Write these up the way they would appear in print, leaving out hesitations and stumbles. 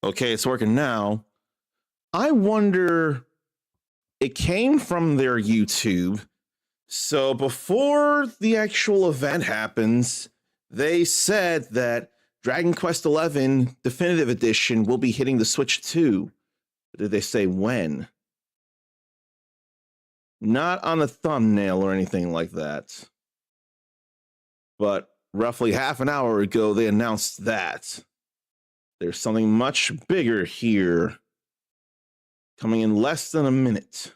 Okay, it's working now. I wonder, it came from their YouTube. So before the actual event happens, they said that Dragon Quest XI Definitive Edition will be hitting the Switch too. Did they say when? Not on a thumbnail or anything like that. But roughly half an hour ago, they announced that. There's something much bigger here, coming in less than a minute.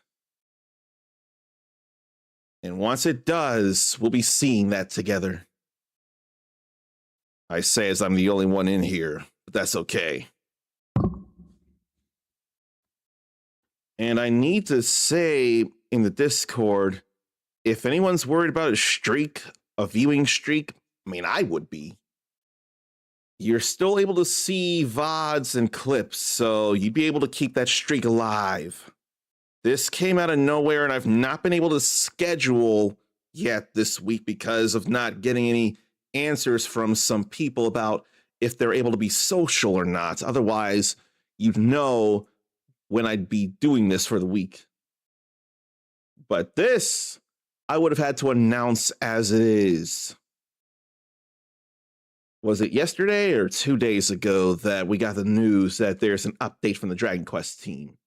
And once it does, we'll be seeing that together. I say as I'm the only one in here, but that's okay. And I need to say in the Discord, if anyone's worried about a viewing streak, I mean, I would be. You're still able to see VODs and clips, so you'd be able to keep that streak alive. This came out of nowhere, and I've not been able to schedule yet this week because of not getting any answers from some people about if they're able to be social or not. Otherwise, you'd know when I'd be doing this for the week. But this, I would have had to announce as it is. Was it yesterday or 2 days ago that we got the news that there's an update from the Dragon Quest team?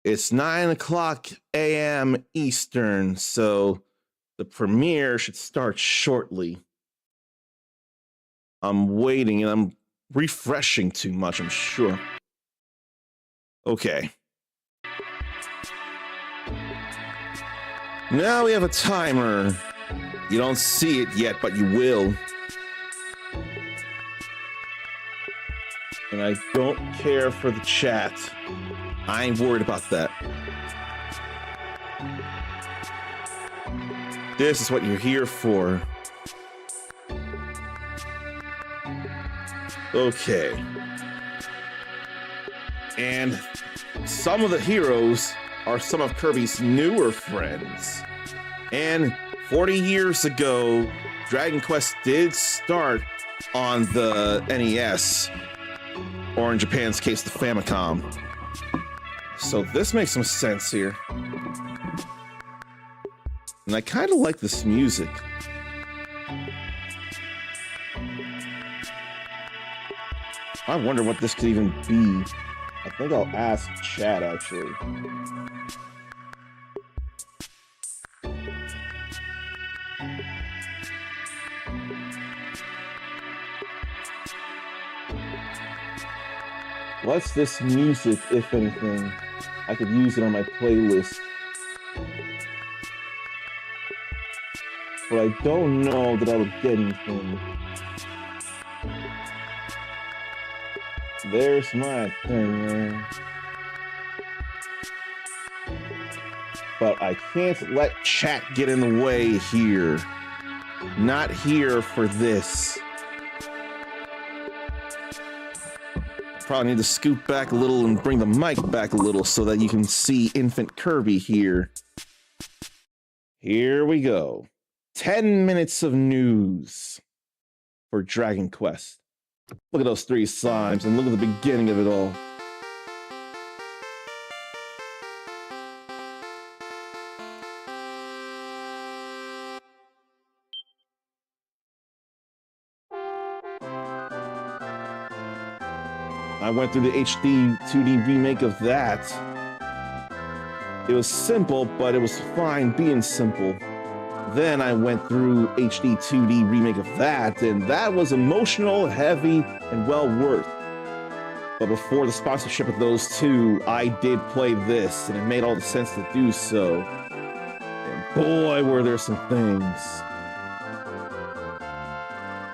It's 9:00 a.m. Eastern, so the premiere should start shortly. I'm waiting and I'm refreshing too much, I'm sure. Okay. Now we have a timer. You don't see it yet, but you will. And I don't care for the chat. I ain't worried about that. This is what you're here for. Okay. And some of the heroes are some of Kirby's newer friends. And 40 years ago, Dragon Quest did start on the NES, or in Japan's case, the Famicom. So this makes some sense here. And I kind of like this music. I wonder what this could even be. I think I'll ask chat, actually. What's this music, if anything? I could use it on my playlist. But I don't know that I would get anything. There's my thing, man. But I can't let chat get in the way here. Not here for this. Probably need to scoot back a little and bring the mic back a little so that you can see Infant Kirby here. Here we go. 10 minutes of news for Dragon Quest. Look at those 3 slimes and look at the beginning of it all. I went through the HD 2D remake of that. It was simple, but it was fine being simple. Then I went through HD 2D remake of that, and that was emotional, heavy, and well worth. But before the sponsorship of those two, I did play this, and it made all the sense to do so. And boy, were there some things.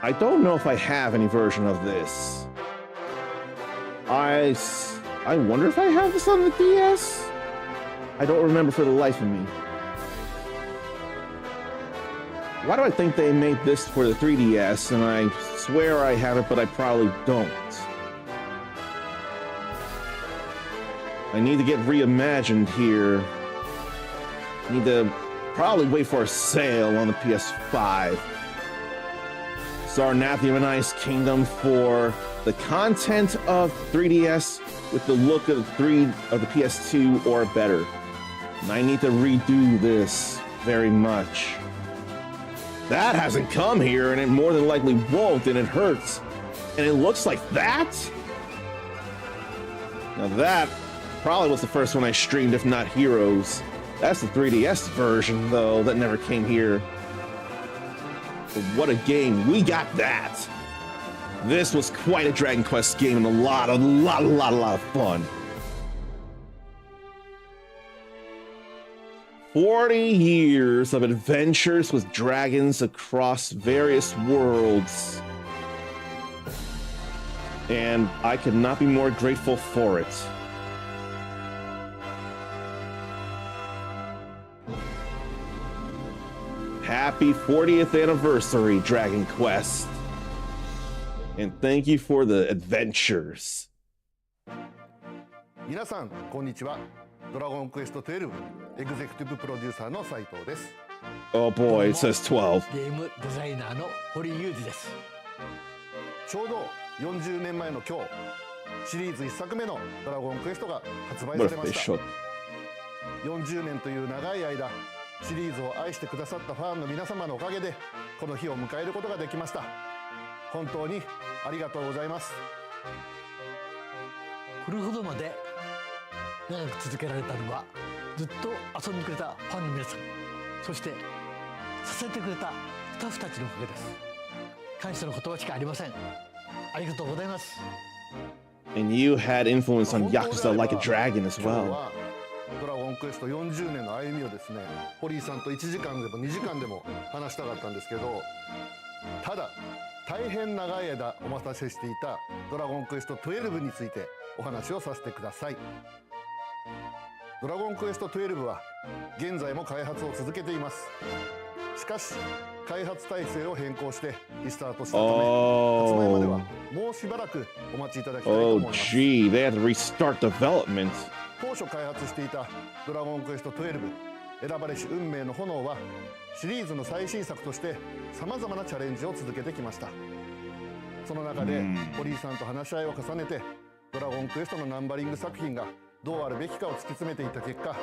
I don't know if I have any version of this. I wonder if I have this on the DS? I don't remember for the life of me. Why do I think they made this for the 3DS, and I swear I have it, but I probably don't. I need to get reimagined here. I need to probably wait for a sale on the PS5. Sarnathia and Ice Kingdom for the content of 3DS with the look of the PS2 or better. And I need to redo this very much. That hasn't come here, and it more than likely won't, and it hurts. And it looks like that? Now that probably was the first one I streamed, if not Heroes. That's the 3DS version, though, that never came here. But what a game. We got that. This was quite a Dragon Quest game and a lot of fun. 40 years of adventures with dragons across various worlds. And I could not be more grateful for it. Happy 40th anniversary, Dragon Quest. And thank you for the adventures. 皆さんこんにちは。ドラゴンクエスト12エグゼクティブプロデューサーの斉藤です。 Oh boy, it says 12. ゲームデザイナーの堀裕二です。ちょうど40年前の今日、シリーズ1作目のドラゴンクエストが発売さ What れ if ま they した。 shook? 40年という長い間、シリーズを愛してくださったファンの皆様のおかげでこの日を迎えることができました。本当にありがとうございます。これほどまで長く続けられたのはずっと遊んでくれたファンの皆さん、そして支えてくれたスタッフたちのおかげです。感謝の言葉しかありません。ありがとうございます。 And you had influence on Yakuza Like a Dragon as 今日 well. はドラゴンクエスト40年の歩みをですね、堀井さんと1時間でも2時間でも話したかったんですけど、ただ大変長い間お待たせしていたドラゴンクエスト12についてお話をさせてください。ドラゴンクエスト12は現在も開発を続けています。しかし開発体制を変更してリスタートしたため、発売まではもうしばらくお待ちいただきたいと Oh 思います。 gee, they had to restart development. 当初開発していたドラゴンクエスト12選ばれし運命の炎はシリーズの最新作としてさまざまなチャレンジを続けてきました。その中で堀井さんと話し合いを重ねてドラゴンクエストのナンバリング作品がどうあるべきかを突き詰めていった結果、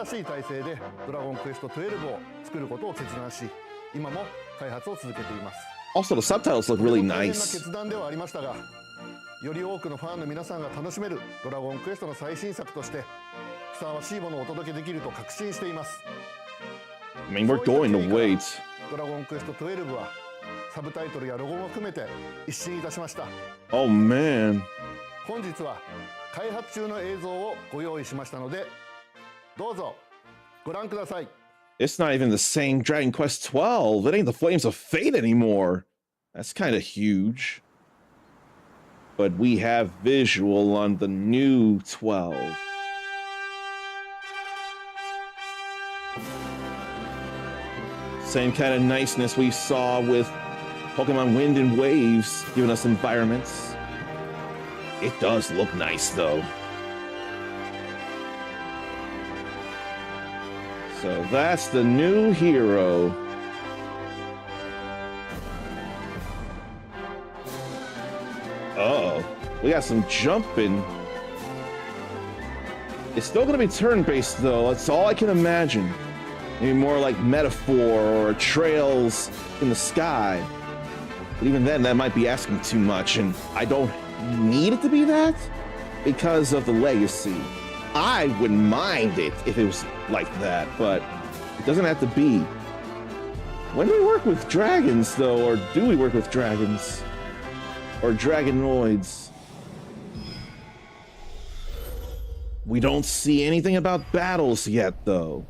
新しい体制でドラゴンクエスト12を作ることを決断し、今も開発を続けています。 Also, the subtitles look really 大変な nice. 決断ではありましたが、より多くのファンの皆さんが楽しめるドラゴンクエストの最新作としてふさわしいものをお届けできると確信しています。 I mean, we're going to wait. ドラゴンクエスト12はサブタイトルやロゴも含めて一新いたしました。 Oh man. 本日は開発中の映像をご用意しましたので、どうぞご覧ください。 It's not even the same Dragon Quest 12. It ain't the Flames of Fate anymore. That's kind of huge. But we have visual on the new 12. Same kind of niceness we saw with Pokemon Wind and Waves, giving us environments. It does look nice, though. So that's the new hero. Uh-oh. We got some jumping. It's still going to be turn-based, though. That's all I can imagine. Maybe more like Metaphor or Trails in the Sky. But even then, that might be asking too much, and I don't need it to be that because of the legacy. I wouldn't mind it if it was like that, but it doesn't have to be. When do we work with dragons, though, or do we work with dragons? Or dragonoids? We don't see anything about battles yet, though.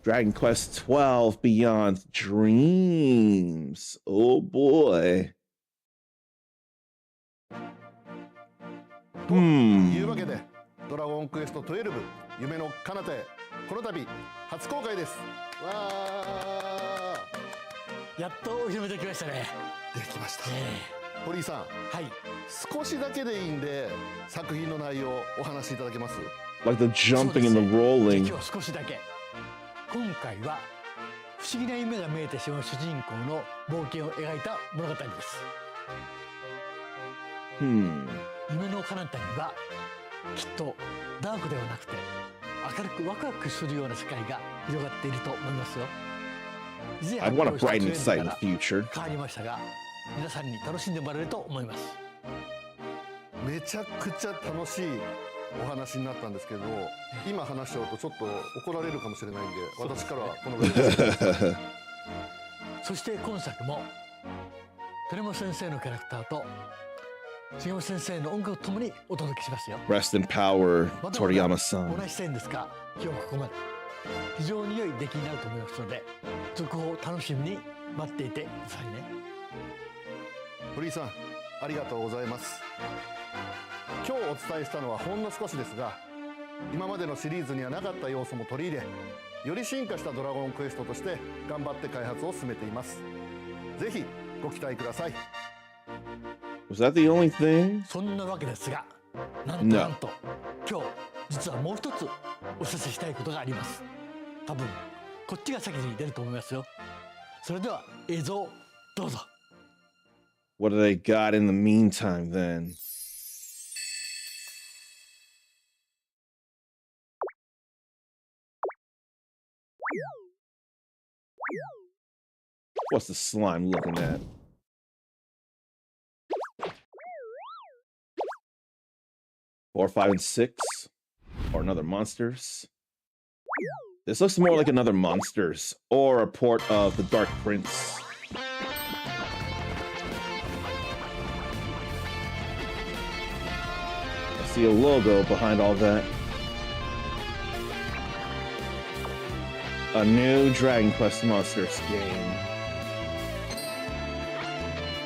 Dragon Quest 12 Beyond Dreams. Oh boy. というわけで、ドラゴンクエスト12夢の彼方へこの度初公開です。わやっとお披露目できましたね。ー、できました。堀井さん、はい。少しだけでいいんで作品の内容をお話しいただけます？ Like the jumping and the 今 rolling. 日少しだけ。今回は不思議な夢が見えてしまう主人公の冒険を描いた物語です。夢の彼方にはきっとダークではなくて明るくワクワクするような世界が広がっていると思いますよ。I'd want a bright and exciting future. 変わりましたが、皆さんに楽しんでもらえると思います。めちゃくちゃ楽しいお話になったんですけど、今話しちゃうとちょっと怒られるかもしれないんで、私からはこのぐらいです。そして今作も鳥山先生のキャラクターと杉山先生の音楽とともにお届けしますよ。 Rest in power, まだまだ Toriyama-san. 同じ視点ですが、今日はここまで。非常に良い出来になると思いますので、続報を楽しみに待っていてくださいね。堀井さん、ありがとうございます。今日お伝えしたのはほんの少しですが、今までのシリーズにはなかった要素も取り入れ、より進化したドラゴンクエストとして頑張って開発を進めています。ぜひご期待ください。Was that the only thing? そんなわけですが、なんと No. なんと今日実はもう一つお知らせしたいことがあります。多分こっちが先に出ると思いますよ。それでは映像どうぞ。 What do they got in the meantime then? What's the slime looking at? Four, 5, and 6, or another monsters. This looks more like another monsters or a port of the Dark Prince. I see a logo behind all that. A new Dragon Quest Monsters game.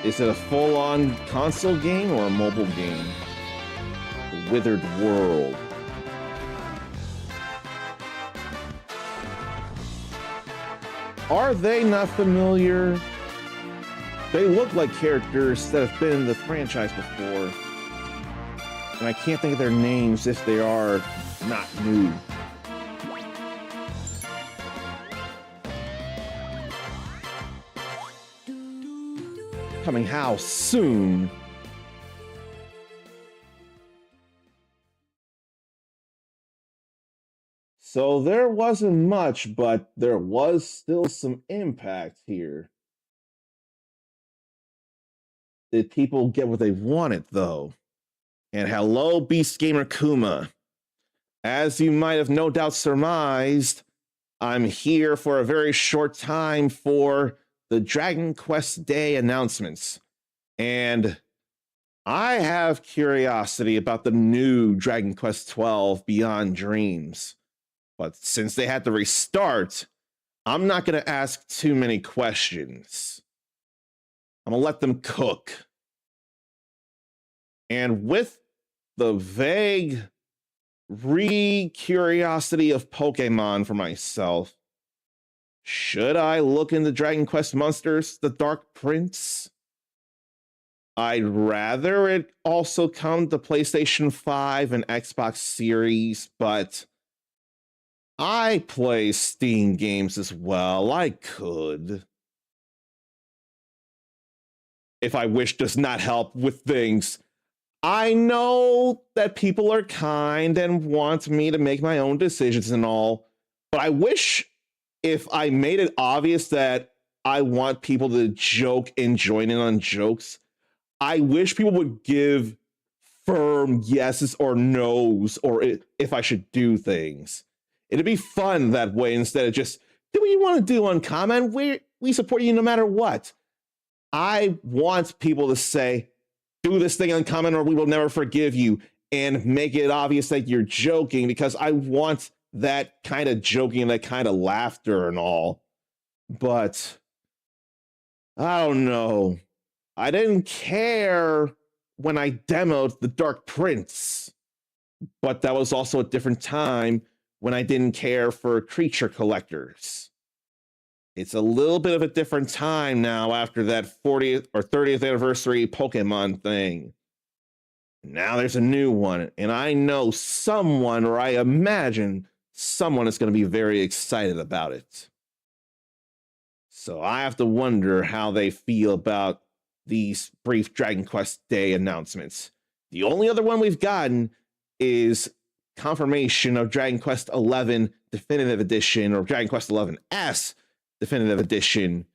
Is it a full-on console game or a mobile game? The Withered World. Are they not familiar? They look like characters that have been in the franchise before. And I can't think of their names if they are not new. Coming how soon? So there wasn't much, but there was still some impact here. Did people get what they wanted, though? And hello, Beast Gamer Kuma. As you might have no doubt surmised, I'm here for a very short time for the Dragon Quest Day announcements. And I have curiosity about the new Dragon Quest XII Beyond Dreams. But since they had to restart, I'm not going to ask too many questions. I'm going to let them cook. And with the vague re-curiosity of Pokemon for myself, should I look into Dragon Quest Monsters, The Dark Prince? I'd rather it also come to PlayStation 5 and Xbox Series, but I play Steam games as well. I could. If I wish does not help with things. I know that people are kind and want me to make my own decisions and all, but I wish if I made it obvious that I want people to joke and join in on jokes, I wish people would give firm yeses or nos, or if I should do things. It'd be fun that way instead of just, do what you want to do on comment. We support you no matter what. I want people to say, do this thing on comment or we will never forgive you, and make it obvious that you're joking, because I want that kind of joking and that kind of laughter and all. But I don't know. I didn't care when I demoed The Dark Prince, but that was also a different time when I didn't care for creature collectors. It's a little bit of a different time now after that 40th or 30th anniversary Pokemon thing. Now there's a new one, and I know someone, or I imagine someone is going to be very excited about it. So I have to wonder how they feel about these brief Dragon Quest Day announcements. The only other one we've gotten is confirmation of Dragon Quest XI Definitive Edition or Dragon Quest XI-S Definitive Edition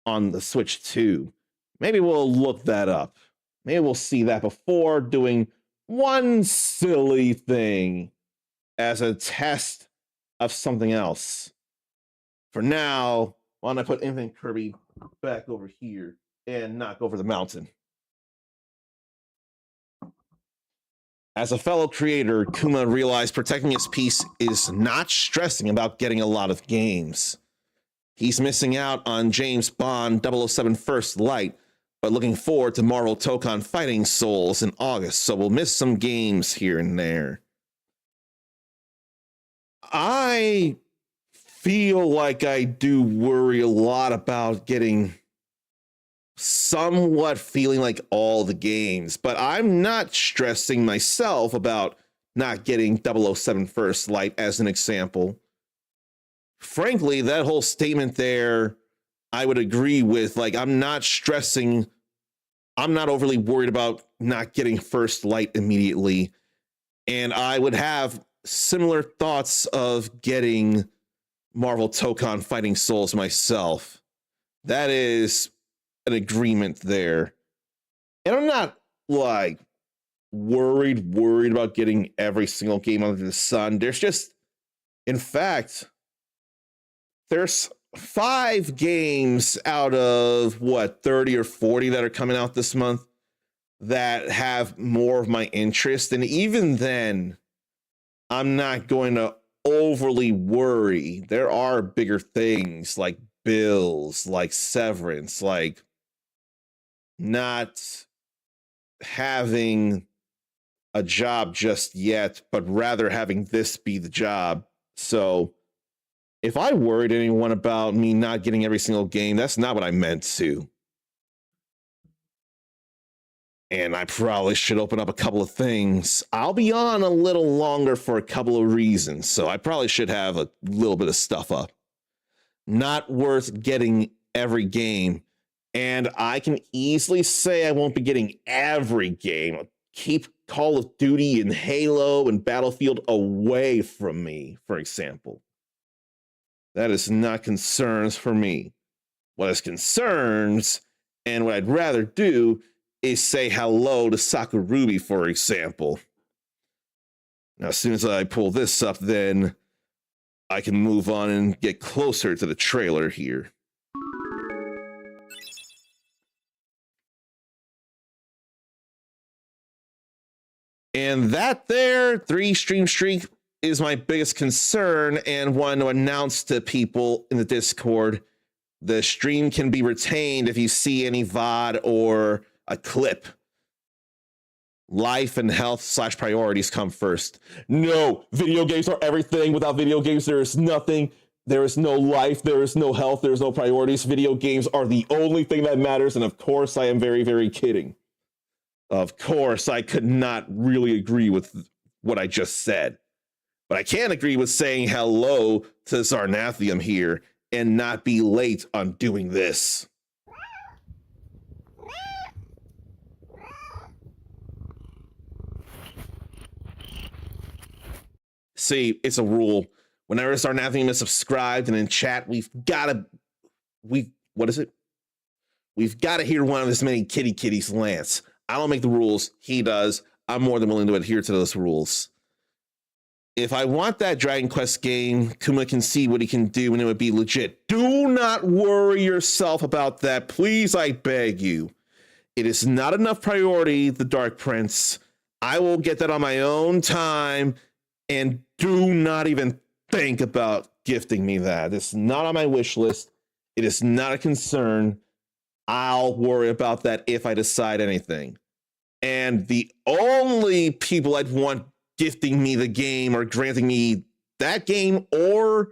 on the Switch 2. Maybe we'll look that up. Maybe we'll see that before doing one silly thing as a test of something else. For now, why don't I put Infinite Kirby back over here and knock over the mountain? As a fellow creator, Kuma realized protecting his peace is not stressing about getting a lot of games. He's missing out on James Bond 007 First Light, but looking forward to Marvel Tokon Fighting Souls in August, so we'll miss some games here and there. I feel like I do worry a lot about getting somewhat feeling like all the games, but I'm not stressing myself about not getting 007 First Light as an example. Frankly, that whole statement there, I would agree with. Like, I'm not stressing, I'm not overly worried about not getting First Light immediately. And I would have similar thoughts of getting Marvel Tokon Fighting Souls myself. That is an agreement there. And I'm not like worried about getting every single game under the sun. There's just, in fact, there's 5 games out of what, 30 or 40 that are coming out this month that have more of my interest. And even then, I'm not going to overly worry. There are bigger things like bills, like severance, like not having a job just yet, but rather having this be the job. So if I worried anyone about me not getting every single game, that's not what I meant to. And I probably should open up a couple of things. I'll be on a little longer for a couple of reasons, so I probably should have a little bit of stuff up. Not worth getting every game. And I can easily say I won't be getting every game. I'll keep Call of Duty and Halo and Battlefield away from me, for example. That is not concerns for me. What is concerns, and what I'd rather do, is say hello to Sakurubi, for example. Now, as soon as I pull this up, then I can move on and get closer to the trailer here. And that there, 3 stream streak, is my biggest concern, and want to announce to people in the Discord, the stream can be retained if you see any VOD or a clip. Life and health / priorities come first. No, video games are everything. Without video games, there is nothing. There is no life. There is no health. There is no priorities. Video games are the only thing that matters. And of course, I am very, very kidding. Of course, I could not really agree with what I just said. But I can agree with saying hello to Zarnathium here and not be late on doing this. See, it's a rule. Whenever Zarnathium is subscribed and in chat, we've got to hear one of his many kitties lance. I don't make the rules, he does. I'm more than willing to adhere to those rules. If I want that Dragon Quest game, Kuma can see what he can do and it would be legit. Do not worry yourself about that. Please, I beg you. It is not enough priority, the Dark Prince. I will get that on my own time, and do not even think about gifting me that. It's not on my wish list. It is not a concern. I'll worry about that if I decide anything. And the only people I'd want gifting me the game or granting me that game or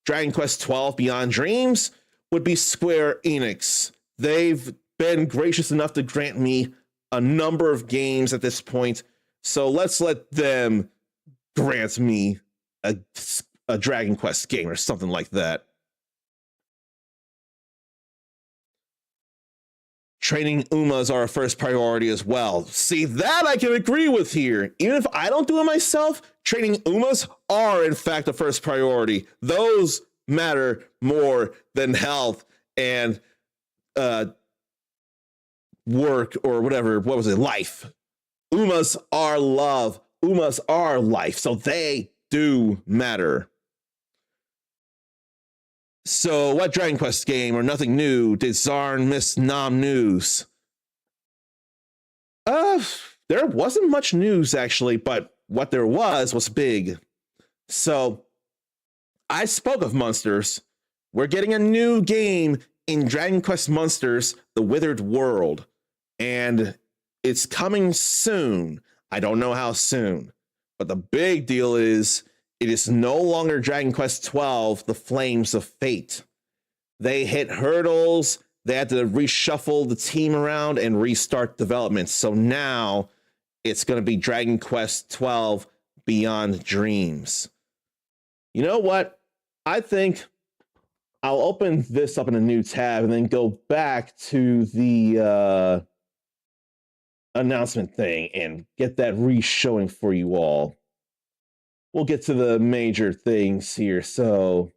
Dragon Quest XII Beyond Dreams would be Square Enix. They've been gracious enough to grant me a number of games at this point, so let's let them grant me a Dragon Quest game or something like that. training Umas are a first priority as well. See, that I can agree with here. Even if I don't do it myself, training Umas are in fact a first priority. Those matter more than health and work or whatever. What was it? Life. Umas are love. Umas are life. So they do matter. So what Dragon Quest game or nothing new did Zarn miss Nom news? There wasn't much news actually, but what there was big. So I spoke of Monsters. We're getting a new game in Dragon Quest Monsters, The Withered World. And it's coming soon. I don't know how soon. But the big deal is it is no longer Dragon Quest XII, The Flames of Fate. They hit hurdles. They had to reshuffle the team around and restart development. So now it's going to be Dragon Quest XII, Beyond Dreams. You know what? I think I'll open this up in a new tab and then go back to the announcement thing and get that re-showing for you all. We'll get to the major things here. So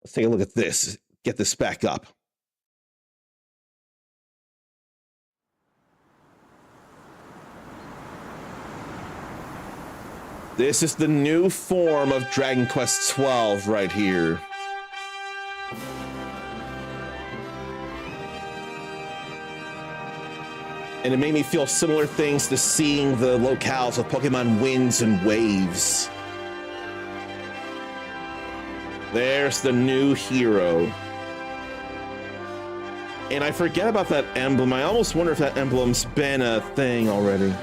let's take a look at this. Get this back up. This is the new form of Dragon Quest XII right here. And it made me feel similar things to seeing the locales of Pokemon Winds and Waves. There's the new hero. And I forget about that emblem. I almost wonder if that emblem's been a thing already.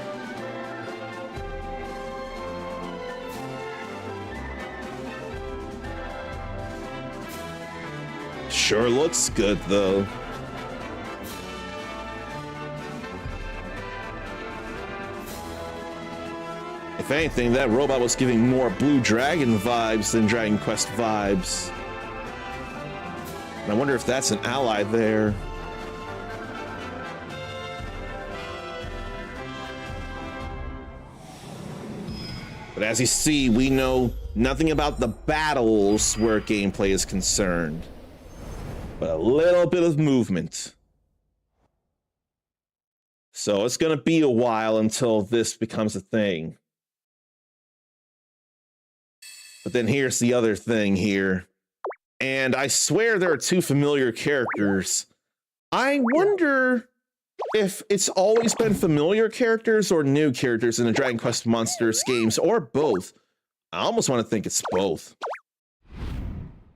Sure looks good, though. If anything, that robot was giving more Blue Dragon vibes than Dragon Quest vibes. And I wonder if that's an ally there. But as you see, we know nothing about the battles where gameplay is concerned. But a little bit of movement. So it's going to be a while until this becomes a thing. But then here's the other thing here. And I swear there are two familiar characters. I wonder if it's always been familiar characters or new characters in the Dragon Quest Monsters games, or both. I almost want to think it's both.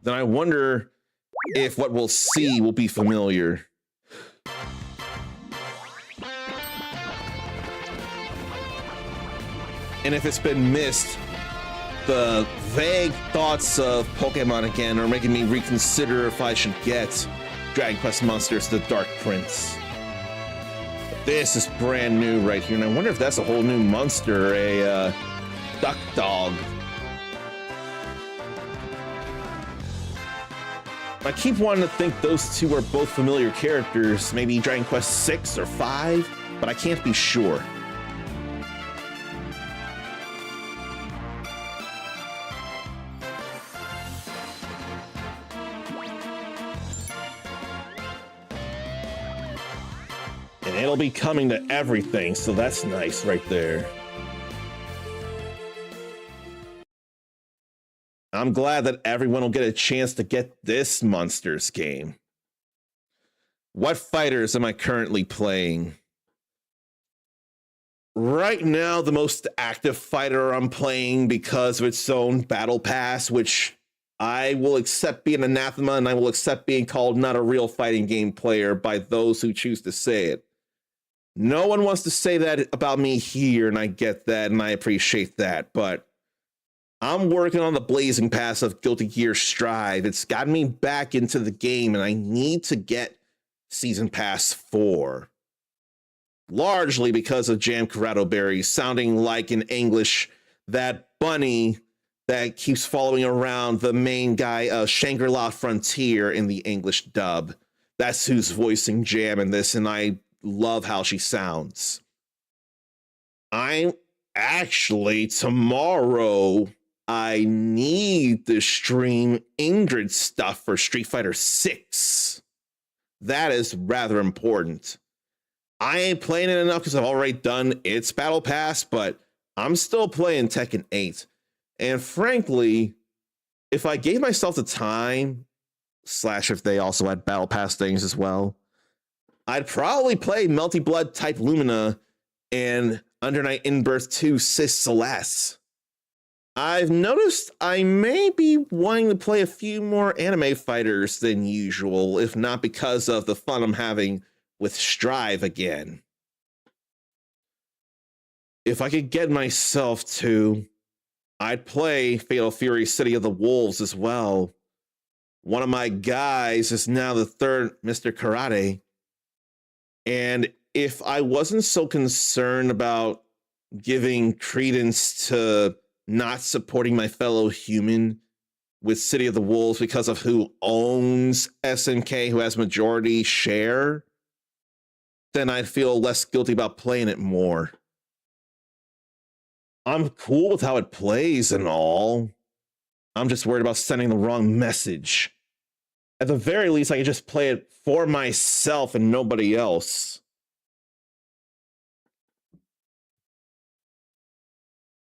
Then I wonder if what we'll see will be familiar. And if it's been missed, the vague thoughts of Pokemon again are making me reconsider if I should get Dragon Quest Monsters The Dark Prince. But this is brand new right here, and I wonder if that's a whole new monster, a duck dog. I keep wanting to think those two are both familiar characters, maybe Dragon Quest 6 or 5, but I can't be sure. And it'll be coming to everything, so that's nice right there. I'm glad that everyone will get a chance to get this Monsters game. What fighters am I currently playing? Right now, the most active fighter I'm playing because of its own battle pass, which I will accept being anathema, and I will accept being called not a real fighting game player by those who choose to say it. No one wants to say that about me here, and I get that, and I appreciate that, but I'm working on the Blazing Pass of Guilty Gear Strive. It's gotten me back into the game, and I need to get Season Pass 4. Largely because of Jam Corrado Berry sounding like in English that bunny that keeps following around the main guy of Shangri-La Frontier in the English dub. That's who's voicing Jam in this, and I love how she sounds. I'm actually tomorrow. I need to stream Ingrid stuff for Street Fighter 6. That is rather important. I ain't playing it enough because I've already done its battle pass, but I'm still playing Tekken 8. And frankly, if I gave myself the time, / if they also had battle pass things as well, I'd probably play Melty Blood type Lumina and Under Night In-Birth 2 Sis Celeste. I've noticed I may be wanting to play a few more anime fighters than usual, if not because of the fun I'm having with Strive again. If I could get myself to, I'd play Fatal Fury City of the Wolves as well. One of my guys is now the third Mr. Karate. And if I wasn't so concerned about giving credence to not supporting my fellow human with City of the Wolves because of who owns SNK, who has majority share, then I'd feel less guilty about playing it more. I'm cool with how it plays and all. I'm just worried about sending the wrong message. At the very least, I can just play it for myself and nobody else.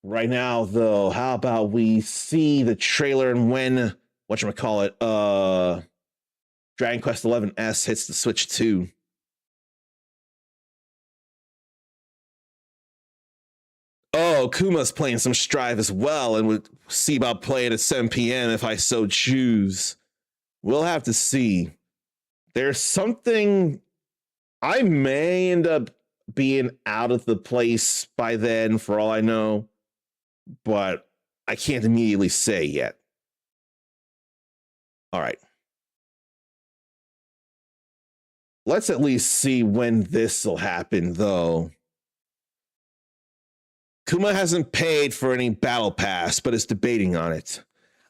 Right now, though, how about we see the trailer and when, whatchamacallit, Dragon Quest XI S hits the Switch 2. Oh, Kuma's playing some Strive as well, and would see about playing at 7 p.m. if I so choose. We'll have to see. There's something I may end up being out of the place by then, for all I know, but I can't immediately say yet. All right. Let's at least see when this will happen, though. Kuma hasn't paid for any battle pass, but is debating on it.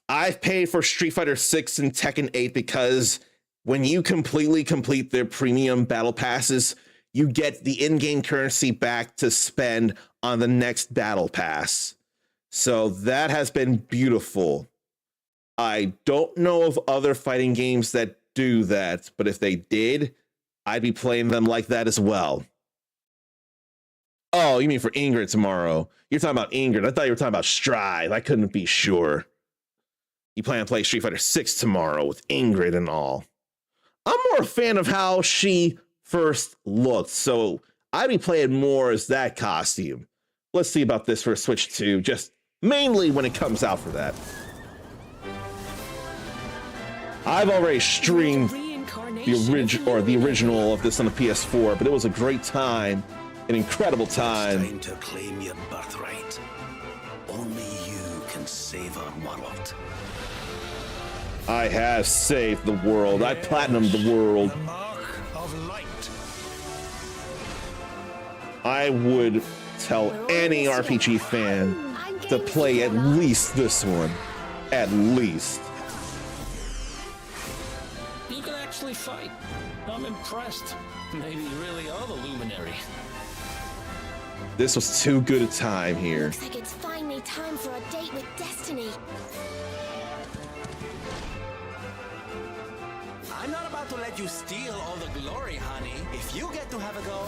I've paid for Street Fighter 6 and Tekken 8 because when you completely complete their premium battle passes, you get the in-game currency back to spend on the next battle pass. So that has been beautiful. I don't know of other fighting games that do that, but if they did, I'd be playing them like that as well. Oh, you mean for Ingrid tomorrow? You're talking about Ingrid. I thought you were talking about Strive. I couldn't be sure. You plan to play Street Fighter 6 tomorrow with Ingrid and all. I'm more a fan of how she first looked, so I'd be playing more as that costume. Let's see about this for Switch 2, just mainly when it comes out for that. I've already streamed the original of this on the PS4, but it was a great time, an incredible time. It's time to claim your birthright. Only you can save our world. I have saved the world. I platinumed the world. The mark of light. I would tell any RPG fan to play at least this one. At least. You can actually fight. I'm impressed. Maybe you really are the luminary. This was too good a time here. Looks like it's finally time for a date with Destiny. I'm not about to let you steal all the glory, honey. If you get to have a go,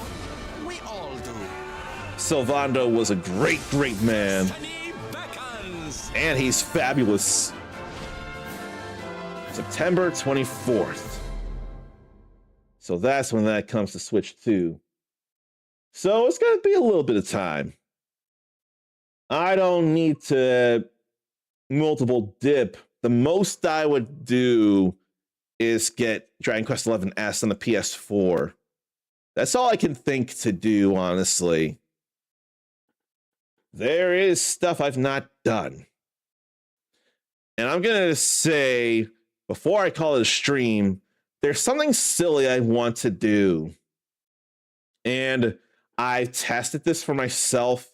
we all do. Sylvando was a great, great man. Honey beckons. And he's fabulous. September 24th. So that's when that comes to Switch 2. So it's going to be a little bit of time. I don't need to multiple dip. The most I would do is get Dragon Quest XI S on the PS4. That's all I can think to do, honestly. There is stuff I've not done. And I'm going to say, before I call it a stream, there's something silly I want to do. And I tested this for myself.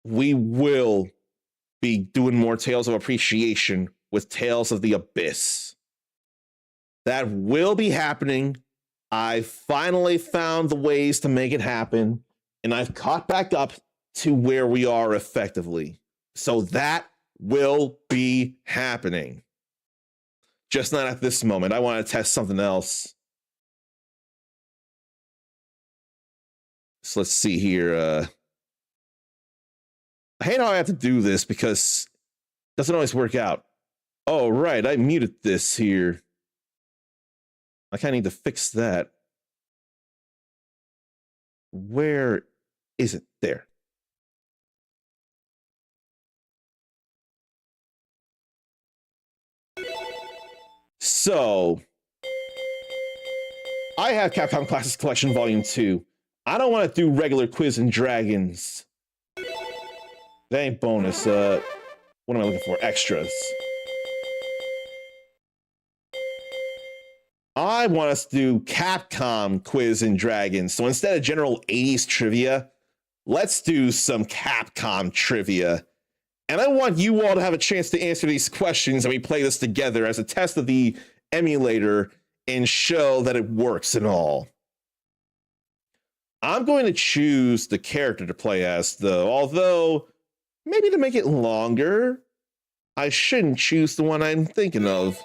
We will be doing more Tales of Appreciation with Tales of the Abyss. That will be happening. I finally found the ways to make it happen, and I've caught back up to where we are effectively. So that will be happening. Just not at this moment. I want to test something else. So let's see here. I hate how I have to do this because it doesn't always work out. Oh, right. I muted this here. I kind of need to fix that. Where is it? There. So, I have Capcom Classics Collection Volume 2. I don't want to do regular Quiz and Dragons. That ain't bonus. What am I looking for? Extras. I want us to do Capcom Quiz and Dragons. So instead of general 80s trivia, let's do some Capcom trivia. And I want you all to have a chance to answer these questions and we play this together as a test of the emulator and show that it works and all. I'm going to choose the character to play as, though, although maybe to make it longer, I shouldn't choose the one I'm thinking of.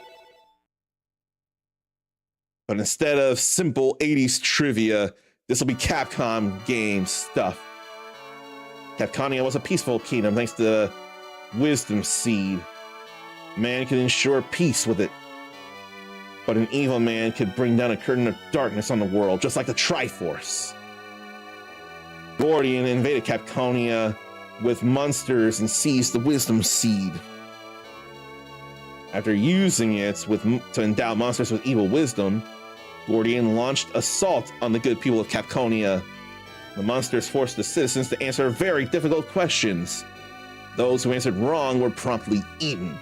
But instead of simple 80s trivia, this will be Capcom game stuff. Capconia was a peaceful kingdom thanks to the Wisdom Seed. Man could ensure peace with it. But an evil man could bring down a curtain of darkness on the world, just like the Triforce. Gordian invaded Capconia with monsters and seized the Wisdom Seed. After using it to endow monsters with evil wisdom, Gordian launched assault on the good people of Capconia. The monsters forced the citizens to answer very difficult questions. Those who answered wrong were promptly eaten.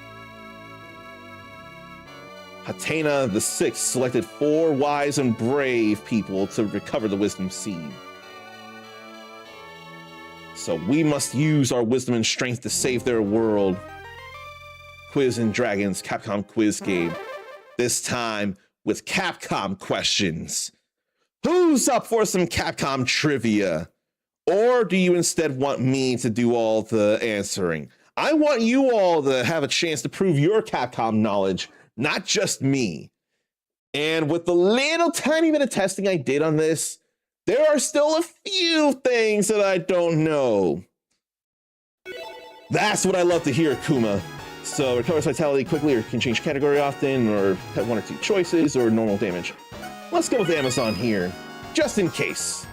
Hatena the Sixth selected 4 wise and brave people to recover the Wisdom Seed. So we must use our wisdom and strength to save their world. Quiz and Dragons Capcom quiz game. This time with Capcom questions. Who's up for some Capcom trivia? Or do you instead want me to do all the answering? I want you all to have a chance to prove your Capcom knowledge, not just me. And with the little tiny bit of testing I did on this, there are still a few things that I don't know. That's what I love to hear, Kuma. So recovers vitality quickly or can change category often or have 1 or 2 choices or normal damage. Let's go with Amazon here, just in case.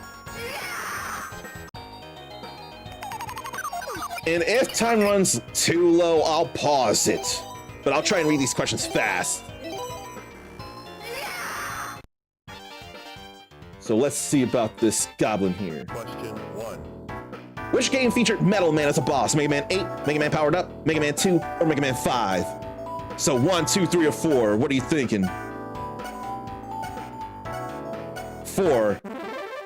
And if time runs too low, I'll pause it. But I'll try and read these questions fast. So let's see about this goblin here. Question 1. Which game featured Metal Man as a boss? Mega Man 8, Mega Man Powered Up, Mega Man 2, or Mega Man 5? So 1, 2, 3, or 4. What are you thinking? 4.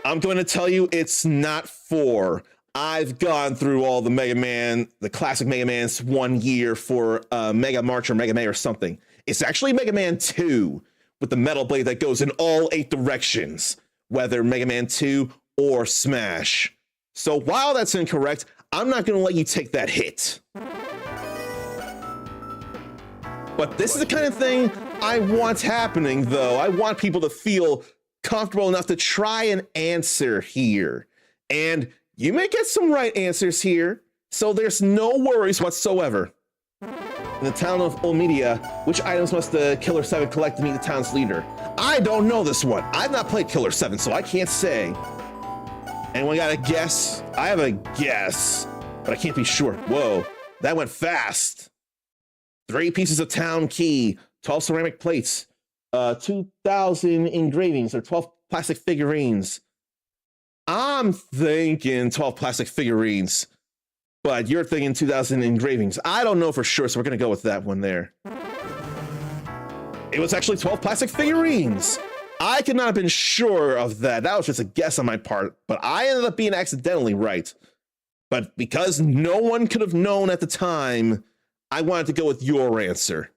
I'm going to tell you it's not 4. I've gone through all the Mega Man, the classic Mega Man's 1 year for Mega March or Mega Man or something. It's actually Mega Man 2 with the metal blade that goes in all 8 directions, whether Mega Man 2 or Smash. So while that's incorrect, I'm not going to let you take that hit. But this is the kind of thing I want happening, though. I want people to feel comfortable enough to try and answer here. And you may get some right answers here, so there's no worries whatsoever. In the town of Olmedia, which items must the Killer 7 collect to meet the town's leader? I don't know this one. I've not played Killer 7, so I can't say. Anyone got a guess? I have a guess, but I can't be sure. Whoa, that went fast. 3 pieces of town key, 12 ceramic plates, 2,000 engravings, or 12 plastic figurines. I'm thinking 12 plastic figurines, but you're thinking 2,000 engravings. I don't know for sure, so we're going to go with that one there. It was actually 12 plastic figurines. I could not have been sure of that. That was just a guess on my part, but I ended up being accidentally right. But because no one could have known at the time, I wanted to go with your answer.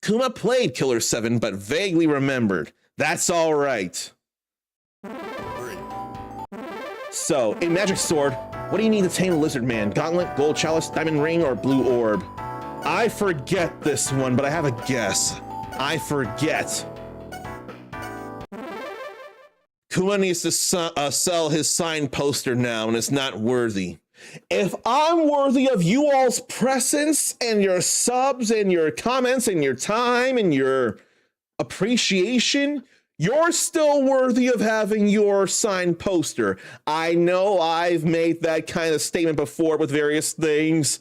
Kuma played Killer 7, but vaguely remembered. That's all right. So, in Magic Sword, what do you need to tame a Lizard Man? Gauntlet, Gold Chalice, Diamond Ring, or Blue Orb? I forget this one, but I have a guess. I forget. Kuma needs to sell his signed poster now, and it's not worthy. If I'm worthy of you all's presence and your subs and your comments and your time and your appreciation, you're still worthy of having your signed poster. I know I've made that kind of statement before with various things,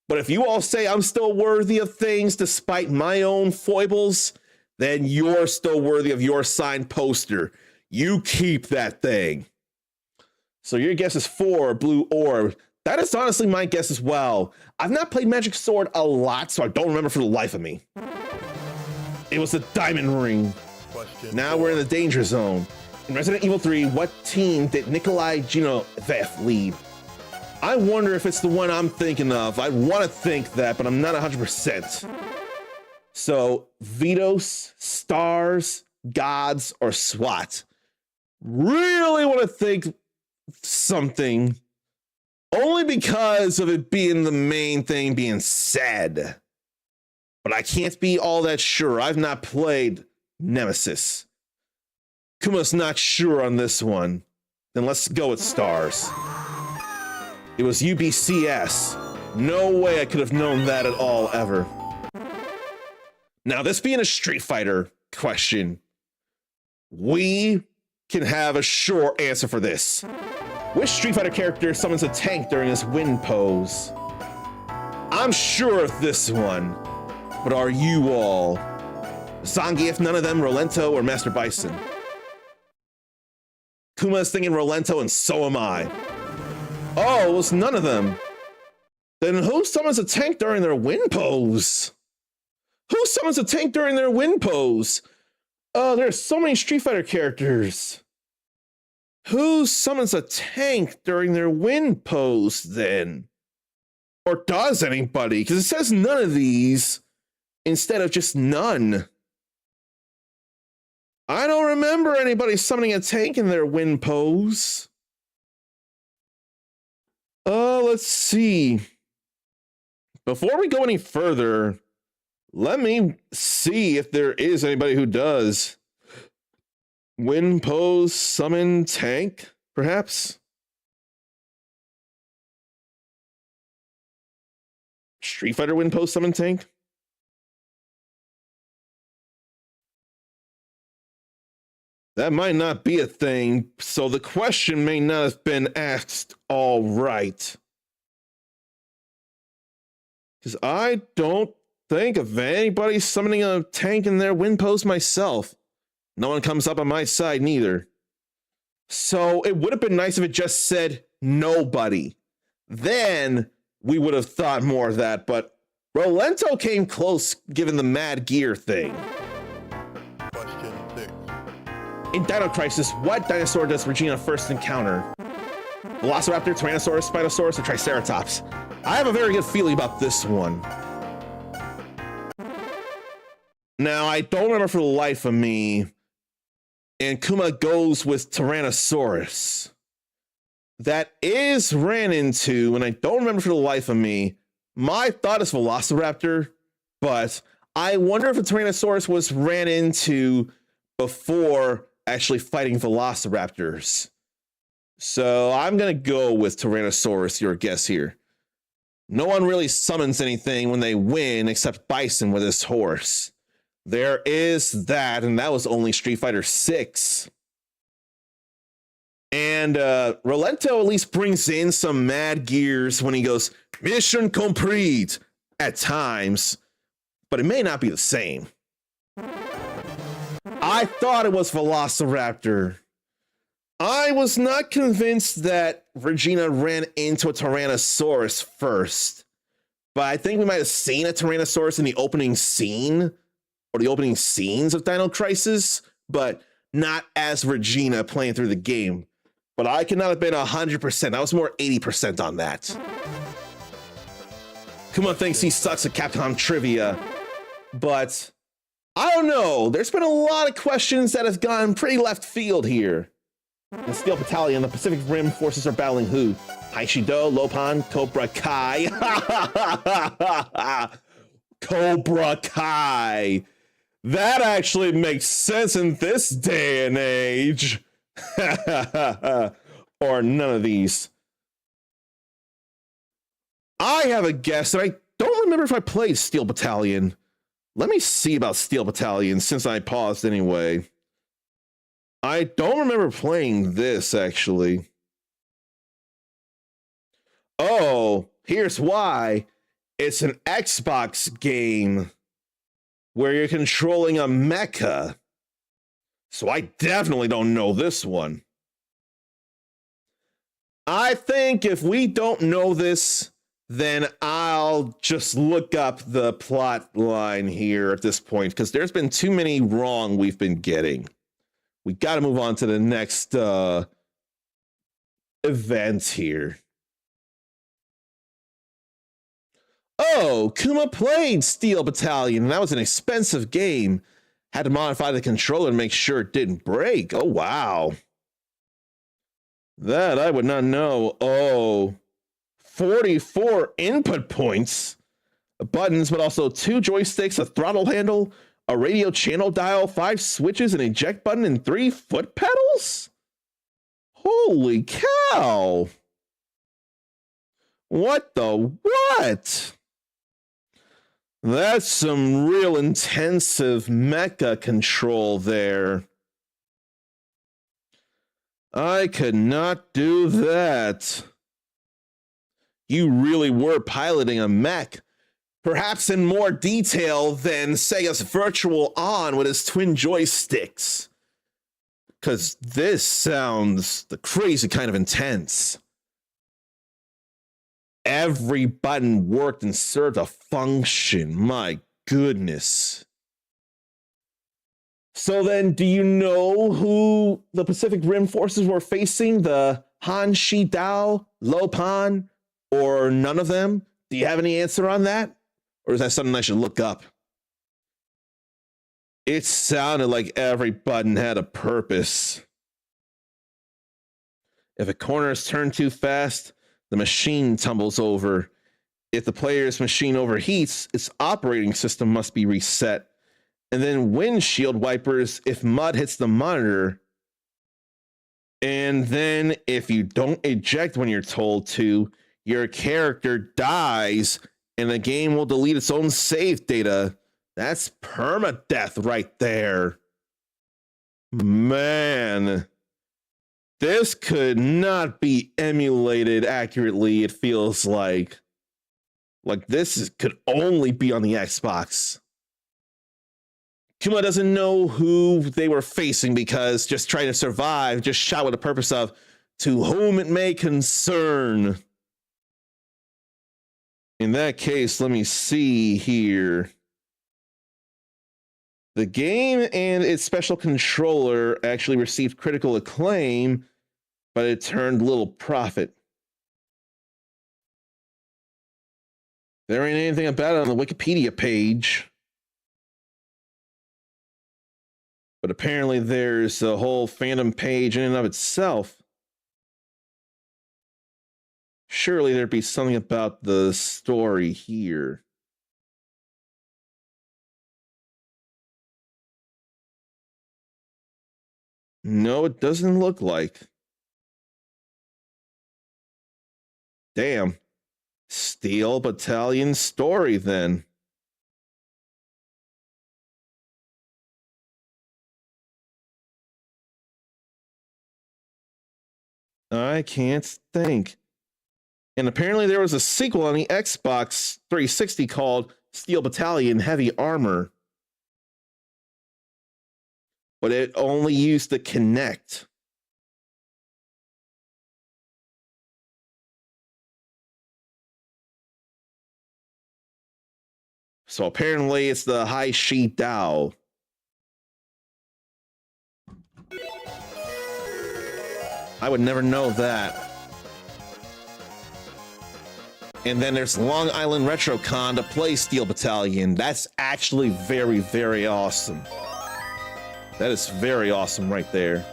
but if you all say I'm still worthy of things despite my own foibles, then you're still worthy of your signed poster. You keep that thing. So your guess is 4, Blue Orb. That is honestly my guess as well. I've not played Magic Sword a lot, so I don't remember for the life of me. It was the Diamond Ring. Now we're in the danger zone. In Resident Evil 3, what team did Nikolai Genovef lead? I wonder if it's the one I'm thinking of. I want to think that, but I'm not 100%. So, Vitos, Stars, Gods, or SWAT? Really want to think something, only because of it being the main thing being said. But I can't be all that sure. I've not played Nemesis. Kuma's not sure on this one. Then let's go with Stars. It was UBCS. No way I could have known that at all, ever. Now, this being a Street Fighter question, we can have a sure answer for this. Which Street Fighter character summons a tank during his wind pose? I'm sure of this one, but are you all? Zangief, none of them, Rolento, or Master Bison? Kuma's thinking Rolento, and so am I. Oh, it was none of them. Then who summons a tank during their wind pose? Who summons a tank during their wind pose? Oh, there's so many Street Fighter characters. Who summons a tank during their wind pose then? Or does anybody? Because it says none of these instead of just none. I don't remember anybody summoning a tank in their wind pose. Let's see. Before we go any further, let me see if there is anybody who does. Wind pose, summon, tank, perhaps? Street Fighter wind pose, summon, tank? That might not be a thing, so the question may not have been asked all right. Because I don't think of anybody summoning a tank in their wind pose myself. No one comes up on my side neither. So it would have been nice if it just said nobody. Then we would have thought more of that, but Rolento came close given the Mad Gear thing. Question 6. In Dino Crisis, what dinosaur does Regina first encounter? Velociraptor, Tyrannosaurus, Spinosaurus, or Triceratops? I have a very good feeling about this one. Now, I don't remember for the life of me, and Kuma goes with Tyrannosaurus. That is ran into, and I don't remember for the life of me. My thought is Velociraptor, but I wonder if a Tyrannosaurus was ran into before actually fighting Velociraptors. So I'm going to go with Tyrannosaurus, your guess here. No one really summons anything when they win except Bison with his horse. There is that, and that was only Street Fighter 6. And Rolento at least brings in some Mad Gears when he goes, mission complete, at times. But it may not be the same. I thought it was Velociraptor. I was not convinced that Regina ran into a Tyrannosaurus first. But I think we might have seen a Tyrannosaurus in the opening scene, or the opening scenes of Dino Crisis, but not as Regina playing through the game. But I could not have been 100%. I was more 80% on that. Kuma thinks he sucks at Capcom trivia, but I don't know. There's been a lot of questions that have gone pretty left field here. In Steel Battalion, the Pacific Rim forces are battling who? Haishido, Lopan, Cobra Kai. Cobra Kai. That actually makes sense in this day and age. Or none of these. I have a guess, and I don't remember if I played Steel Battalion. Let me see about Steel Battalion since I paused anyway. I don't remember playing this, actually. Oh, here's why. It's an Xbox game where you're controlling a mecha. So I definitely don't know this one. I think if we don't know this, then I'll just look up the plot line here at this point, because there's been too many wrong we've been getting. We got to move on to the next event here. Oh, Kuma played Steel Battalion, and that was an expensive game. Had to modify the controller to make sure it didn't break. Oh, wow. That I would not know. Oh, 44 input points. Buttons, but also 2 joysticks, a throttle handle, a radio channel dial, 5 switches, an eject button, and 3 foot pedals? Holy cow. What the what? That's some real intensive mecha control there. I could not do that. You really were piloting a mech, perhaps in more detail than Sega's Virtual On with his twin joysticks. Because this sounds the crazy kind of intense. Every button worked and served a function. My goodness. So then, do you know who the Pacific Rim forces were facing? The Han Shi Dao, Lopan, or none of them? Do you have any answer on that? Or is that something I should look up? It sounded like every button had a purpose. If a corner is turned too fast, the machine tumbles over. If the player's machine overheats, its operating system must be reset. And then windshield wipers if mud hits the monitor. And then if you don't eject when you're told to, your character dies and the game will delete its own save data. That's permadeath right there. Man, this could not be emulated accurately, it feels like. Like could only be on the Xbox. Kuma doesn't know who they were facing because just trying to survive, just shot with the purpose of to whom it may concern. In that case, let me see here. The game and its special controller actually received critical acclaim, but it turned little profit. There ain't anything about it on the Wikipedia page. But apparently there's a whole fandom page in and of itself. Surely there'd be something about the story here. No, it doesn't look like. Damn. Steel Battalion story then. I can't think. And apparently there was a sequel on the Xbox 360 called Steel Battalion Heavy Armor. But it only used the Kinect. So apparently it's the Hai Shi Dao. I would never know that. And then there's Long Island RetroCon to play Steel Battalion. That's actually very, very awesome. That is very awesome right there.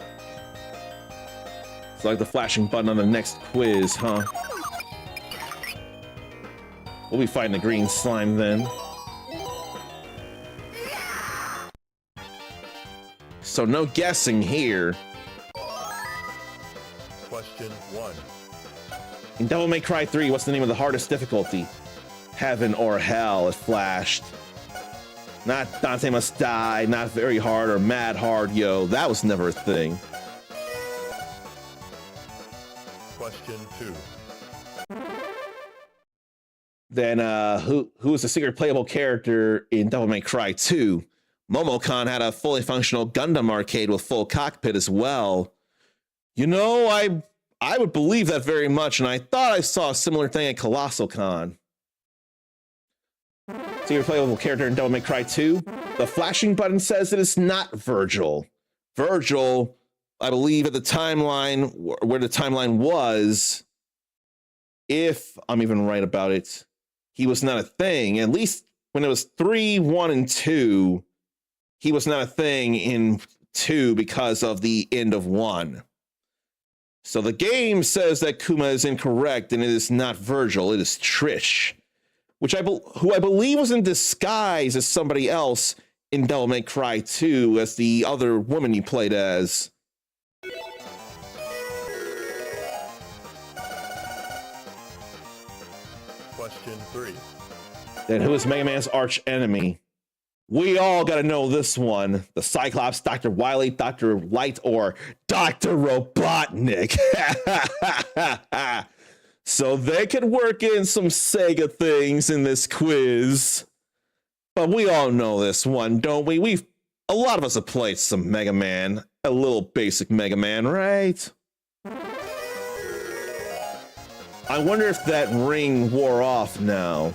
It's like the flashing button on the next quiz, huh? We'll be fighting the green slime then. So no guessing here. Question 1. In Devil May Cry 3, what's the name of the hardest difficulty? Heaven or Hell, it flashed. Not Dante Must Die, not Very Hard or Mad Hard, yo. That was never a thing. Question 2. Then who is the secret playable character in Devil May Cry 2? Momocon had a fully functional Gundam arcade with full cockpit as well. You know, I would believe that very much, and I thought I saw a similar thing at Colossal Con. Secret playable character in Devil May Cry 2? The flashing button says it is not Virgil. Virgil, I believe at the timeline, where the timeline was, if I'm even right about it, he was not a thing. At least when it was 3, 1, and 2, he was not a thing in 2 because of the end of 1. So the game says that Kuma is incorrect and it is not Virgil, it is Trish, who I believe was in disguise as somebody else in Devil May Cry 2 as the other woman you played as. Question 3. Then who is Mega Man's arch enemy? We all gotta know this one. The Cyclops, Dr. Wily, Dr. Light, or Dr. Robotnik. So they could work in some Sega things in this quiz. But we all know this one, don't we? A lot of us have played some Mega Man. A little basic Mega Man, right? I wonder if that ring wore off now.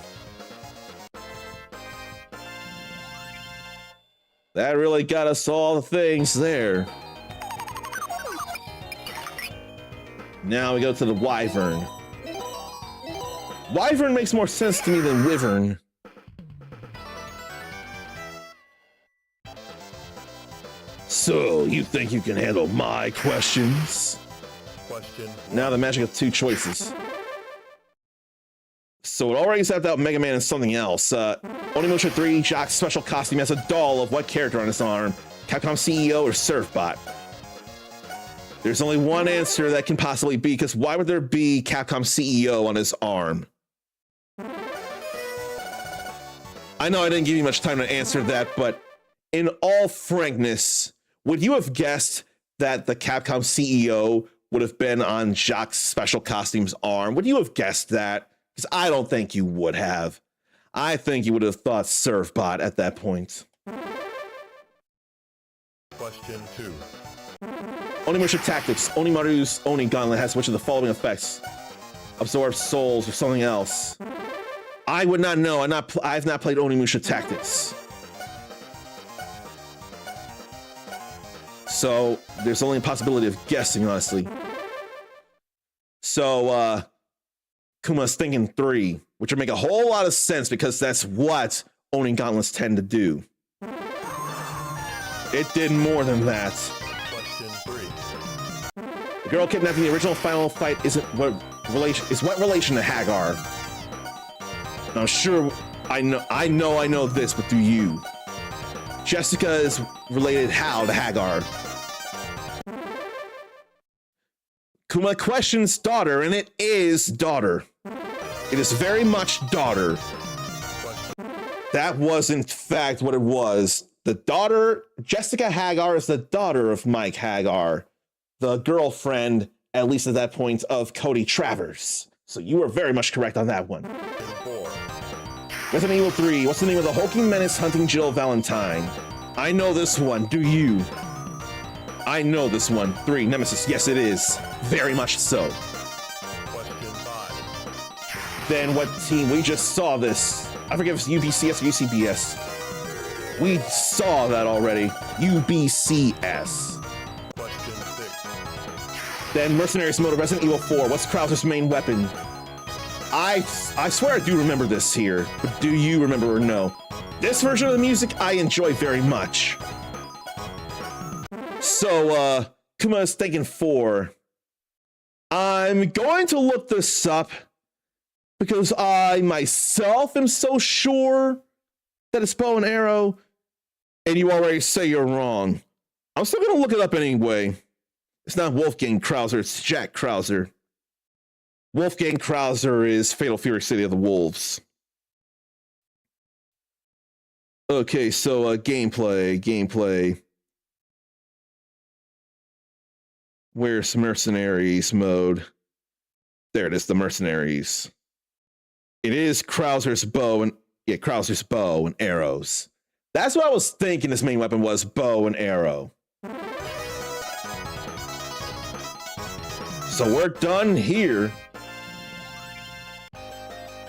That really got us all the things there. Now we go to the Wyvern. Wyvern makes more sense to me than Wyvern. So, you think you can handle my questions? Question 1. Now the magic of 2 choices. So it already set out Mega Man and something else. Onimusha 3, Jock's special costume has a doll of what character on his arm? Capcom CEO or Surfbot? There's only one answer that can possibly be, because why would there be Capcom CEO on his arm? I know I didn't give you much time to answer that, but in all frankness, would you have guessed that the Capcom CEO would have been on Jock's special costume's arm? Would you have guessed that? Because I don't think you would have. I think you would have thought Surfbot at that point. Question 2. Onimusha Tactics. Onimaru's Oni Gauntlet has which of the following effects? Absorb souls or something else. I would not know. I've not played Onimusha Tactics. So there's only a possibility of guessing, honestly. So, Kuma's thinking 3, which would make a whole lot of sense because that's what Oni Gauntlets tend to do. It did more than that. Question 3. The girl kidnapped in the original Final Fight is what relation to Hagar? Now, sure, I know this, but do you? Jessica is related how to Hagar? Kuma questions daughter, and it is daughter. It is very much daughter. That was, in fact, what it was. The daughter, Jessica Hagar, is the daughter of Mike Hagar, the girlfriend, at least at that point, of Cody Travers. So you were very much correct on that one. 4. Resident Evil 3, what's the name of the hulking menace hunting Jill Valentine? I know this one, do you? I know this one. 3, Nemesis, yes it is. Very much so. Question 5. Then what team? We just saw this. I forget if it's UBCS or UCBS. We saw that already. UBCS. Question 6. Then Mercenaries Mode of Resident Evil 4. What's Krauser's main weapon? I swear I do remember this here, but do you remember or no? This version of the music I enjoy very much. So, Kuma is thinking 4. I'm going to look this up because I myself am so sure that it's bow and arrow, and you already say you're wrong. I'm still going to look it up anyway. It's not Wolfgang Krauser, it's Jack Krauser. Wolfgang Krauser is Fatal Fury City of the Wolves. Okay, so gameplay. Where's Mercenaries mode? There it is, the Mercenaries. It is Krauser's bow and arrows. That's what I was thinking his main weapon was, bow and arrow. So we're done here.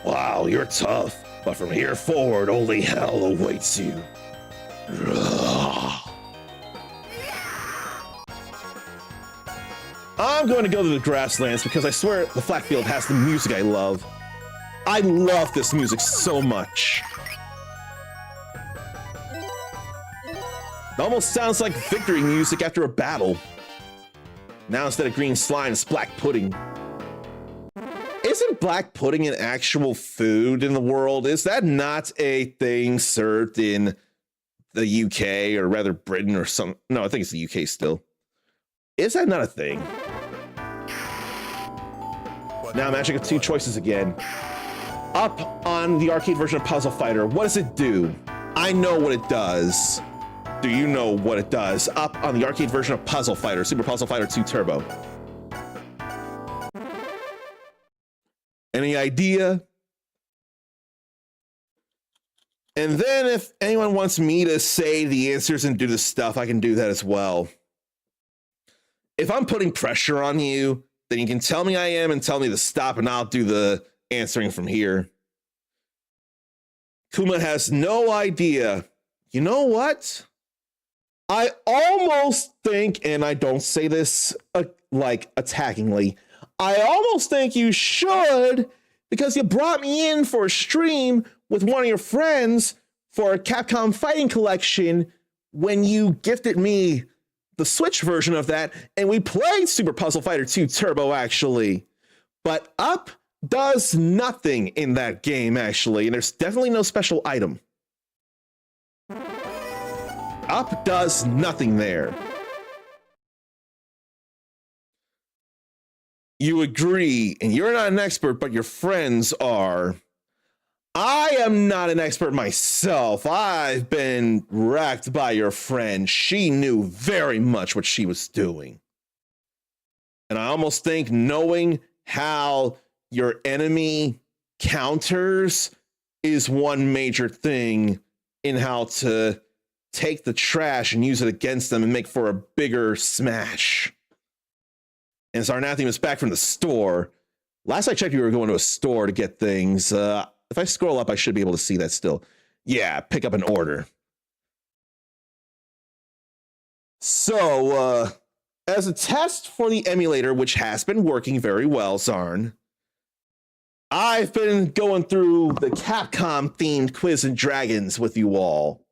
Wow, you're tough, but from here forward, only hell awaits you. I'm going to go to the grasslands because I swear the flat field has the music I love. I love this music so much. It almost sounds like victory music after a battle. Now instead of green slime, it's black pudding. Isn't black pudding an actual food in the world? Is that not a thing served in the UK, or rather Britain or some? No, I think it's the UK still. Is that not a thing? Now I'm actually got 2 choices again. Up on the arcade version of Puzzle Fighter, what does it do? I know what it does. Do you know what it does? Up on the arcade version of Puzzle Fighter, Super Puzzle Fighter 2 Turbo. Any idea? And then if anyone wants me to say the answers and do the stuff, I can do that as well. If I'm putting pressure on you, then you can tell me I am and tell me to stop, and I'll do the answering from here. Kuma has no idea. You know what? I almost think, and I don't say this like attackingly, I almost think you should, because you brought me in for a stream with one of your friends for a Capcom Fighting Collection when you gifted me the Switch version of that, and we played Super Puzzle Fighter 2 Turbo, actually. But Up does nothing in that game, actually, and there's definitely no special item. Up does nothing there. You agree, and you're not an expert, but your friends are. I am not an expert myself. I've been wrecked by your friend. She knew very much what she was doing. And I almost think knowing how your enemy counters is one major thing in how to take the trash and use it against them and make for a bigger smash. And Zarnathium is back from the store. Last I checked, you were going to a store to get things. If I scroll up, I should be able to see that still. Yeah, pick up an order. So, as a test for the emulator, which has been working very well, Zarn, I've been going through the Capcom-themed Quiz and Dragons with you all.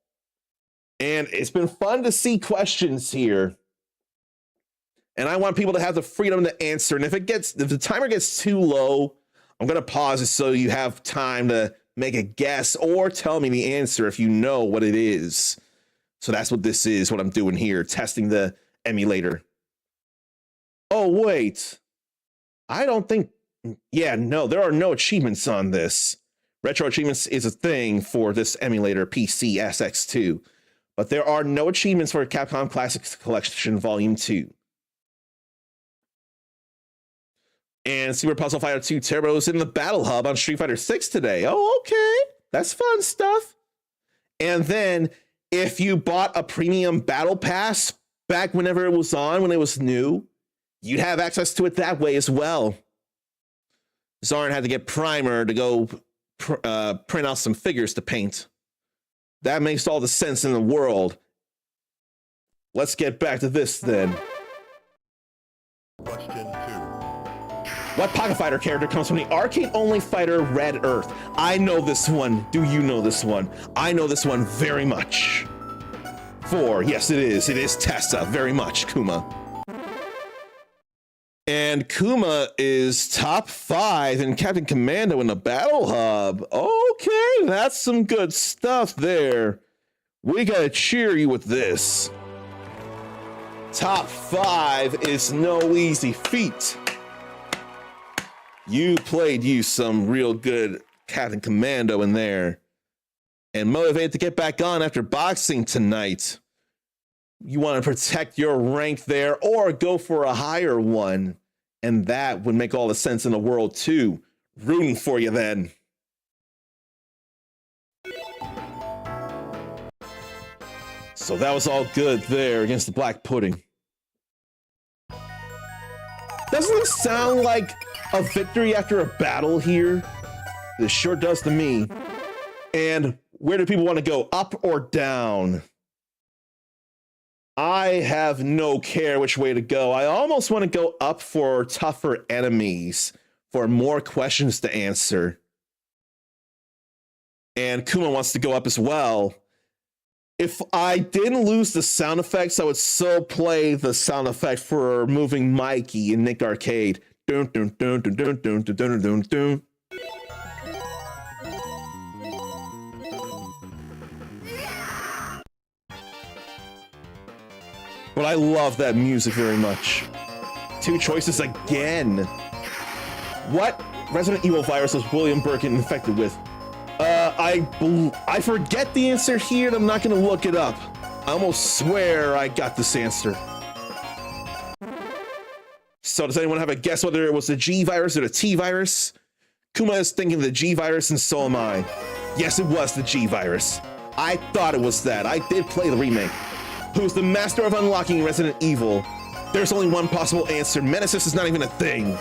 And it's been fun to see questions here. And I want people to have the freedom to answer. And if the timer gets too low, I'm going to pause it so you have time to make a guess or tell me the answer if you know what it is. So that's what this is, what I'm doing here, testing the emulator. Oh, wait. I don't think... Yeah, no, there are no achievements on this. Retro achievements is a thing for this emulator, PC SX2. But there are no achievements for Capcom Classics Collection Volume 2. And Super Puzzle Fighter 2 Turbo is in the Battle Hub on Street Fighter 6 today. Oh, okay. That's fun stuff. And then, if you bought a premium Battle Pass back whenever it was on, when it was new, you'd have access to it that way as well. Zarn had to get Primer to go print out some figures to paint. That makes all the sense in the world. Let's get back to this then. Question 2. What Pocket Fighter character comes from the arcade-only fighter Red Earth? I know this one. Do you know this one? I know this one very much. 4. Yes, it is. It is Tessa. Very much, Kuma. And Kuma is top 5 in Captain Commando in the Battle Hub. Okay, that's some good stuff there. We gotta cheer you with this. Top 5 is no easy feat. You played you some real good Captain Commando in there. And motivated to get back on after boxing tonight. You want to protect your rank there or go for a higher one. And that would make all the sense in the world too. Rooting for you then. So that was all good there against the Black Pudding. Doesn't it sound like a victory after a battle here? This sure does to me. And where do people want to go, up or down? I have no care which way to go. I almost want to go up for tougher enemies, for more questions to answer. And Kuma wants to go up as well. If I didn't lose the sound effects, I would so play the sound effect for moving Mikey in Nick Arcade. Dun, dun, dun, dun, dun, dun, dun, dun, dun, dun. But I love that music very much. 2 choices again. What Resident Evil virus was William Birkin infected with? I forget the answer here, and I'm not going to look it up. I almost swear I got this answer. So does anyone have a guess whether it was the G virus or the T virus? Kuma is thinking the G virus, and so am I. Yes, it was the G virus. I thought it was that. I did play the remake. Who's the master of unlocking Resident Evil? There's only one possible answer. Menesis is not even a thing.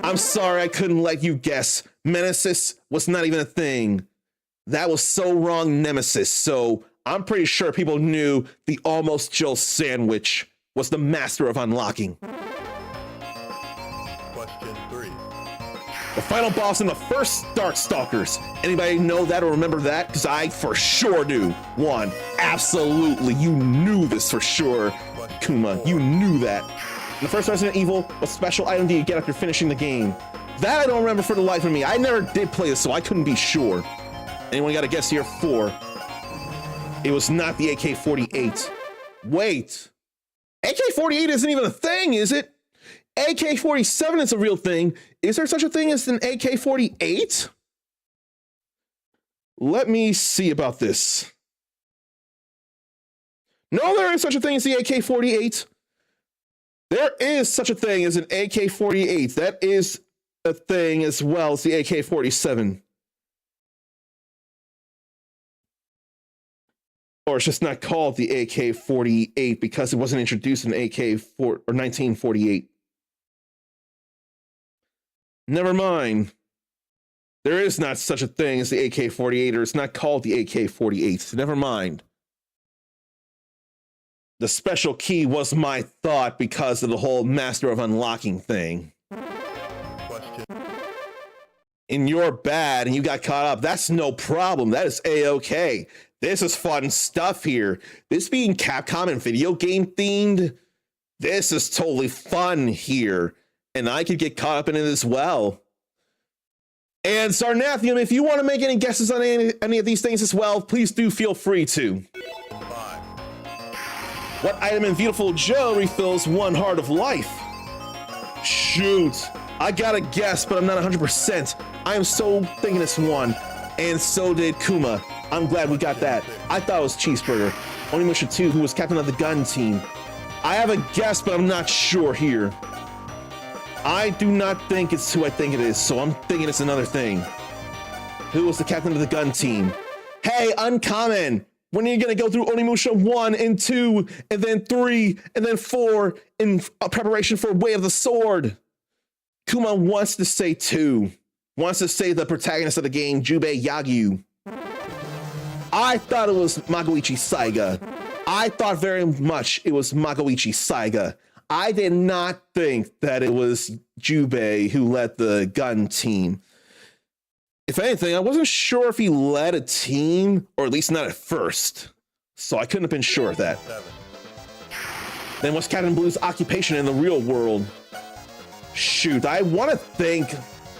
I'm sorry I couldn't let you guess. Menesis was not even a thing. That was so wrong, Nemesis. So I'm pretty sure people knew the Almost Jill sandwich was the master of unlocking. Question 3. The final boss in the first Darkstalkers. Anybody know that or remember that? Because I for sure do. 1. Absolutely. You knew this for sure, Kuma. You knew that. In the first Resident Evil, what special item do you get after finishing the game? That I don't remember for the life of me. I never did play this, so I couldn't be sure. Anyone got a guess here? 4. It was not the AK-48. Wait. AK-48 isn't even a thing, is it? AK-47 is a real thing. Is there such a thing as an AK-48? Let me see about this. No, there is such a thing as the AK-48. There is such a thing as an AK-48. That is a thing as well as the AK-47. Or it's just not called the AK-48 because it wasn't introduced in AK-4 or 1948. Never mind. There is not such a thing as the AK-48, or it's not called the AK-48. Never mind. The special key was my thought because of the whole Master of Unlocking thing. Question. And you're bad and you got caught up. That's no problem. That is A-okay. This is fun stuff here. This being Capcom and video game themed, this is totally fun here. And I could get caught up in it as well. And Sarnathium, if you want to make any guesses on any of these things as well, please do feel free to. 5. What item in Beautiful Joe refills 1 heart of life? Shoot. I got a guess, but I'm not 100%. I am so thinking this one. And so did Kuma. I'm glad we got that. I thought it was Cheeseburger. Onimusha 2, who was captain of the gun team. I have a guess, but I'm not sure here. I do not think it's who I think it is, so I'm thinking it's another thing. Who was the captain of the gun team? Hey, Uncommon! When are you gonna go through Onimusha 1 and 2, and then 3, and then 4 in preparation for Way of the Sword? Kuma wants to say 2. Wants to say the protagonist of the game, Jubei Yagyu. I thought it was Magoichi Saiga. I thought very much it was Magoichi Saiga. I did not think that it was Jubei who led the gun team. If anything, I wasn't sure if he led a team, or at least not at first. So I couldn't have been sure of that. 7. Then what's Captain Blue's occupation in the real world? Shoot, I want to think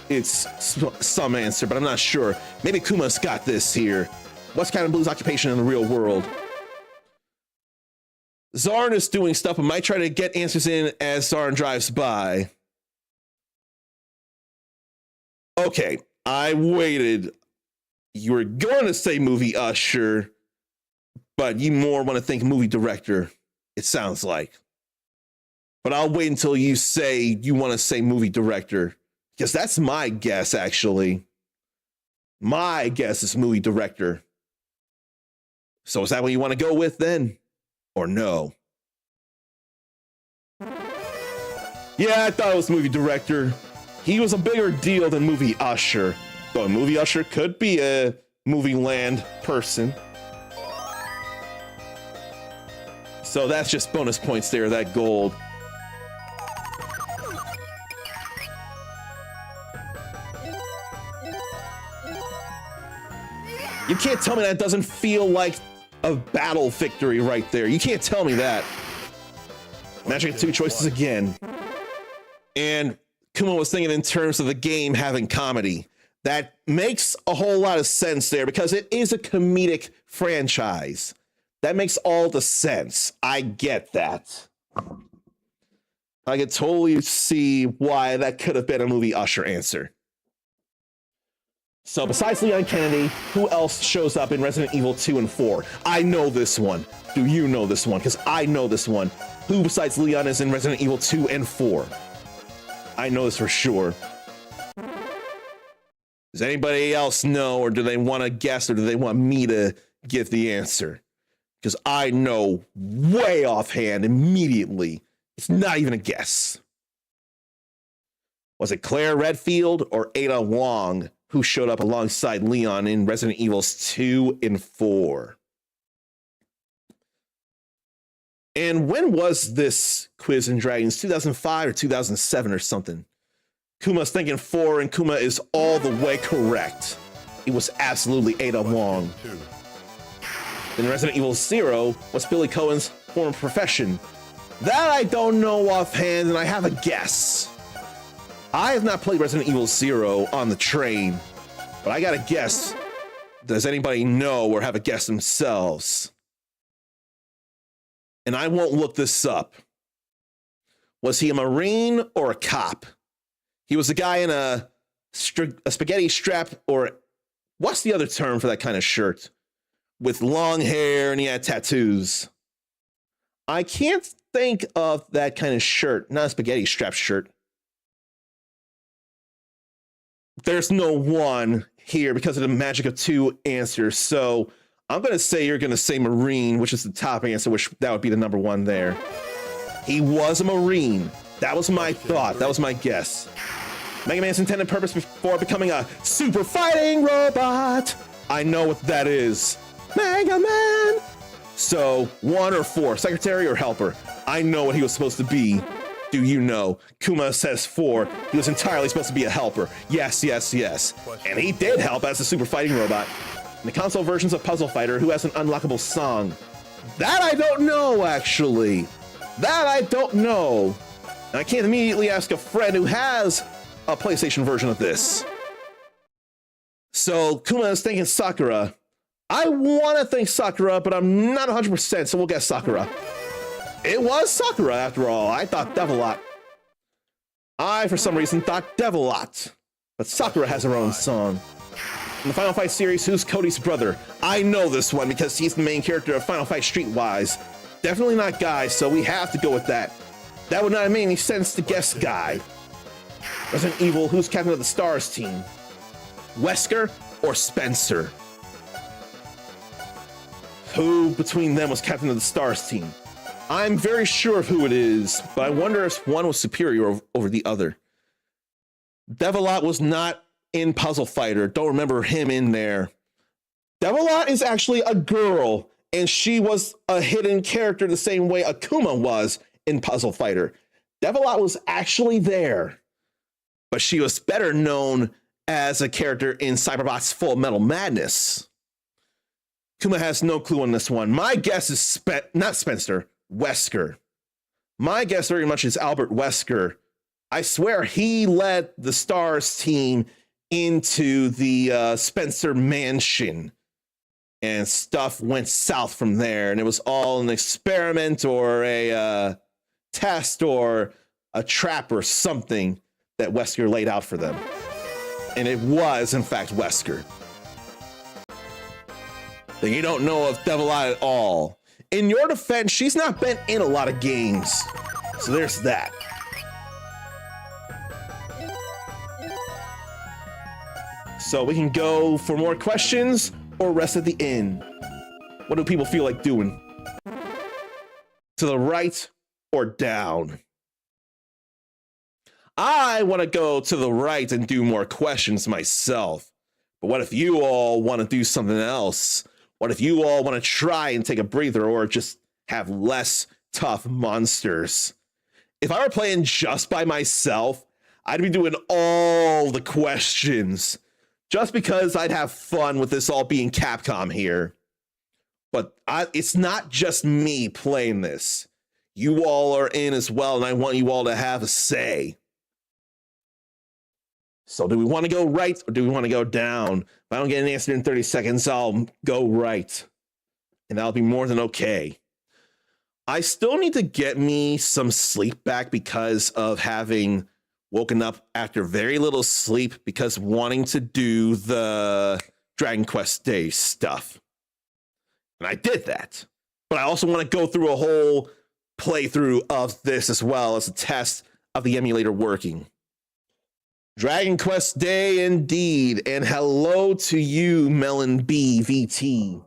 it's some answer, but I'm not sure. Maybe Kuma's got this here. What's Captain Blue's occupation in the real world? Zarn is doing stuff, but might try to get answers in as Zarn drives by. Okay, I waited. You were going to say movie usher, but you more want to think movie director, it sounds like. But I'll wait until you say you want to say movie director, because that's my guess, actually. My guess is movie director. So is that what you want to go with then? Or no? Yeah, I thought it was movie director. He was a bigger deal than movie usher. Though movie usher could be a movie land person. So that's just bonus points there, that gold. You can't tell me that doesn't feel like a battle victory right there. You can't tell me that. Magic 2 choices again. And Kuma was thinking in terms of the game having comedy. That makes a whole lot of sense there because it is a comedic franchise. That makes all the sense. I get that. I could totally see why that could have been a movie usher answer. So besides Leon Kennedy, who else shows up in Resident Evil 2 and 4? I know this one. Do you know this one? Because I know this one. Who besides Leon is in Resident Evil 2 and 4? I know this for sure. Does anybody else know, or do they want to guess, or do they want me to give the answer? Because I know way offhand immediately. It's not even a guess. Was it Claire Redfield or Ada Wong who showed up alongside Leon in Resident Evils 2 and 4? And when was this Quiz and Dragons? 2005 or 2007 or something? Kuma's thinking 4, and Kuma is all the way correct. It was absolutely Ada Wong. 2. In Resident Evil 0, what's Billy Cohen's former profession? That I don't know offhand, and I have a guess. I have not played Resident Evil 0 on the train, but I got a guess. Does anybody know or have a guess themselves? And I won't look this up. Was he a Marine or a cop? He was a guy in a spaghetti strap, or what's the other term for that kind of shirt? With long hair, and he had tattoos. I can't think of that kind of shirt, not a spaghetti strap shirt. There's no one here because of the magic of 2 answers. So I'm going to say you're going to say Marine, which is the top answer, which that would be the number 1 there. He was a Marine. That was my thought. That was my guess. Mega Man's intended purpose before becoming a super fighting robot. I know what that is. Mega Man. So 1 or 4, secretary or helper? I know what he was supposed to be. Do you know? Kuma says 4. He was entirely supposed to be a helper. Yes, yes, yes. And he did help as a super fighting robot. In the console versions of Puzzle Fighter, who has an unlockable song? That I don't know, actually. That I don't know. And I can't immediately ask a friend who has a PlayStation version of this. So Kuma is thinking Sakura. I want to think Sakura, but I'm not 100%, so we'll guess Sakura. It was Sakura, after all. I thought Devilot. I, for some reason, thought Devilot. But Sakura has her own song. In the Final Fight series, who's Cody's brother? I know this one because he's the main character of Final Fight Streetwise. Definitely not Guy, so we have to go with that. That would not make any sense to guess Guy. Resident Evil, who's captain of the STARS team? Wesker or Spencer? Who between them was captain of the STARS team? I'm very sure of who it is, but I wonder if one was superior over the other. Devilot was not in Puzzle Fighter. Don't remember him in there. Devilot is actually a girl, and she was a hidden character the same way Akuma was in Puzzle Fighter. Devilot was actually there, but she was better known as a character in Cyberbot's Full Metal Madness. Kuma has no clue on this one. My guess is not Spencer, Wesker. My guess very much is Albert Wesker. I swear he led the Stars team into the Spencer mansion, and stuff went south from there, and it was all an experiment or a test or a trap or something that Wesker laid out for them. And it was, in fact, Wesker. Then you don't know of Devilot at all. In your defense, she's not been in a lot of games, so there's that. So we can go for more questions or rest at the end. What do people feel like doing? To the right or down? I want to go to the right and do more questions myself. But what if you all want to do something else? What if you all want to try and take a breather or just have less tough monsters? If I were playing just by myself, I'd be doing all the questions just because I'd have fun with this all being Capcom here. But it's not just me playing this. You all are in as well, and I want you all to have a say. So do we want to go right or do we want to go down? If I don't get an answer in 30 seconds, I'll go right. And that'll be more than okay. I still need to get me some sleep back because of having woken up after very little sleep because wanting to do the Dragon Quest Day stuff. And I did that. But I also want to go through a whole playthrough of this as well as a test of the emulator working. Dragon Quest Day indeed, and hello to you, Melon B VT.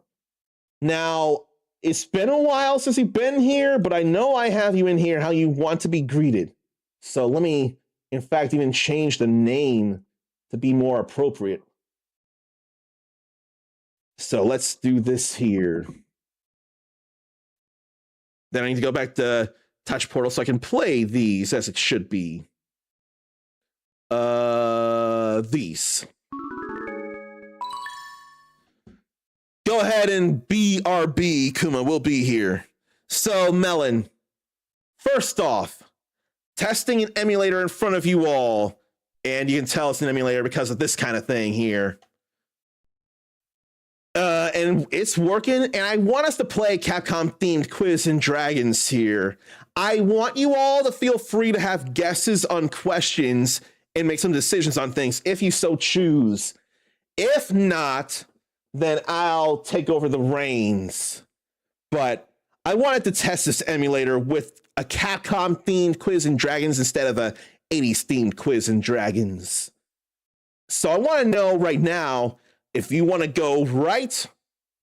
Now, it's been a while since you've been here, but I know I have you in here how you want to be greeted. So let me, in fact, even change the name to be more appropriate. So let's do this here. Then I need to go back to Touch Portal so I can play these as it should be. These. Go ahead and BRB, Kuma will be here. So, Melon, first off, testing an emulator in front of you all, and you can tell it's an emulator because of this kind of thing here. And it's working, and I want us to play Capcom-themed Quiz and Dragons here. I want you all to feel free to have guesses on questions and make some decisions on things if you so choose. If not, then I'll take over the reins. But I wanted to test this emulator with a Capcom-themed Quiz and Dragons instead of a 80s-themed Quiz and Dragons. So I want to know right now if you want to go right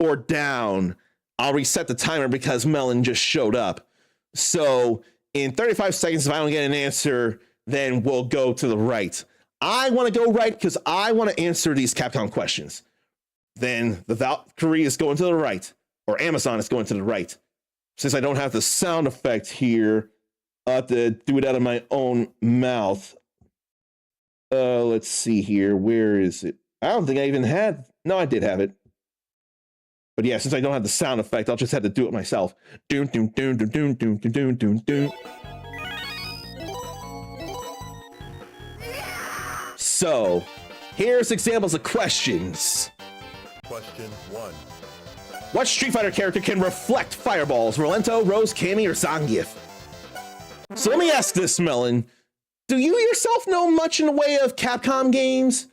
or down. I'll reset the timer because Melon just showed up. So in 35 seconds, if I don't get an answer, then we'll go to the right. I want to go right because I want to answer these Capcom questions. Then the Valkyrie is going to the right, or Amazon is going to the right. Since I don't have the sound effect here, I'll have to do it out of my own mouth. Let's see here. Where is it? I don't think I even had. No, I did have it. But yeah, since I don't have the sound effect, I'll just have to do it myself. Doom, doom, doom, doom, doom, doom, doom, doom, doom. So, here's examples of questions. Question 1. What Street Fighter character can reflect fireballs? Rolento, Rose, Cammy, or Zangief? So let me ask this, Melon. Do you yourself know much in the way of Capcom games?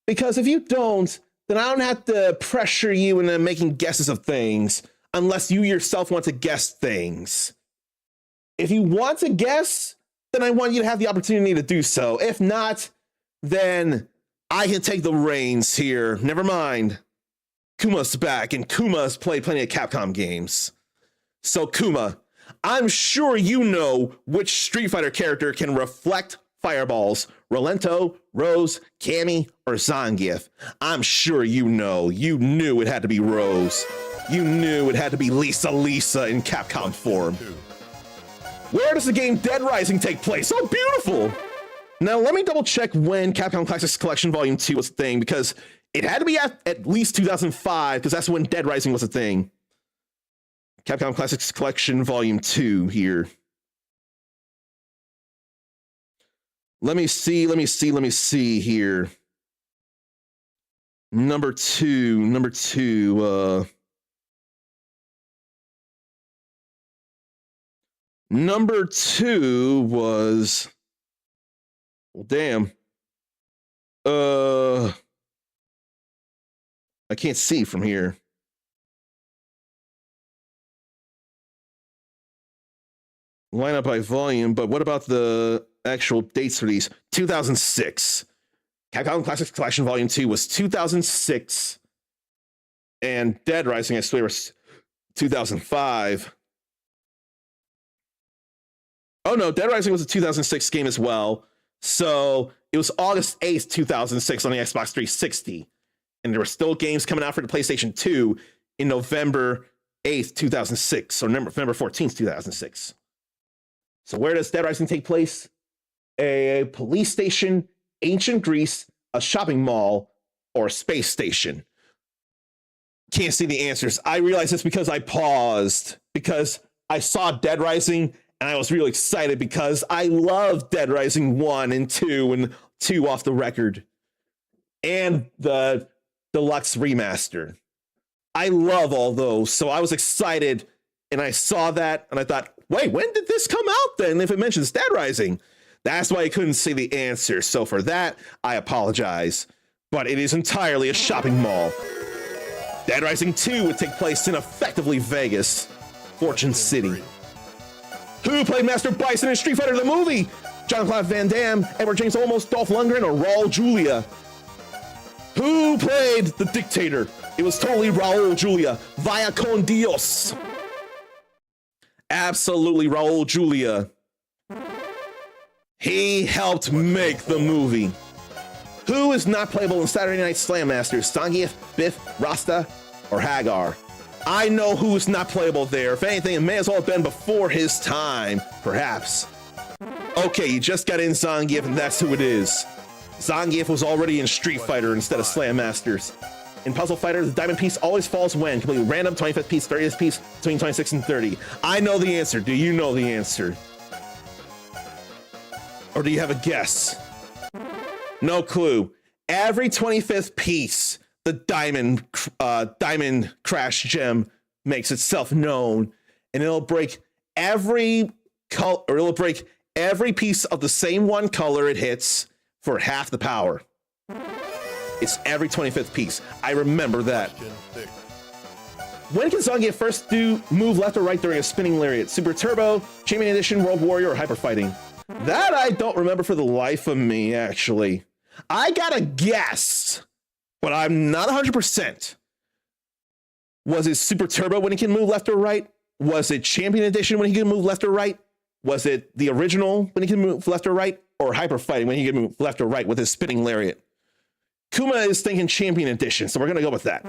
Because if you don't, then I don't have to pressure you into making guesses of things unless you yourself want to guess things. If you want to guess, then I want you to have the opportunity to do so. If not, then I can take the reins here. Never mind. Kuma's back, and Kuma's played plenty of Capcom games. So Kuma, I'm sure you know which Street Fighter character can reflect fireballs. Rolento, Rose, Cammy, or Zangief. I'm sure you know. You knew it had to be Rose. You knew it had to be Lisa in Capcom form. 2. Where does the game Dead Rising take place? Oh, beautiful. Now, let me double check when Capcom Classics Collection Volume 2 was a thing, because it had to be at least 2005, because that's when Dead Rising was a thing. Capcom Classics Collection Volume 2 here. Let me see here. Number two. Number 2 was, well, damn. I can't see from here. Line up by volume, but what about the actual dates for these? 2006. Capcom Classics Collection Volume 2 was 2006. And Dead Rising, I swear, was 2005. Oh no, Dead Rising was a 2006 game as well. So it was August 8th, 2006 on the Xbox 360. And there were still games coming out for the PlayStation 2 in November 8th, 2006, or November 14th, 2006. So where does Dead Rising take place? A police station, ancient Greece, a shopping mall, or a space station? Can't see the answers. I realize this because I paused, because I saw Dead Rising and I was really excited because I love Dead Rising 1 and 2 and 2 off the record. And the deluxe remaster. I love all those. So I was excited and I saw that and I thought, wait, when did this come out then? If it mentions Dead Rising, that's why I couldn't see the answer. So for that, I apologize. But it is entirely a shopping mall. Dead Rising 2 would take place in effectively Vegas, Fortune City. Who played Master Bison in Street Fighter the movie? Jean-Claude Van Damme, Edward James Olmos, Dolph Lundgren, or Raul Julia? Who played the Dictator? It was totally Raul Julia. Vaya con Dios. Absolutely Raul Julia. He helped make the movie. Who is not playable in Saturday Night Slam Masters? Zangief, Biff, Rasta, or Hagar? I know who's not playable there. If anything, it may as well have been before his time, perhaps. Okay, you just got in Zangief, and that's who it is. Zangief was already in Street Fighter instead of Slam Masters. In Puzzle Fighter, the diamond piece always falls when? Completely random, 25th piece, 30th piece, between 26 and 30. I know the answer. Do you know the answer? Or do you have a guess? No clue. Every 25th piece, the diamond crash gem makes itself known, and it'll break every color, or it'll break every piece of the same one color it hits for half the power. It's every 25th piece. I remember that. Question 6. When can Zangief first move left or right during a spinning lariat? Super Turbo, Champion Edition, World Warrior, or Hyper Fighting? That I don't remember for the life of me, actually. I got a guess, but I'm not 100%. Was it Super Turbo when he can move left or right? Was it Champion Edition when he can move left or right? Was it the original when he can move left or right? Or Hyper Fighting when he can move left or right with his spinning lariat? Kuma is thinking Champion Edition, so we're going to go with that.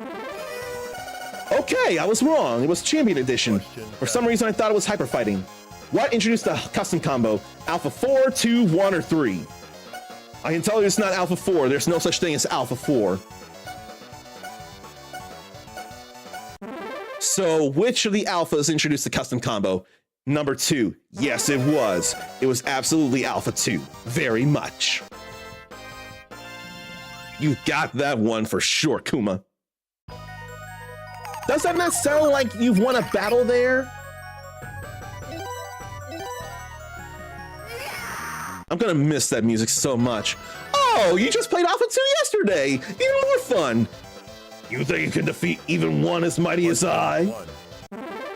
Okay, I was wrong. It was Champion Edition. For some reason, I thought it was Hyper Fighting. What introduced the custom combo? Alpha 4, 2, 1, or 3? I can tell you it's not Alpha 4. There's no such thing as Alpha 4. So, which of the alphas introduced the custom combo? Number 2. Yes, it was. It was absolutely Alpha 2. Very much. You got that one for sure, Kuma. Does that not sound like you've won a battle there? I'm gonna miss that music so much. Oh, you just played Alpha 2 yesterday! Even more fun! You think you can defeat even one as mighty as I?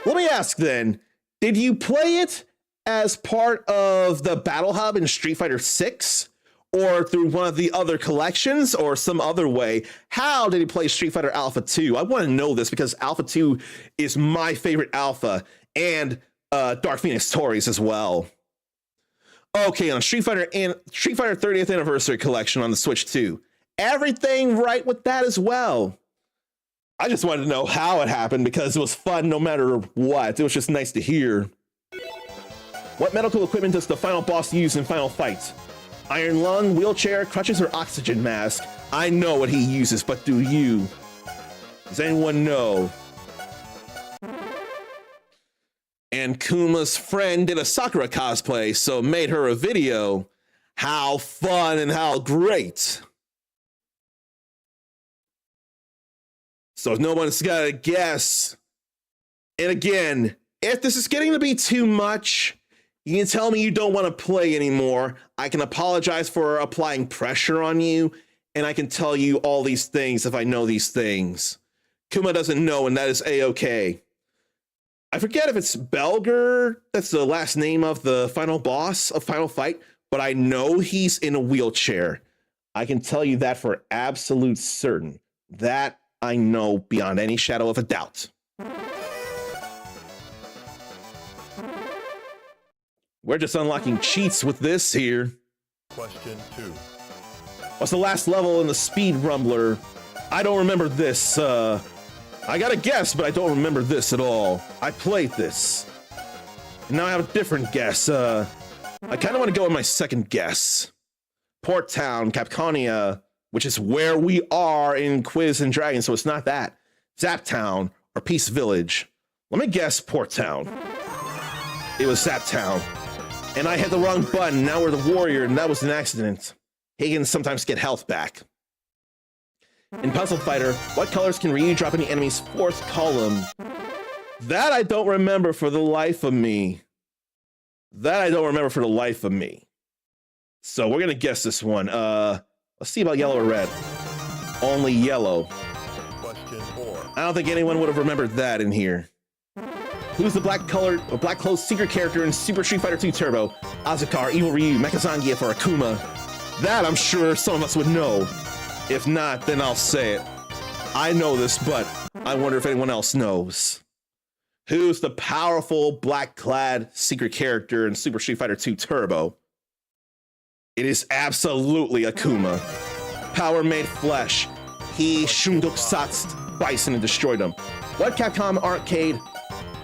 Let me ask then, did you play it as part of the Battle Hub in Street Fighter 6? Or through one of the other collections, or some other way? How did he play Street Fighter Alpha 2? I want to know this because Alpha 2 is my favorite Alpha, and Dark Phoenix Tories as well. Okay, on Street Fighter 30th Anniversary Collection on the Switch 2. Everything right with that as well. I just wanted to know how it happened because it was fun no matter what. It was just nice to hear. What medical equipment does the final boss use in Final Fight? Iron lung, wheelchair, crutches, or oxygen mask? I know what he uses, but do you? Does anyone know? And Kuma's friend did a Sakura cosplay, so made her a video. How fun and how great. So no one's got to guess. And again, if this is getting to be too much, you can tell me you don't want to play anymore. I can apologize for applying pressure on you, and I can tell you all these things if I know these things. Kuma doesn't know, and that is A-okay. I forget if it's Belger, that's the last name of the final boss of Final Fight, but I know he's in a wheelchair. I can tell you that for absolute certain. That I know beyond any shadow of a doubt. We're just unlocking cheats with this here. Question 2. What's the last level in the Speed Rumbler? I don't remember this. I got a guess, but I don't remember this at all. I played this. And now I have a different guess. I kind of want to go with my second guess. Port Town, Capconia, which is where we are in Quiz and Dragon, so it's not that. Zap Town or Peace Village. Let me guess Port Town. It was Zap Town. And I hit the wrong button. Now we're the warrior, and that was an accident. He can sometimes get health back. In Puzzle Fighter, what colors can Ryu drop in the enemy's fourth column? That I don't remember for the life of me. So we're gonna guess this one. Let's see about yellow or red. Only yellow. Question 4. I don't think anyone would have remembered that in here. Who's the black clothed secret character in Super Street Fighter 2 Turbo? Azukar, Evil Ryu, Mecha Zangief, or Akuma? That I'm sure some of us would know. If not, then I'll say it. I know this, but I wonder if anyone else knows. Who's the powerful black-clad secret character in Super Street Fighter 2 Turbo? It is absolutely Akuma. Power made flesh. He shundokusatsed Bison and destroyed him. What Capcom arcade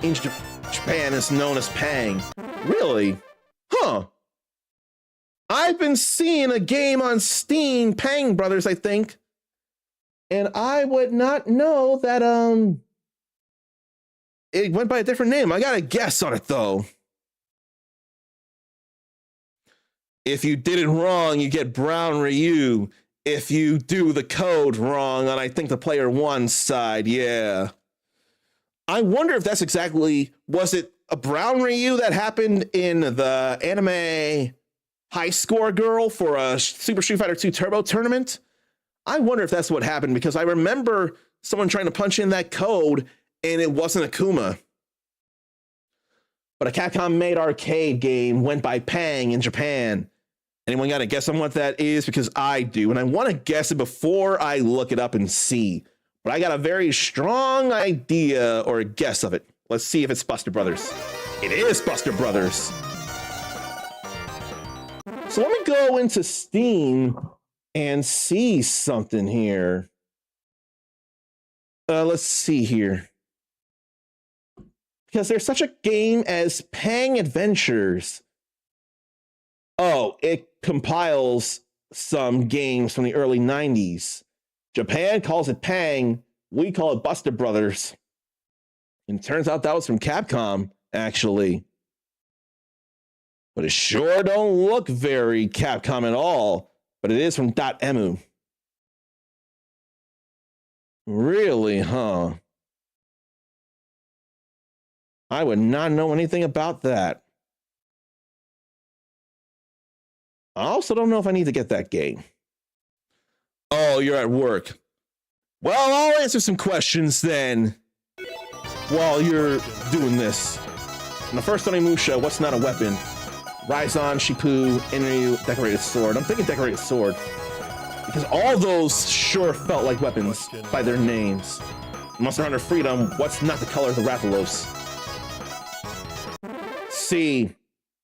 in Japan is known as Pang? Really? Huh. I've been seeing a game on Steam, Pang Brothers, I think. And I would not know that, it went by a different name. I got a guess on it, though. If you did it wrong, you get Brown Ryu. If you do the code wrong on, I think, the player one side, yeah. I wonder if that's exactly, was it a Brown Ryu that happened in the anime High Score Girl for a Super Street Fighter 2 Turbo tournament? I wonder if that's what happened, because I remember someone trying to punch in that code and it wasn't Akuma. But a Capcom-made arcade game went by Pang in Japan. Anyone got a guess on what that is? Because I do, and I want to guess it before I look it up and see. But I got a very strong idea or a guess of it. Let's see if it's Buster Brothers. It is Buster Brothers. So let me go into Steam and see something here. Let's see here. Because there's such a game as Pang Adventures. Oh, it compiles some games from the early 90s. Japan calls it Pang. We call it Buster Brothers. And it turns out that was from Capcom, actually. But it sure don't look very Capcom at all. But it is from .emu. Really, huh? I would not know anything about that. I also don't know if I need to get that game. Oh, you're at work. Well, I'll answer some questions then while you're doing this. In the first Onimusha, what's not a weapon? Raizan, Shippu, Enryu, Decorated Sword. I'm thinking Decorated Sword, because all those sure felt like weapons by their names. Monster Hunter Freedom, what's not the color of the Rathalos? See,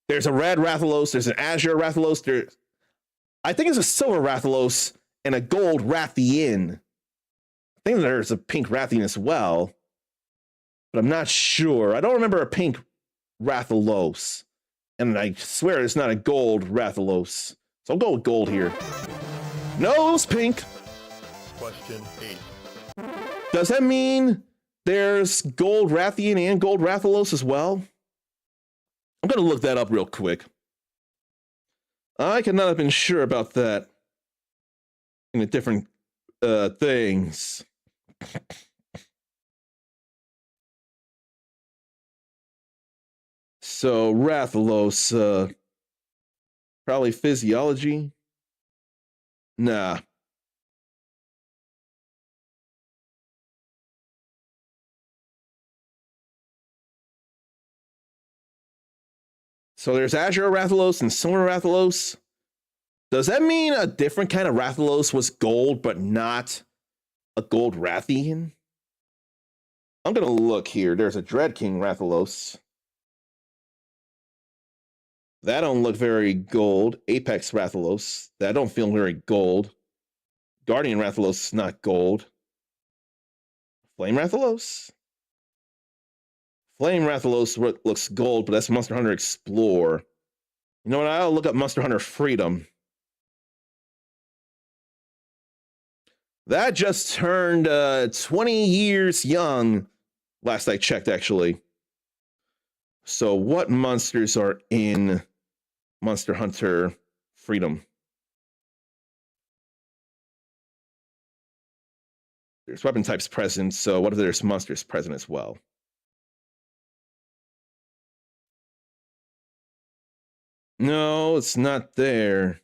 there's a red Rathalos, there's an azure Rathalos, I think it's a silver Rathalos and a gold Rathian. I think there's a pink Rathian as well, but I'm not sure. I don't remember a pink Rathalos. And I swear it's not a gold Rathalos. So I'll go with gold here. No, it's pink. Question 8. Does that mean there's gold Rathian and gold Rathalos as well? I'm going to look that up real quick. I could not have been sure about that in the different things. So Rathalos, probably physiology. Nah. So there's Azure Rathalos and Silver Rathalos. Does that mean a different kind of Rathalos was gold, but not a gold Rathian? I'm going to look here. There's a Dread King Rathalos. That don't look very gold. Apex Rathalos. That don't feel very gold. Guardian Rathalos is not gold. Flame Rathalos? Flame Rathalos looks gold, but that's Monster Hunter Explore. You know what? I'll look up Monster Hunter Freedom. That just turned 20 years young, last I checked, actually. So what monsters are in Monster Hunter Freedom? There's weapon types present, so what if there's monsters present as well? No, it's not there.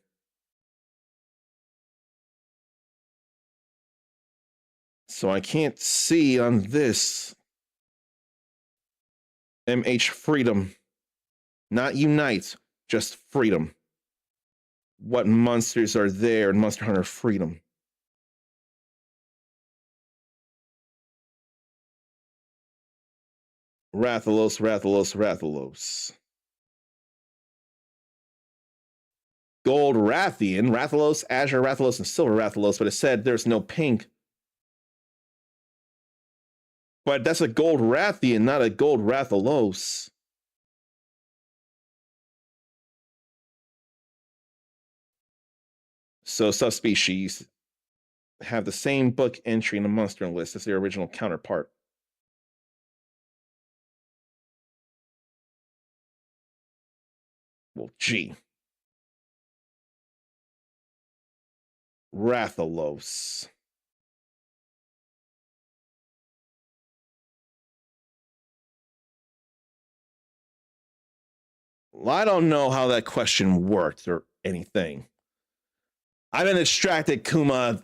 So I can't see on this. MH Freedom. Not Unite, just Freedom. What monsters are there in Monster Hunter Freedom? Rathalos, Rathalos, Rathalos. Gold Rathian, Rathalos, Azure Rathalos, and Silver Rathalos, but it said there's no pink. But that's a gold Rathian, not a gold Rathalos. So subspecies have the same book entry in the monster list as their original counterpart. Well, gee. Rathalos. Well, I don't know how that question worked or anything. I've been distracted, Kuma.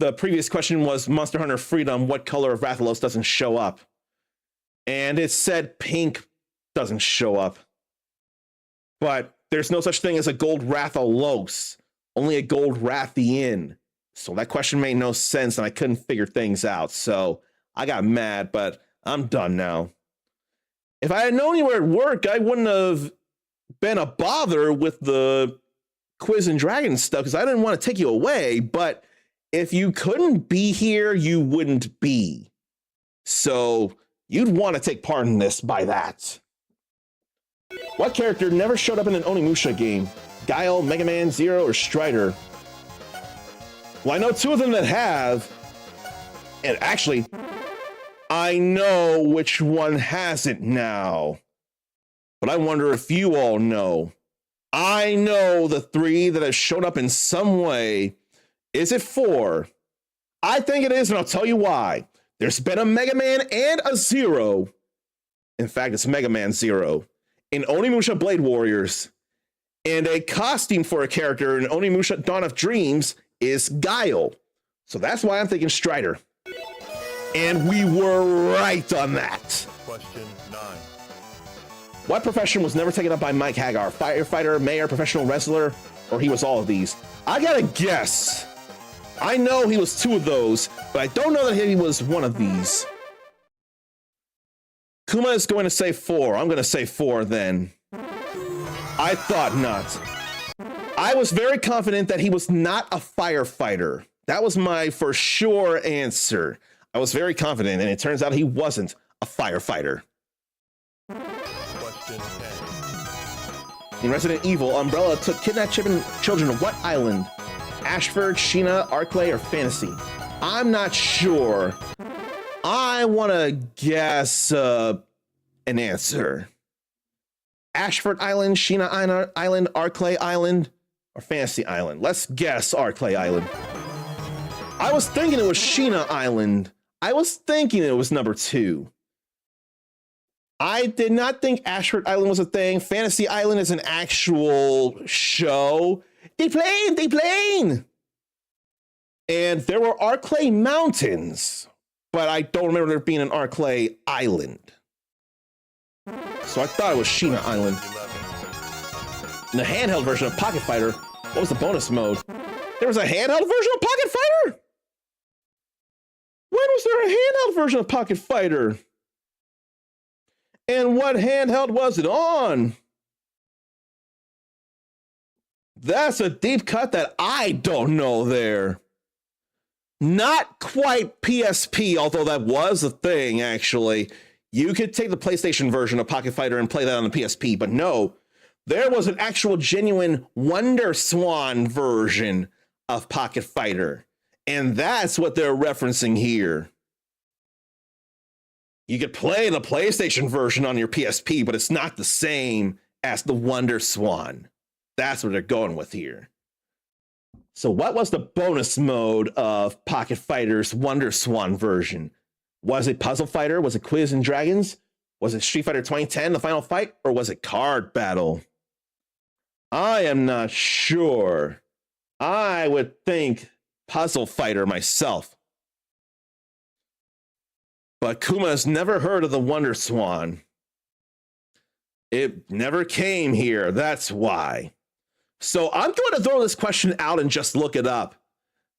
The previous question was Monster Hunter Freedom. What color of Rathalos doesn't show up? And it said pink doesn't show up. But there's no such thing as a gold Rathalos. Only a gold Rathian. So that question made no sense and I couldn't figure things out. So I got mad, but I'm done now. If I had known you were at work, I wouldn't have been a bother with the Quiz and Dragon stuff because I didn't want to take you away. But if you couldn't be here, you wouldn't be. So you'd want to take part in this by that. What character never showed up in an Onimusha game? Guile, Mega Man, Zero, or Strider? Well, I know two of them that have. And actually, I know which one hasn't now. But I wonder if you all know. I know the three that have shown up in some way. Is it four? I think it is, and I'll tell you why. There's been a Mega Man and a Zero. In fact, it's Mega Man Zero. In Onimusha Blade Warriors. And a costume for a character in Onimusha Dawn of Dreams is Guile. So that's why I'm thinking Strider. And we were right on that. Question 9. What profession was never taken up by Mike Hagar? Firefighter, mayor, professional wrestler, or he was all of these? I gotta guess. I know he was two of those, but I don't know that he was one of these. Kuma is going to say 4. I'm going to say 4 then. I thought not. I was very confident that he was not a firefighter. That was my for sure answer. I was very confident, and it turns out he wasn't a firefighter. Question 10. In Resident Evil, Umbrella took kidnapped children to what island? Ashford, Sheena, Arklay, or Fantasy? I'm not sure. I want to guess an answer. Ashford Island, Sheena Island, Arklay Island, or Fantasy Island? Let's guess Arklay Island. I was thinking it was Sheena Island. I was thinking it was number 2. I did not think Ashford Island was a thing. Fantasy Island is an actual show. They plane. And there were Arklay Mountains, but I don't remember there being an Arklay Island. So I thought it was Sheena Island. In the handheld version of Pocket Fighter, what was the bonus mode? There was a handheld version of Pocket Fighter? When was there a handheld version of Pocket Fighter? And what handheld was it on? That's a deep cut that I don't know there. Not quite PSP, although that was a thing, actually. You could take the PlayStation version of Pocket Fighter and play that on the PSP, but no, there was an actual genuine Wonder Swan version of Pocket Fighter. And that's what they're referencing here. You could play the PlayStation version on your PSP, but it's not the same as the Wonder Swan. That's what they're going with here. So what was the bonus mode of Pocket Fighter's Wonder Swan version? Was it Puzzle Fighter? Was it Quiz and Dragons? Was it Street Fighter 2010, the final fight? Or was it Card Battle? I am not sure. I would think Puzzle Fighter myself. But Kuma's never heard of the Wonder Swan. It never came here, that's why. So I'm going to throw this question out and just look it up.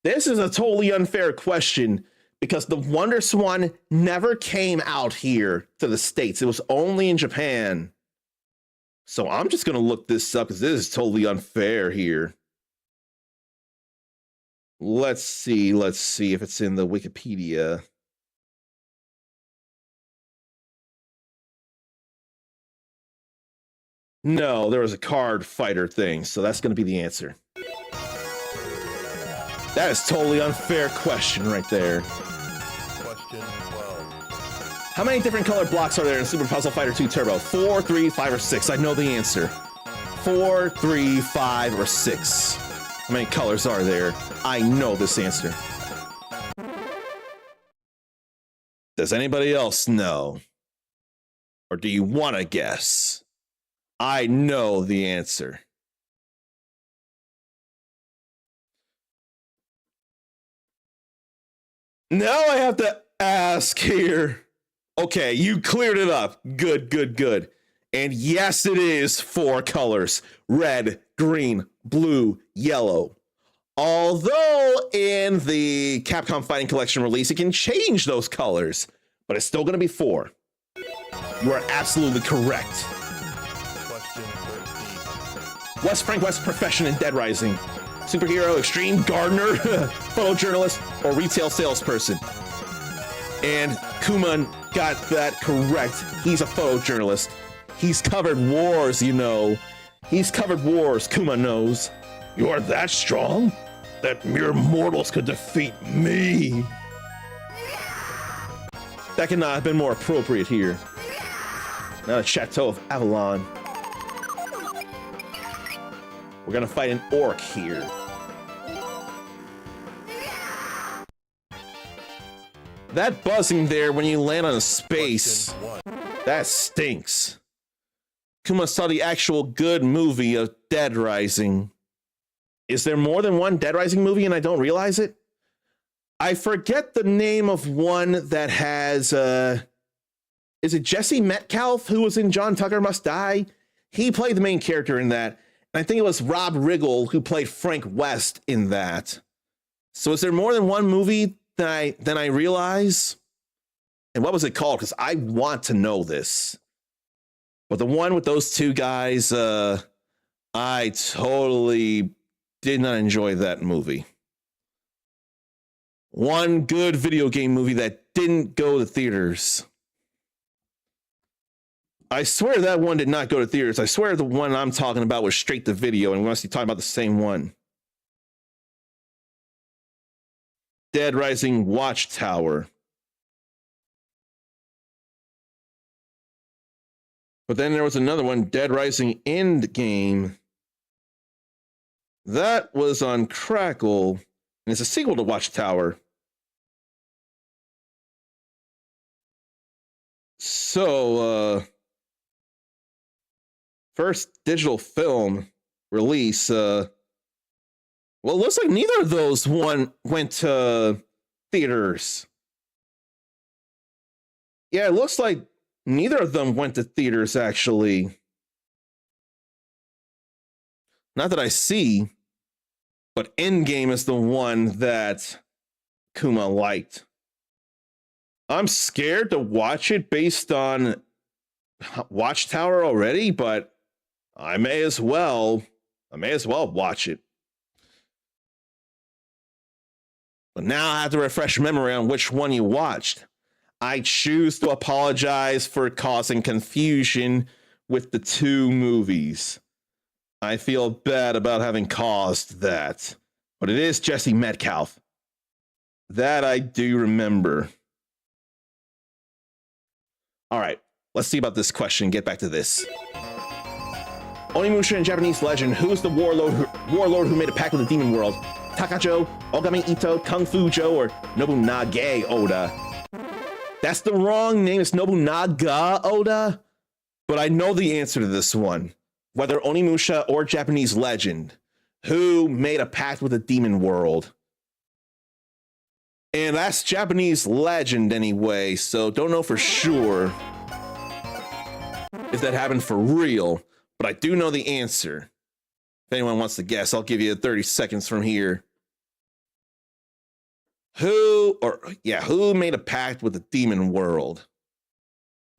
This is a totally unfair question because the Wonder Swan never came out here to the States. It was only in Japan. So I'm just going to look this up because this is totally unfair here. Let's see if it's in the Wikipedia. No, there was a card fighter thing, so that's going to be the answer. That is totally unfair question right there. Question 12. How many different color blocks are there in Super Puzzle Fighter 2 Turbo? 4, 3, 5, or 6? I know the answer. 4, 3, 5, or 6. How many colors are there? I know this answer. Does anybody else know? Or do you want to guess? I know the answer. Now I have to ask here. Okay, you cleared it up. Good. And yes, it is 4 colors. Red, green, blue, yellow. Although in the Capcom Fighting Collection release, it can change those colors, but it's still going to be 4. You are absolutely correct. Question 13. What's Frank West's profession in Dead Rising? Superhero, extreme, gardener, photojournalist, or retail salesperson? And Kuma got that correct. He's a photojournalist. He's covered wars, you know. He's covered wars, Kuma knows. You are that strong? That mere mortals could defeat me? That could not have been more appropriate here. Now the Chateau of Avalon. We're gonna fight an orc here. That buzzing there when you land on a space, Question 1. that stinks. Kuma saw the actual good movie of Dead Rising. Is there more than one Dead Rising movie and I don't realize it? I forget the name of one that has, is it Jesse Metcalf who was in John Tucker Must Die? He played the main character in that. And I think it was Rob Riggle who played Frank West in that. So is there more than one movie than I realize? And what was it called? Because I want to know this. But the one with those two guys, I totally did not enjoy that movie. One good video game movie that didn't go to theaters. I swear that one did not go to theaters. I swear the one I'm talking about was straight to video, and we must be talking about the same one. Dead Rising Watchtower. But then there was another one, Dead Rising Endgame. That was on Crackle, and it's a sequel to Watchtower. So, first digital film release, well, it looks like neither of those went to theaters. Yeah, it looks like neither of them went to theaters, actually. Not that I see, but Endgame is the one that Kuma liked. I'm scared to watch it based on Watchtower already, but I may as well watch it. But now I have to refresh memory on which one you watched. I choose to apologize for causing confusion with the two movies. I feel bad about having caused that. But it is Jesse Metcalf. That I do remember. All right, let's see about this question. Get back to this. Onimusha in Japanese legend, who's the warlord who made a pact with the demon world? Takajo, Ogami Ito, Kung Fu Joe, or Nobunaga Oda? That's the wrong name. It's Nobunaga Oda. But I know the answer to this one. Whether Onimusha or Japanese legend, who made a pact with the demon world? And that's Japanese legend anyway, so don't know for sure if that happened for real, but I do know the answer. If anyone wants to guess, I'll give you 30 seconds from here. Who made a pact with the demon world?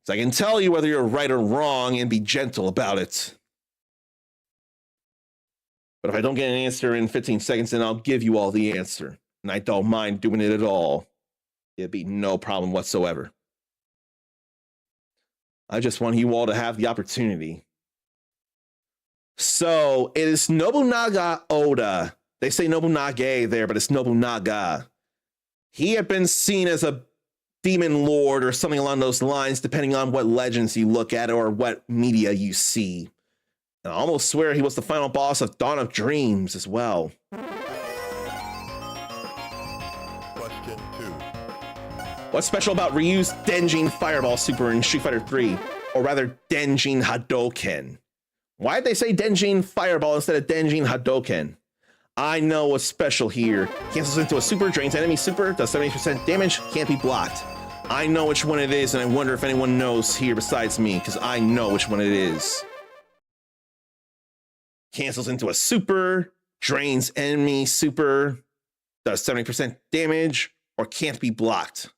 So I can tell you whether you're right or wrong and be gentle about it. But if I don't get an answer in 15 seconds, then I'll give you all the answer. And I don't mind doing it at all. It'd be no problem whatsoever. I just want you all to have the opportunity. So it is Nobunaga Oda. They say Nobunaga there, but it's Nobunaga. He had been seen as a demon lord or something along those lines, depending on what legends you look at or what media you see. And I almost swear he was the final boss of Dawn of Dreams as well. Question 2. What's special about Ryu's Denjin Fireball Super in Street Fighter 3? Or rather, Denjin Hadoken? Why did they say Denjin Fireball instead of Denjin Hadoken? I know what's special here. Cancels into a super, drains enemy super, does 70% damage, can't be blocked. I know which one it is, and I wonder if anyone knows here besides me, because I know which one it is. Cancels into a super, drains enemy super, does 70% damage, or can't be blocked.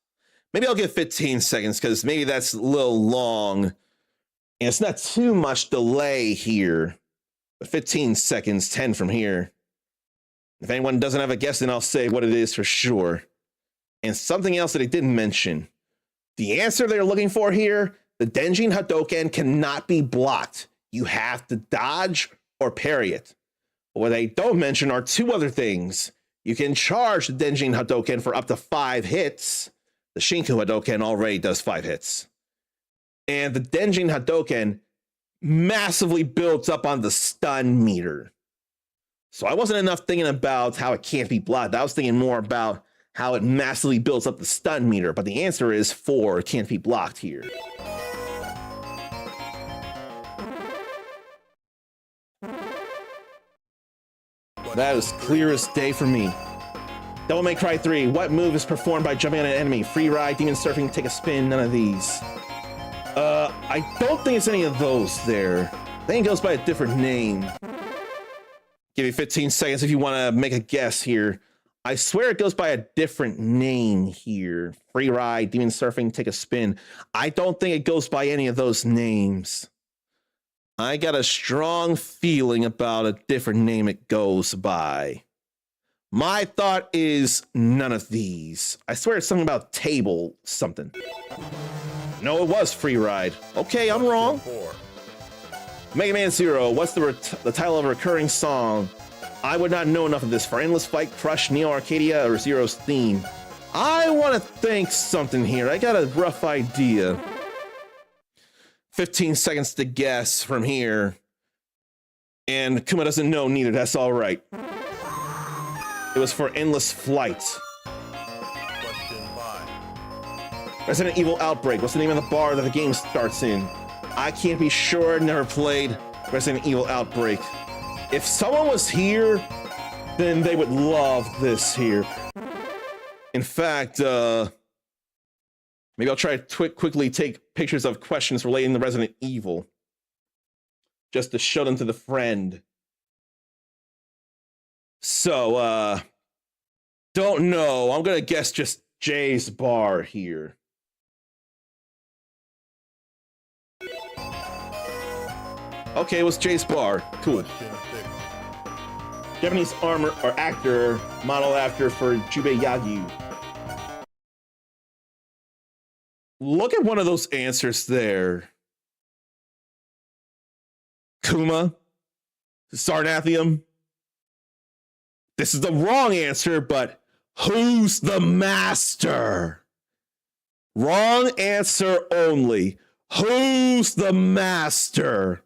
Maybe I'll give 15 seconds, because maybe that's a little long. And it's not too much delay here. But 15 seconds, 10 from here. If anyone doesn't have a guess, then I'll say what it is for sure. And something else that I didn't mention. The answer they're looking for here, the Denjin Hadoken cannot be blocked. You have to dodge or parry it. But what they don't mention are two other things. You can charge the Denjin Hadoken for up to 5 hits. The Shinku Hadoken already does 5 hits. And the Denjin Hadoken massively builds up on the stun meter. So I wasn't enough thinking about how it can't be blocked. I was thinking more about how it massively builds up the stun meter. But the answer is 4, it can't be blocked here. That is clear as day for me. Devil May Cry 3. What move is performed by jumping on an enemy? Free ride, demon surfing, take a spin, none of these. I don't think it's any of those there. I think it goes by a different name. Give you 15 seconds if you want to make a guess here. I swear it goes by a different name here. Free ride, demon surfing, take a spin. I don't think it goes by any of those names. I got a strong feeling about a different name it goes by. My thought is none of these. I swear it's something about table something. No, it was Free Ride. Okay, I'm wrong. 4. Mega Man Zero, what's the title of a recurring song? I would not know enough of this for Endless Fight, Crush, Neo Arcadia, or Zero's theme. I want to think something here. I got a rough idea. 15 seconds to guess from here. And Kuma doesn't know neither. That's all right. It was for Endless Flight. Question 5. Resident Evil Outbreak. What's the name of the bar that the game starts in? I can't be sure. Never played Resident Evil Outbreak. If someone was here, then they would love this here. In fact, maybe I'll try to quickly take pictures of questions relating to Resident Evil, just to show them to the friend. So, don't know. I'm gonna guess just Jay's bar here. Okay, it was Jay's bar. Cool. Question 6. Japanese armor or actor model after for Jubei Yagyu. Look at one of those answers there. Kuma, Sarnathium. This is the wrong answer, but who's the master? Wrong answer only. Who's the master?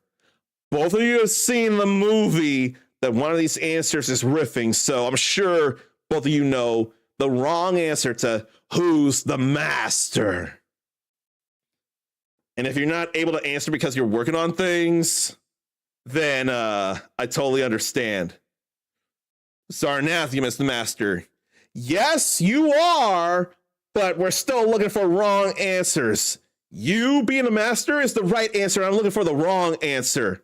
Both of you have seen the movie that one of these answers is riffing, so I'm sure both of you know the wrong answer to who's the master. And if you're not able to answer because you're working on things, then I totally understand. Sarnathium is the master. Yes, you are, but we're still looking for wrong answers. You being the master is the right answer. I'm looking for the wrong answer.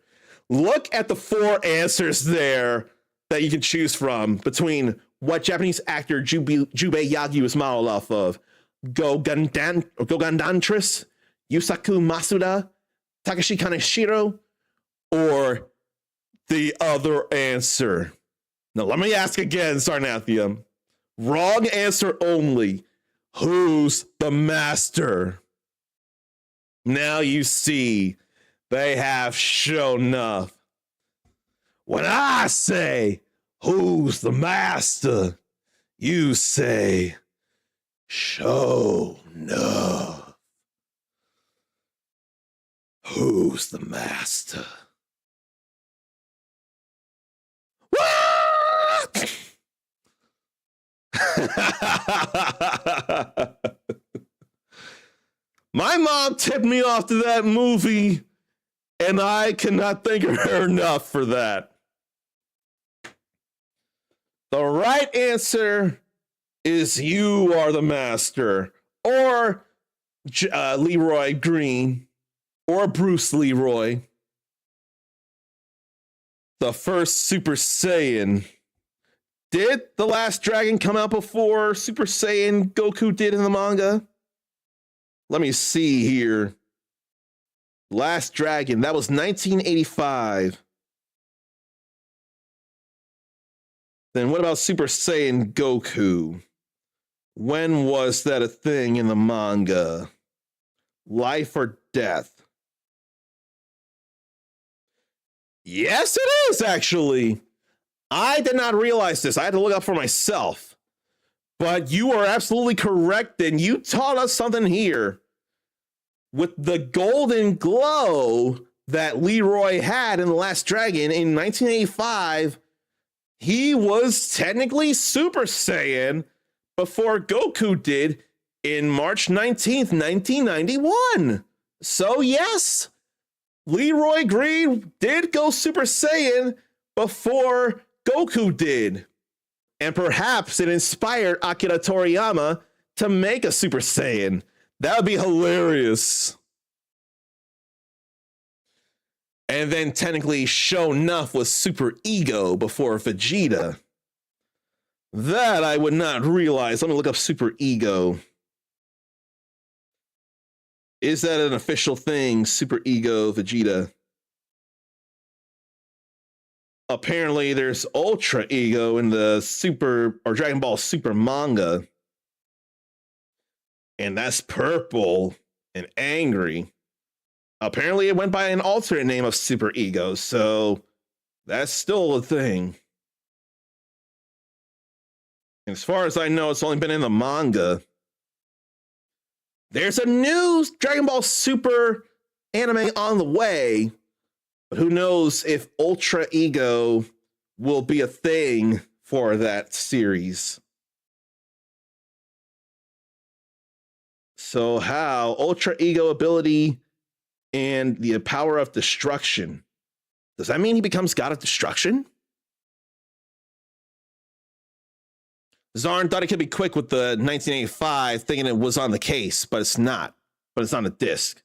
Look at the 4 answers there that you can choose from between what Japanese actor Jubei Yagyu is modeled off of. Gogandantris, Yusaku Masuda, Takashi Kaneshiro, or the other answer. Now, let me ask again, Sarnathium. Wrong answer only. Who's the master? Now you see, they have shown enough. When I say, who's the master? You say, show enough. Who's the master? What? My mom tipped me off to that movie, and I cannot thank her enough for that. The right answer is you are the master, or Leroy Green, or Bruce Leroy, the first Super Saiyan. Did The Last Dragon come out before Super Saiyan Goku did in the manga? Let me see here. Last Dragon, that was 1985. Then what about Super Saiyan Goku? When was that a thing in the manga? Life or Death? Yes, it is, actually. I did not realize this. I had to look up for myself. But you are absolutely correct, and you taught us something here. With the golden glow that Leroy had in The Last Dragon in 1985, he was technically Super Saiyan before Goku did in March 19th, 1991. So yes, Leroy Green did go Super Saiyan before Goku did. And perhaps it inspired Akira Toriyama to make a Super Saiyan. That would be hilarious. And then technically Sho'nuff was Super Ego before Vegeta. That I would not realize. Let me look up Super Ego. Is that an official thing, Super Ego Vegeta? Apparently there's Ultra Ego in the Super or Dragon Ball Super manga. And that's purple. and angry. Apparently, it went by an alternate name of Super Ego, so that's still a thing. As far as I know, it's only been in the manga. There's a new Dragon Ball Super anime on the way, but who knows if Ultra Ego will be a thing for that series. So how Ultra Ego ability and the power of destruction. Does that mean he becomes God of Destruction? Zarn thought he could be quick with the 1985, thinking it was on the case, but it's not. But it's on a disc.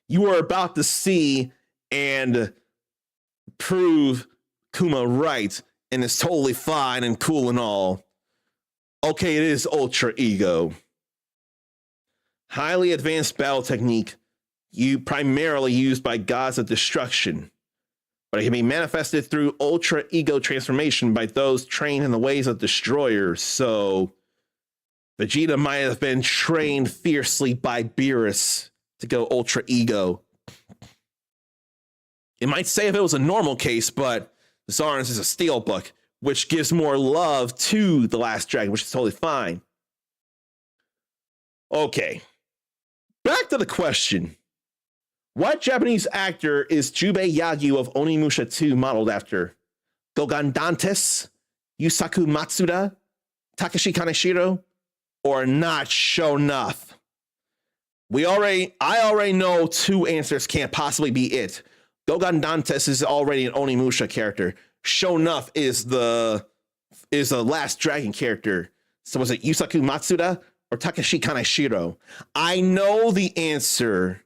You are about to see and prove Kuma right, and it's totally fine and cool and all. Okay, it is Ultra Ego. Highly advanced battle technique, primarily used by gods of destruction, but it can be manifested through Ultra Ego transformation by those trained in the ways of destroyers. So Vegeta might have been trained fiercely by Beerus to go Ultra Ego. It might say if it was a normal case, but Zarn's is a Steelbook, which gives more love to The Last Dragon, which is totally fine. Okay, back to the question. What Japanese actor is Jubei Yagyu of Onimusha 2 modeled after? Gogan Dantes, Yusaku Matsuda, Takashi Kaneshiro, or not Shonuff? I already know two answers can't possibly be it. Gogan Dantes is already an Onimusha character. Shonuff is the Last Dragon character. So was it Yusaku Matsuda or Takashi Kaneshiro? I know the answer,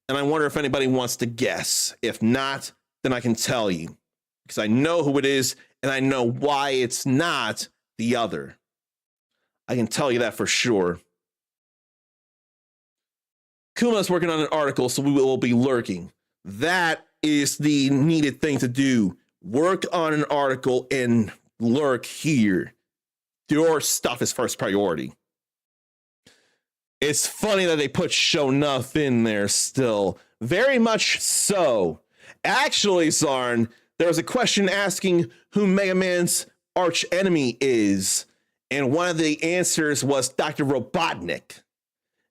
and I wonder if anybody wants to guess. If not, then I can tell you, because I know who it is, and I know why it's not the other. I can tell you that for sure. Kuma's working on an article, so we will be lurking. That is the needed thing to do. Work on an article and lurk here. Your stuff is first priority. It's funny that they put Shonuff in there still. Very much so. Actually, Zarn, there was a question asking who Mega Man's arch enemy is, and one of the answers was Dr. Robotnik.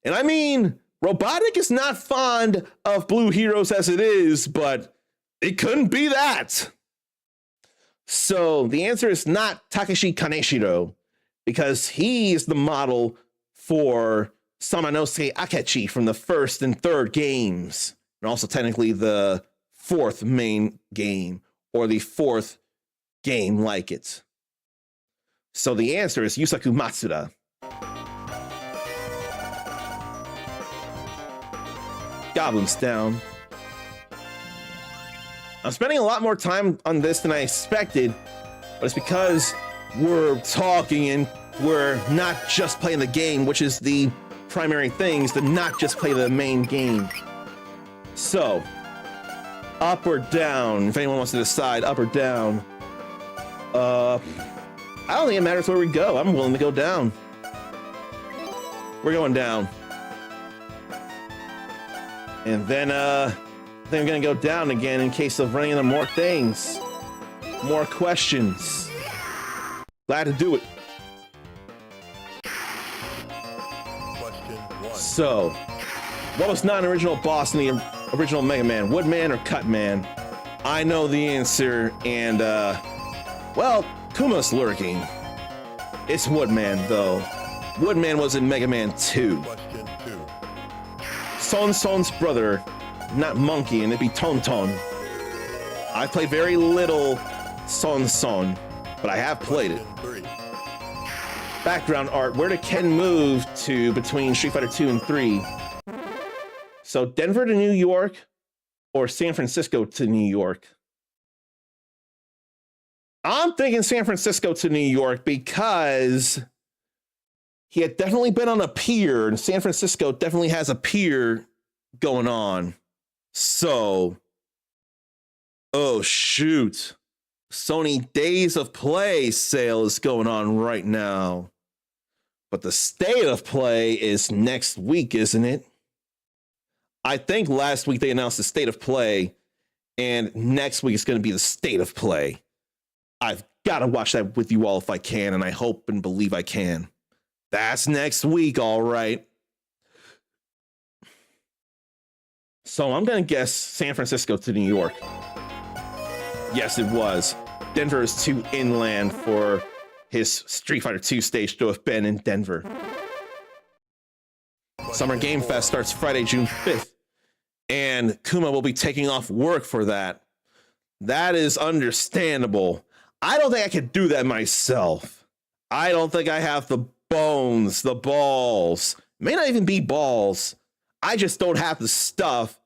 And I mean, Robotnik is not fond of blue heroes as it is, but it couldn't be that. So the answer is not Takashi Kaneshiro, because he is the model for Samanosuke Akechi from the first and third games, and also technically the fourth main game, or the fourth game like it. So the answer is Yusaku Matsuda. Goblins down. I'm spending a lot more time on this than I expected, but it's because we're talking and we're not just playing the game, which is the primary thing, is to not just play the main game. So, up or down, if anyone wants to decide, up or down. I don't think it matters where we go. I'm willing to go down. We're going down. And then, I think I'm gonna go down again in case of running into more things. More questions. Glad to do it. Question 1. So, what was not an original boss in the original Mega Man? Woodman or Cutman? I know the answer, and, well, Kuma's lurking. It's Woodman, though. Woodman was in Mega Man 2. Question 2. Son Son's brother, not Monkey, and it'd be Ton Ton. I played very little Son Son, but I have played it. Question 3. Background art, where did Ken move to between Street Fighter 2 and 3? So Denver to New York or San Francisco to New York? I'm thinking San Francisco to New York because he had definitely been on a pier, and San Francisco definitely has a pier going on. So, oh shoot. Sony Days of Play sale is going on right now. But the State of Play is next week, isn't it? I think last week they announced the state of play, and next week it's going to be the state of play. I've got to watch that with you all if I can, and I hope and believe I can. That's next week, all right. So I'm going to guess San Francisco to New York. Yes, it was. Denver is too inland for his Street Fighter 2 stage to have been in Denver. Summer Game Fest starts Friday, June 5th, and Kuma will be taking off work for that. That is understandable. I don't think I could do that myself. I don't think I have the bones, the balls. May not even be balls. I just don't have the stuff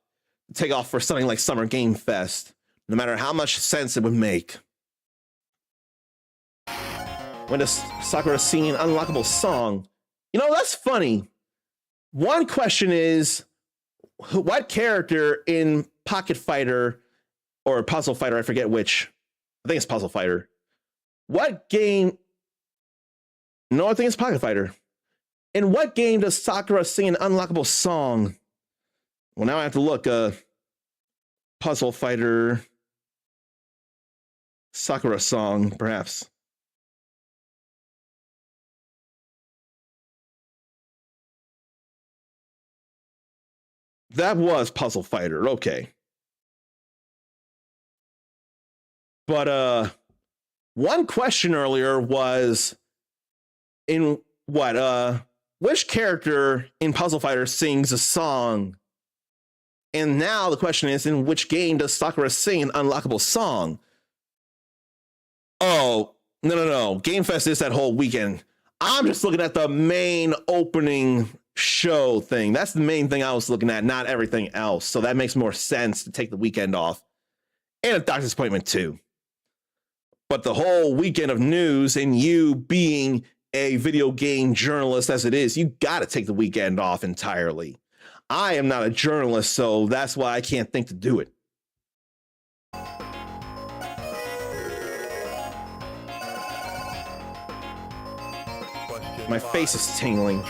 to take off for something like Summer Game Fest, no matter how much sense it would make. When does Sakura sing an unlockable song? You know, that's funny. One question is, what character in Pocket Fighter or Puzzle Fighter, I forget which, I think it's Puzzle Fighter. What game? No, I think it's Pocket Fighter. In what game does Sakura sing an unlockable song? Well, now I have to look. Puzzle Fighter Sakura song, perhaps. That was Puzzle Fighter. Okay. But one question earlier was in what which character in Puzzle Fighter sings a song? And now the question is, in which game does Sakura sing an unlockable song? Oh, no. Game Fest is that whole weekend. I'm just looking at the main opening show thing. That's the main thing I was looking at, not everything else. So that makes more sense to take the weekend off. And a doctor's appointment too. But the whole weekend of news, and you being a video game journalist as it is, you got to take the weekend off entirely. I am not a journalist, so that's why I can't think to do it. My face is tingling.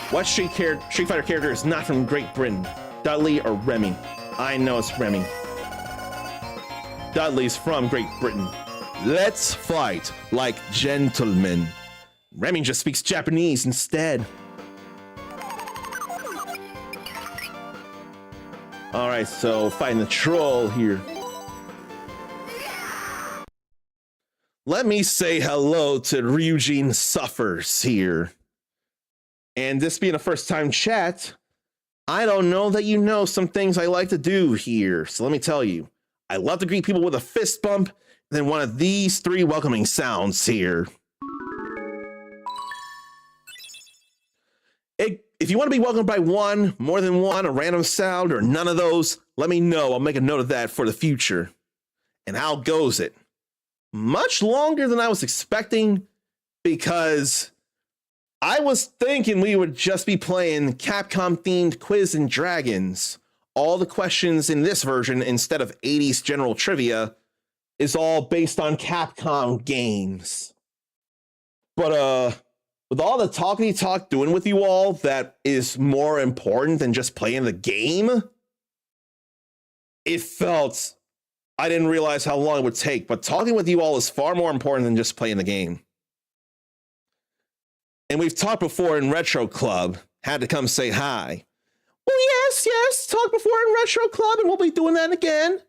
What Street Fighter character is not from Great Britain? Dudley or Remy? I know it's Remy. Dudley's from Great Britain. Let's fight like gentlemen. Remy just speaks Japanese instead. All right, so fighting the troll here. Let me say hello to Ryujin Suffers here. And this being a first-time chat, I don't know that you know some things I like to do here. So let me tell you, I love to greet people with a fist bump, then one of these three welcoming sounds here. If you want to be welcomed by one, more than one, a random sound, or none of those, let me know. I'll make a note of that for the future. And how goes it? Much longer than I was expecting, because I was thinking we would just be playing Capcom-themed Quiz and Dragons. All the questions in this version, instead of 80s general trivia, is all based on Capcom games. But, with all the talkity talk doing with you all, that is more important than just playing the game. It felt, I didn't realize how long it would take, but talking with you all is far more important than just playing the game. And we've talked before in Retro Club, had to come say hi. Well, yes, talked before in Retro Club, and we'll be doing that again.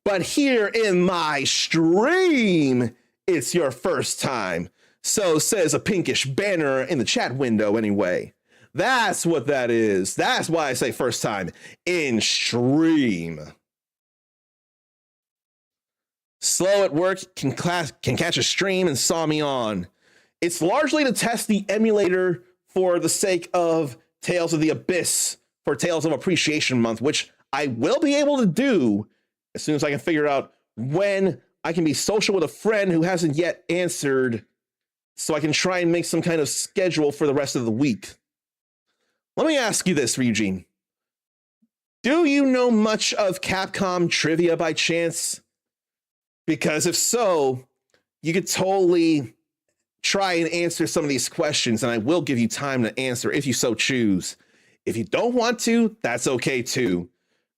But here in my stream, it's your first time. So says a pinkish banner in the chat window anyway. That's what that is. That's why I say first time in stream. Slow at work can catch a stream and saw me on. It's largely to test the emulator for the sake of Tales of the Abyss for Tales of Appreciation Month, which I will be able to do as soon as I can figure out when I can be social with a friend who hasn't yet answered, so I can try and make some kind of schedule for the rest of the week. Let me ask you this, Ryujin. Do you know much of Capcom trivia by chance? Because if so, you could totally try and answer some of these questions, and I will give you time to answer if you so choose. If you don't want to, that's okay too.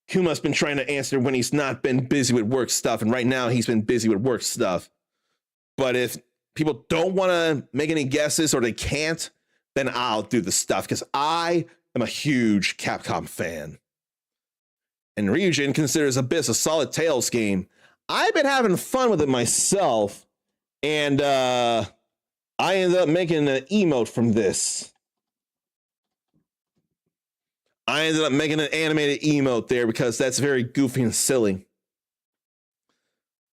Kuma's been trying to answer when he's not been busy with work stuff, and right now he's been busy with work stuff. But if people don't want to make any guesses or they can't, then I'll do the stuff because I am a huge Capcom fan. And Ryujin considers Abyss a solid Tales game. I've been having fun with it myself, and I ended up making an emote from this. I ended up making an animated emote there because that's very goofy and silly.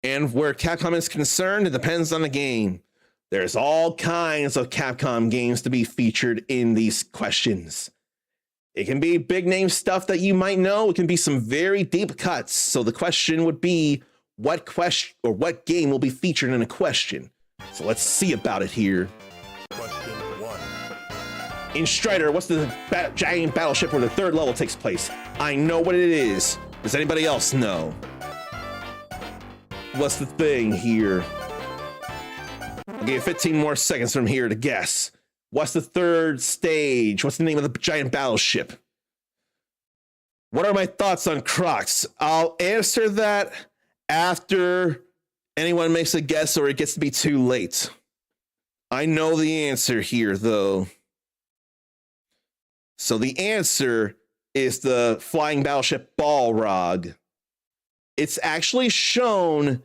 And where Capcom is concerned, it depends on the game. There's all kinds of Capcom games to be featured in these questions. It can be big name stuff that you might know. It can be some very deep cuts. So the question would be, what question or what game will be featured in a question? So let's see about it here. Question 1. In Strider, what's the giant battleship where the third level takes place? I know what it is. Does anybody else know? What's the thing here? I'll give you 15 more seconds from here to guess. What's the third stage? What's the name of the giant battleship? What are my thoughts on Crocs? I'll answer that after anyone makes a guess or it gets to be too late. I know the answer here, though. So the answer is the flying battleship Balrog. It's actually shown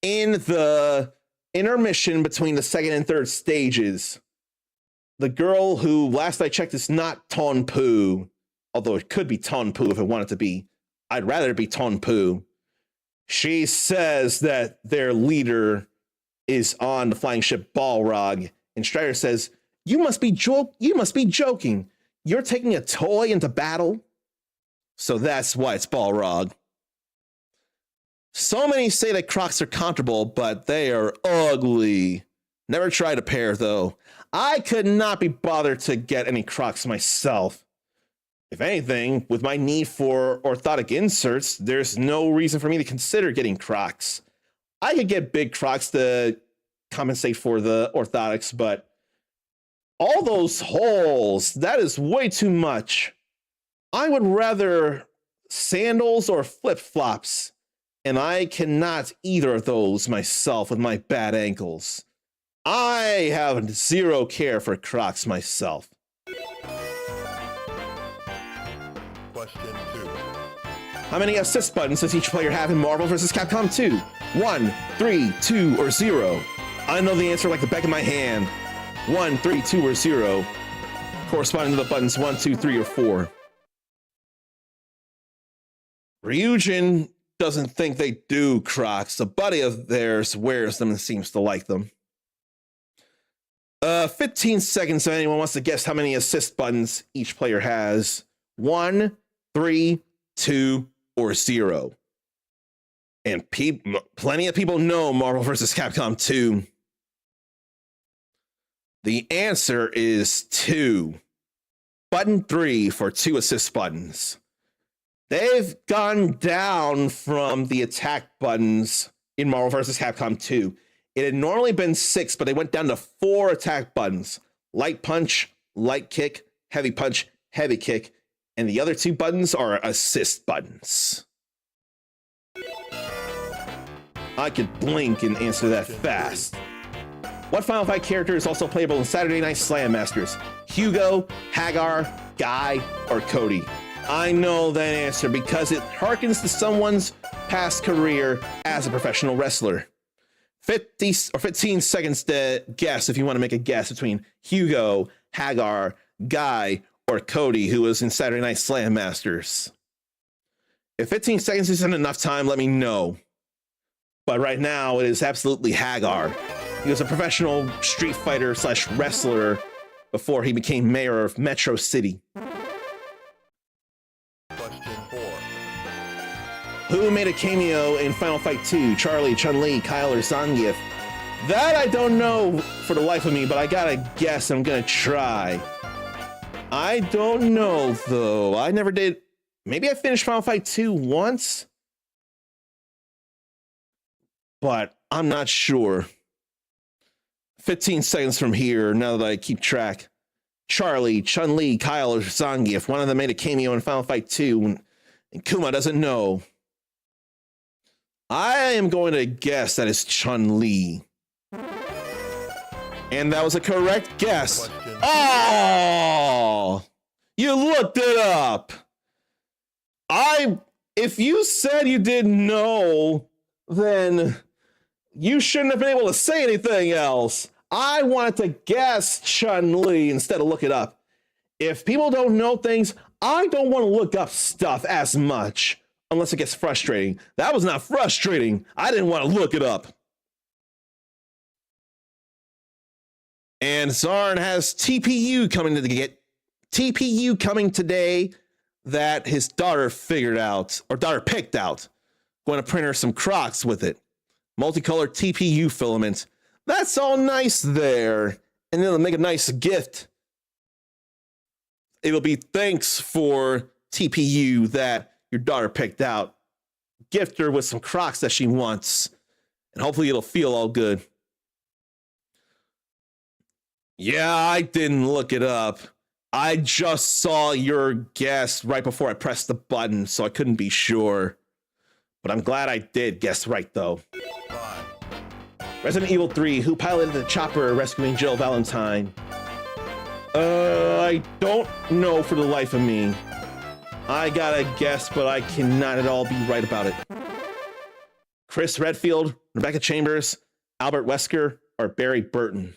in the intermission between the second and third stages. The girl who, last I checked, is not Tonpu, although it could be Tonpu if it wanted to be. I'd rather it be Tonpu. She says that their leader is on the flying ship Balrog, and Strider says, You must be joking. You're taking a toy into battle? So that's why it's Balrog. So many say that Crocs are comfortable, but they are ugly. Never tried a pair, though. I could not be bothered to get any Crocs myself. If anything, with my need for orthotic inserts, there's no reason for me to consider getting Crocs. I could get big Crocs to compensate for the orthotics, but all those holes, that is way too much. I would rather sandals or flip-flops, and I cannot either of those myself with my bad ankles. I have zero care for Crocs myself. Question 2. How many assist buttons does each player have in Marvel vs. Capcom 2? 1, 3, 2, or 0? I know the answer like the back of my hand. 1, 3, 2, or 0, corresponding to the buttons 1, 2, 3, or 4. Ryujin doesn't think they do Crocs. A buddy of theirs wears them and seems to like them. 15 seconds if anyone wants to guess how many assist buttons each player has. 1, 3, 2, or 0. And plenty of people know Marvel vs. Capcom 2. The answer is 2. Button 3 for 2 assist buttons. They've gone down from the attack buttons in Marvel vs. Capcom 2. It had normally been 6, but they went down to 4 attack buttons. Light punch, light kick, heavy punch, heavy kick, and the other 2 buttons are assist buttons. I could blink and answer that fast. What Final Fight character is also playable in Saturday Night Slam Masters? Hugo, Hagar, Guy, or Cody? I know that answer because it harkens to someone's past career as a professional wrestler. 15 seconds to guess if you want to make a guess between Hugo, Hagar, Guy, or Cody, who was in Saturday Night Slam Masters. If 15 seconds isn't enough time, let me know. But right now, it is absolutely Hagar. He was a professional street fighter / wrestler before he became mayor of Metro City. Question 4. Who made a cameo in Final Fight 2? Charlie, Chun-Li, Kyle, or Zangief? That I don't know for the life of me, but I gotta guess. I'm gonna try. I don't know, though. I never did. Maybe I finished Final Fight 2 once, but I'm not sure. 15 seconds from here, now that I keep track. Charlie, Chun-Li, Kyle, or Zangief. One of them made a cameo in Final Fight 2. and Kuma doesn't know. I am going to guess that is Chun-Li. And that was a correct guess. Question. Oh! You looked it up. If you said you didn't know, then you shouldn't have been able to say anything else. I wanted to guess Chun-Li instead of look it up. If people don't know things, I don't want to look up stuff as much unless it gets frustrating. That was not frustrating. I didn't want to look it up. And Zarn has TPU coming today that his daughter figured out, or daughter picked out. Going to print her some Crocs with it. Multicolored TPU filament. That's all nice there. And then it'll make a nice gift. It'll be thanks for TPU that your daughter picked out. Gift her with some Crocs that she wants. And hopefully it'll feel all good. Yeah, I didn't look it up. I just saw your guess right before I pressed the button, so I couldn't be sure. But I'm glad I did guess right, though. 5, Resident Evil 3, who piloted the chopper rescuing Jill Valentine? I don't know for the life of me. I gotta guess, but I cannot at all be right about it. Chris Redfield, Rebecca Chambers, Albert Wesker, or Barry Burton?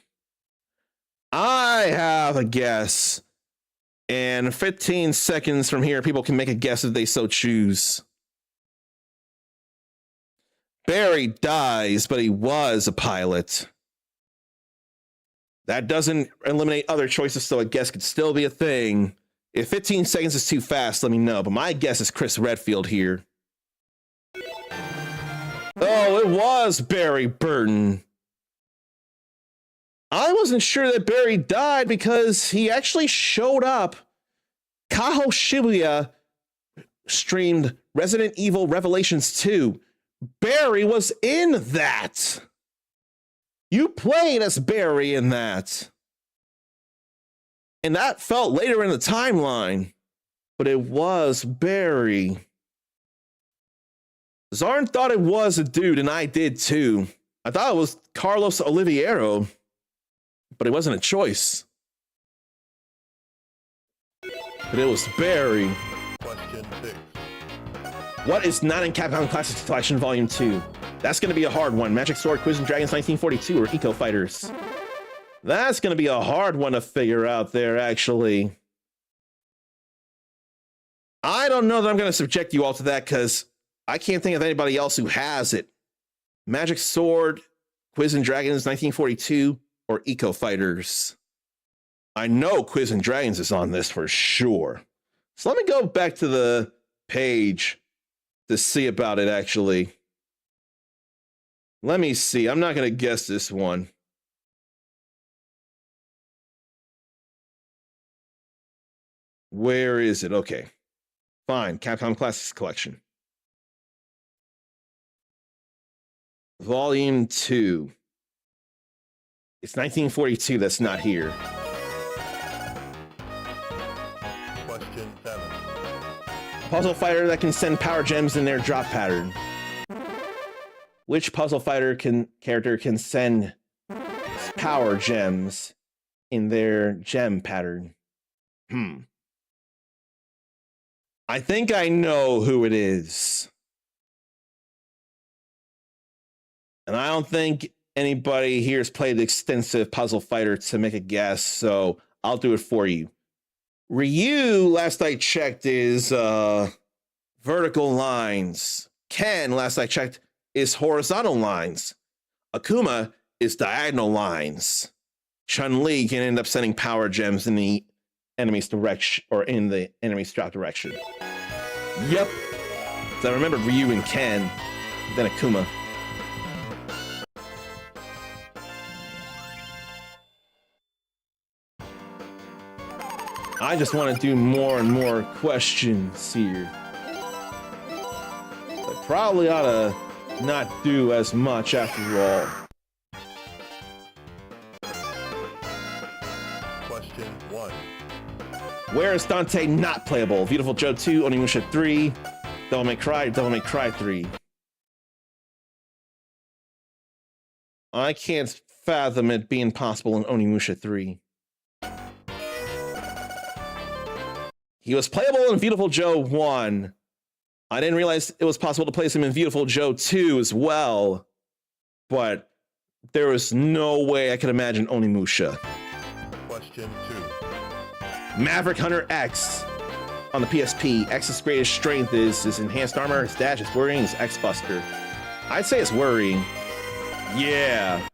I have a guess. And 15 seconds from here, people can make a guess if they so choose. Barry dies, but he was a pilot. That doesn't eliminate other choices, so a guess could still be a thing. If 15 seconds is too fast, let me know. But my guess is Chris Redfield here. Oh, it was Barry Burton. I wasn't sure that Barry died because he actually showed up. Kaho Shibuya streamed Resident Evil Revelations 2. Barry was in that. You played as Barry in that. And that felt later in the timeline. But it was Barry. Zarn thought it was a dude, and I did too. I thought it was Carlos Oliveira. But it wasn't a choice. But it was Barry. question 6, What is not in Capcom Classics Collection Volume 2? That's going to be a hard one. Magic Sword, Quiz and Dragons 1942, or Eco Fighters? That's going to be a hard one to figure out there, actually. I don't know that I'm going to subject you all to that because I can't think of anybody else who has it. Magic Sword, Quiz and Dragons 1942, or Eco Fighters? I know Quiz and Dragons is on this for sure. So let me go back to the page to see about it, actually. Let me see. I'm not going to guess this one. Where is it? Okay. Fine. Capcom Classics Collection. Volume 2. It's 1942 that's not here. question 7, Puzzle fighter that can send power gems in their drop pattern. Which puzzle fighter character can send power gems in their gem pattern? I think I know who it is. And I don't think anybody here has played extensive Puzzle Fighter to make a guess, so I'll do it for you. Ryu, last I checked, is vertical lines. Ken, last I checked, is horizontal lines. Akuma is diagonal lines. Chun-Li can end up sending power gems in the enemy's direction, or in the enemy's drop direction. Yep. So I remember Ryu and Ken, then Akuma. I just want to do more and more questions here. I probably ought to not do as much after all. question 1, Where is Dante not playable? Beautiful Joe 2, Onimusha 3, Devil May Cry, Devil May Cry 3. I can't fathom it being possible in Onimusha 3. He was playable in Beautiful Joe 1. I didn't realize it was possible to place him in Beautiful Joe 2 as well. But there was no way I could imagine Onimusha. Question 2. Maverick Hunter X on the PSP. X's greatest strength is his enhanced armor, his dash, his worrying, his X-Buster. I'd say it's worrying. Yeah.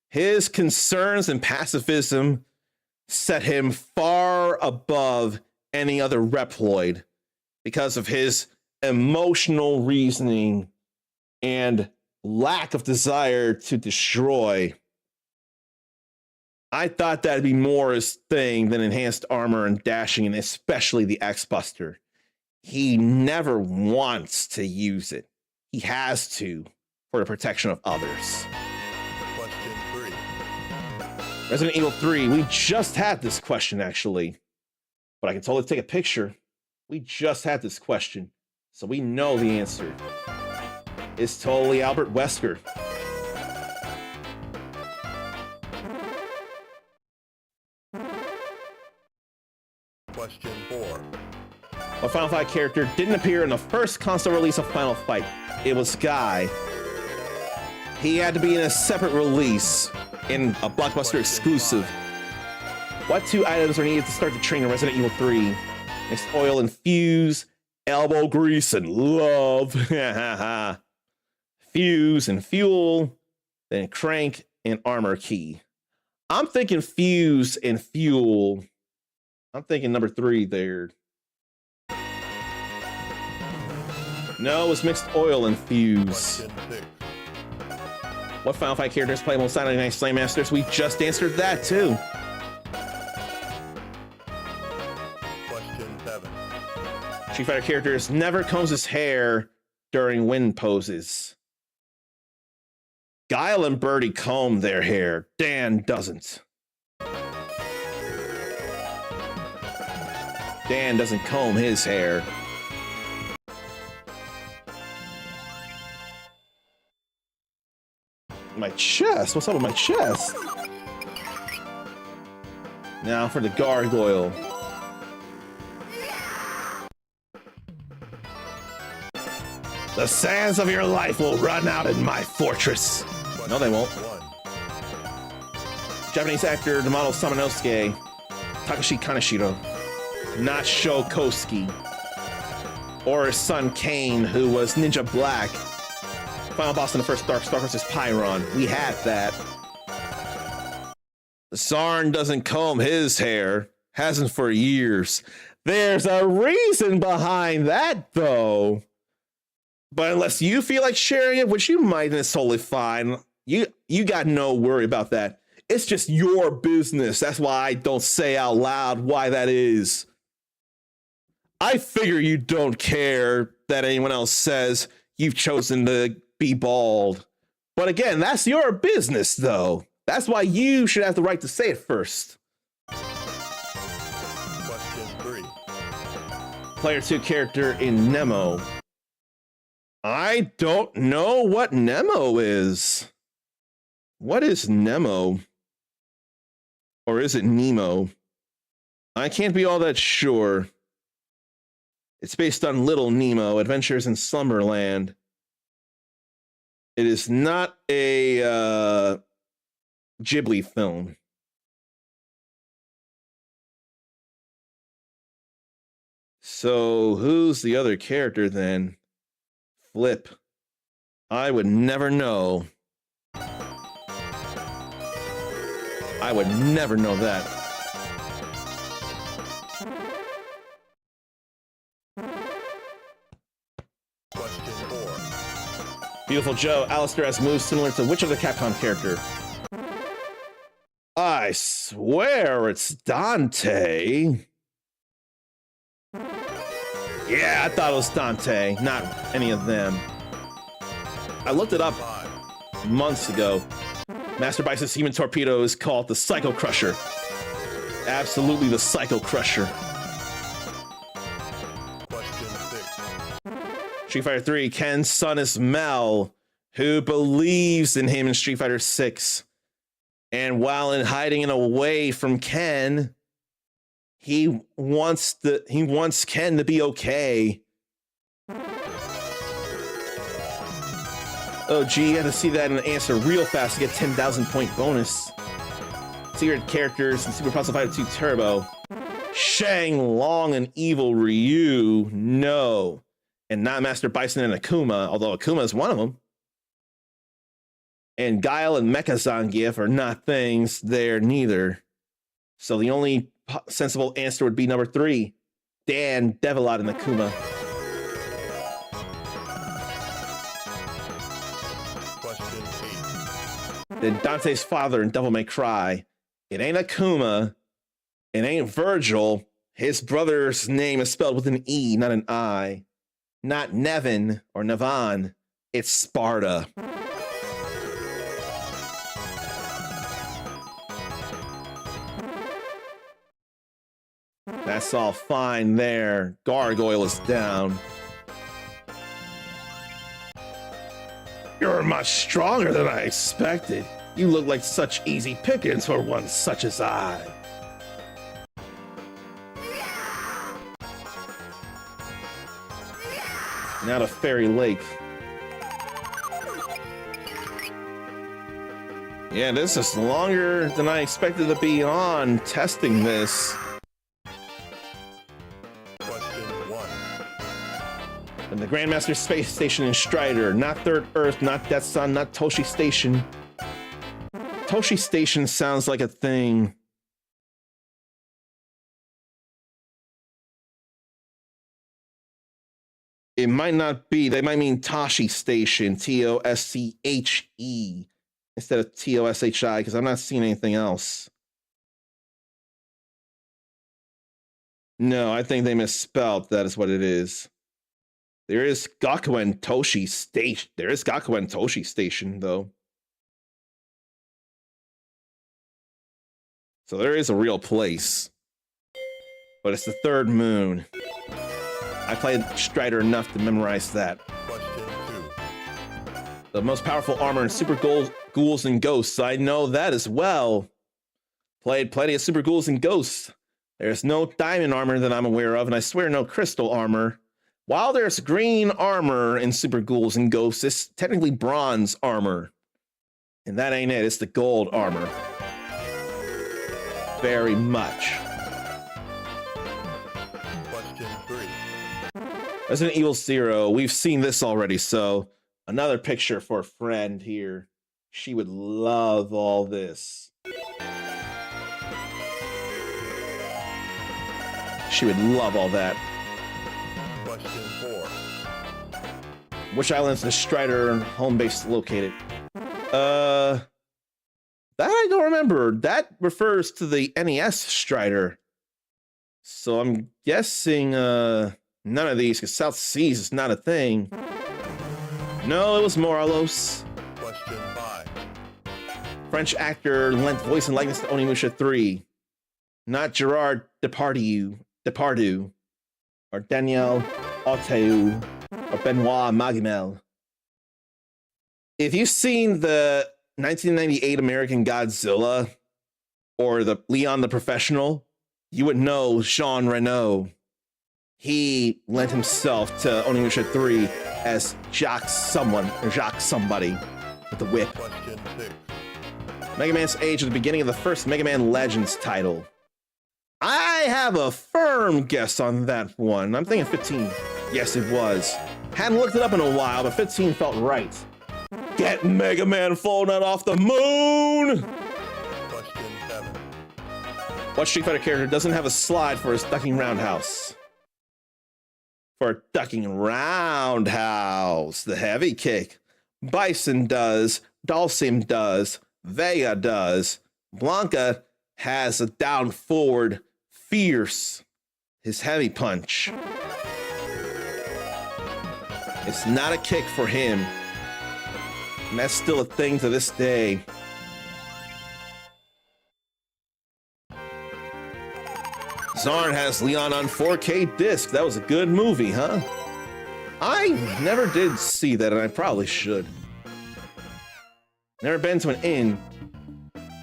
His concerns and pacifism set him far above any other Reploid because of his emotional reasoning and lack of desire to destroy. I thought that'd be more his thing than enhanced armor and dashing, and especially the X-Buster. He never wants to use it. He has to for the protection of others. Question 3. Resident Evil 3, we just had this question actually, but I can totally take a picture. We just had this question, so we know the answer. It's totally Albert Wesker. Question 4. A Final Fight character didn't appear in the first console release of Final Fight. It was Guy. He had to be in a separate release in a Blockbuster exclusive. What 2 items are needed to start the train in Resident Evil 3? Mixed oil and fuse, elbow grease and love. Fuse and fuel, then crank and armor key. I'm thinking fuse and fuel. I'm thinking number 3 there. No, it was mixed oil and fuse. Question 6. What Final Fight characters play on Saturday Night Slam Masters? We just answered that too. Question 7. Street Fighter characters never combs his hair during wind poses. Guile and Birdie comb their hair. Dan doesn't. Dan doesn't comb his hair. My chest? What's up with my chest? Now for the gargoyle. The sands of your life will run out in my fortress. No, they won't. 1. Japanese actor Yamato Samanosuke, Takashi Kaneshiro, not Sho Kosuke, or his son Kane, who was Ninja Black. Final boss in the first Dark Star vs. Pyron. We had that. Zarn doesn't comb his hair. Hasn't for years. There's a reason behind that, though. But unless you feel like sharing it, which you might, and it's totally fine. You got no worry about that. It's just your business. That's why I don't say out loud why that is. I figure you don't care that anyone else says you've chosen to be bald. But again, that's your business, though. That's why you should have the right to say it first. Question 3. Player 2 character in Nemo. I don't know what Nemo is. What is Nemo? Or is it Nemo? I can't be all that sure. It's based on Little Nemo, Adventures in Slumberland. It is not a Ghibli film. So who's the other character then? Flip. I would never know. I would never know that. Question 4. Beautiful Joe, Alistair has moves similar to which other Capcom character? I swear it's Dante. Yeah, I thought it was Dante, not any of them. I looked it up 5. months ago. Master Bice's Human Torpedo is called the Psycho Crusher. Absolutely the Psycho Crusher. Question 6. Street Fighter 3, Ken's son is Mel, who believes in him in Street Fighter 6. And while in hiding and away from Ken, he wants Ken to be okay. Oh, gee, you had to see that and answer real fast to get 10,000 point bonus. Secret characters in Super Puzzle Fighter 2 Turbo. Shang Long and Evil Ryu, no. And not Master Bison and Akuma, although Akuma is one of them. And Guile and Mecha Zangief are not things, they're neither. So the only sensible answer would be number 3, Dan, Devilot, and Akuma. Question 8. Then Dante's father in Devil May Cry. It ain't Akuma. It ain't Virgil. His brother's name is spelled with an E, not an I. Not Nevin or Nevan. It's Sparta. That's all fine there. Gargoyle is down. You're much stronger than I expected. You look like such easy pickings for one such as I. Now to Fairy Lake. Yeah, this is longer than I expected to be on testing this. Question 1. And the Grandmaster Space Station in Strider, not Third Earth, not Death Sun, not Toshi Station. Toshi Station sounds like a thing. It might not be. They might mean Toshi Station, Tosche, instead of Toshi, because I'm not seeing anything else. No, I think they misspelled. That is what it is. There is Gakuen Toshi Station. There is Gakuen Toshi Station, though. So there is a real place. But it's the third moon. I played Strider enough to memorize that. Question 2. The most powerful armor in Super Ghouls and Ghosts. I know that as well. Played plenty of Super Ghouls and Ghosts. There's no diamond armor that I'm aware of, and I swear no crystal armor. While there's green armor in Super Ghouls and Ghosts, it's technically bronze armor. And that ain't it, it's the gold armor. Very much. Question 3. Resident Evil 0, we've seen this already, so another picture for a friend here. She would love all this. She would love all that. Question 4. Which islands is Strider home base located? That I don't remember. That refers to the NES Strider. So I'm guessing none of these, because South Seas is not a thing. No, it was Morelos. Question 5. French actor lent voice and likeness to Onimusha 3. Not Gerard Depardieu, or Daniel Auteuil, or Benoit Magimel. If you've seen the 1998 American Godzilla, or the Leon the Professional, you would know Jean Reno. He lent himself to Onimusha 3 as Jacques somebody with the whip. Question 6. Mega Man's age at the beginning of the first Mega Man Legends title. I have a firm guess on that one. I'm thinking 15. Yes, it was. Hadn't looked it up in a while, but 15 felt right. Get Mega Man falling out off the moon! Question 7. What Street Fighter character doesn't have a slide for his ducking roundhouse? For ducking roundhouse, the heavy kick. Bison does, Dhalsim does, Vega does. Blanca has a down forward, fierce, his heavy punch. It's not a kick for him. And that's still a thing to this day. Zarn has Leon on 4K disc. That was a good movie, huh? I never did see that, and I probably should. Never been to an inn.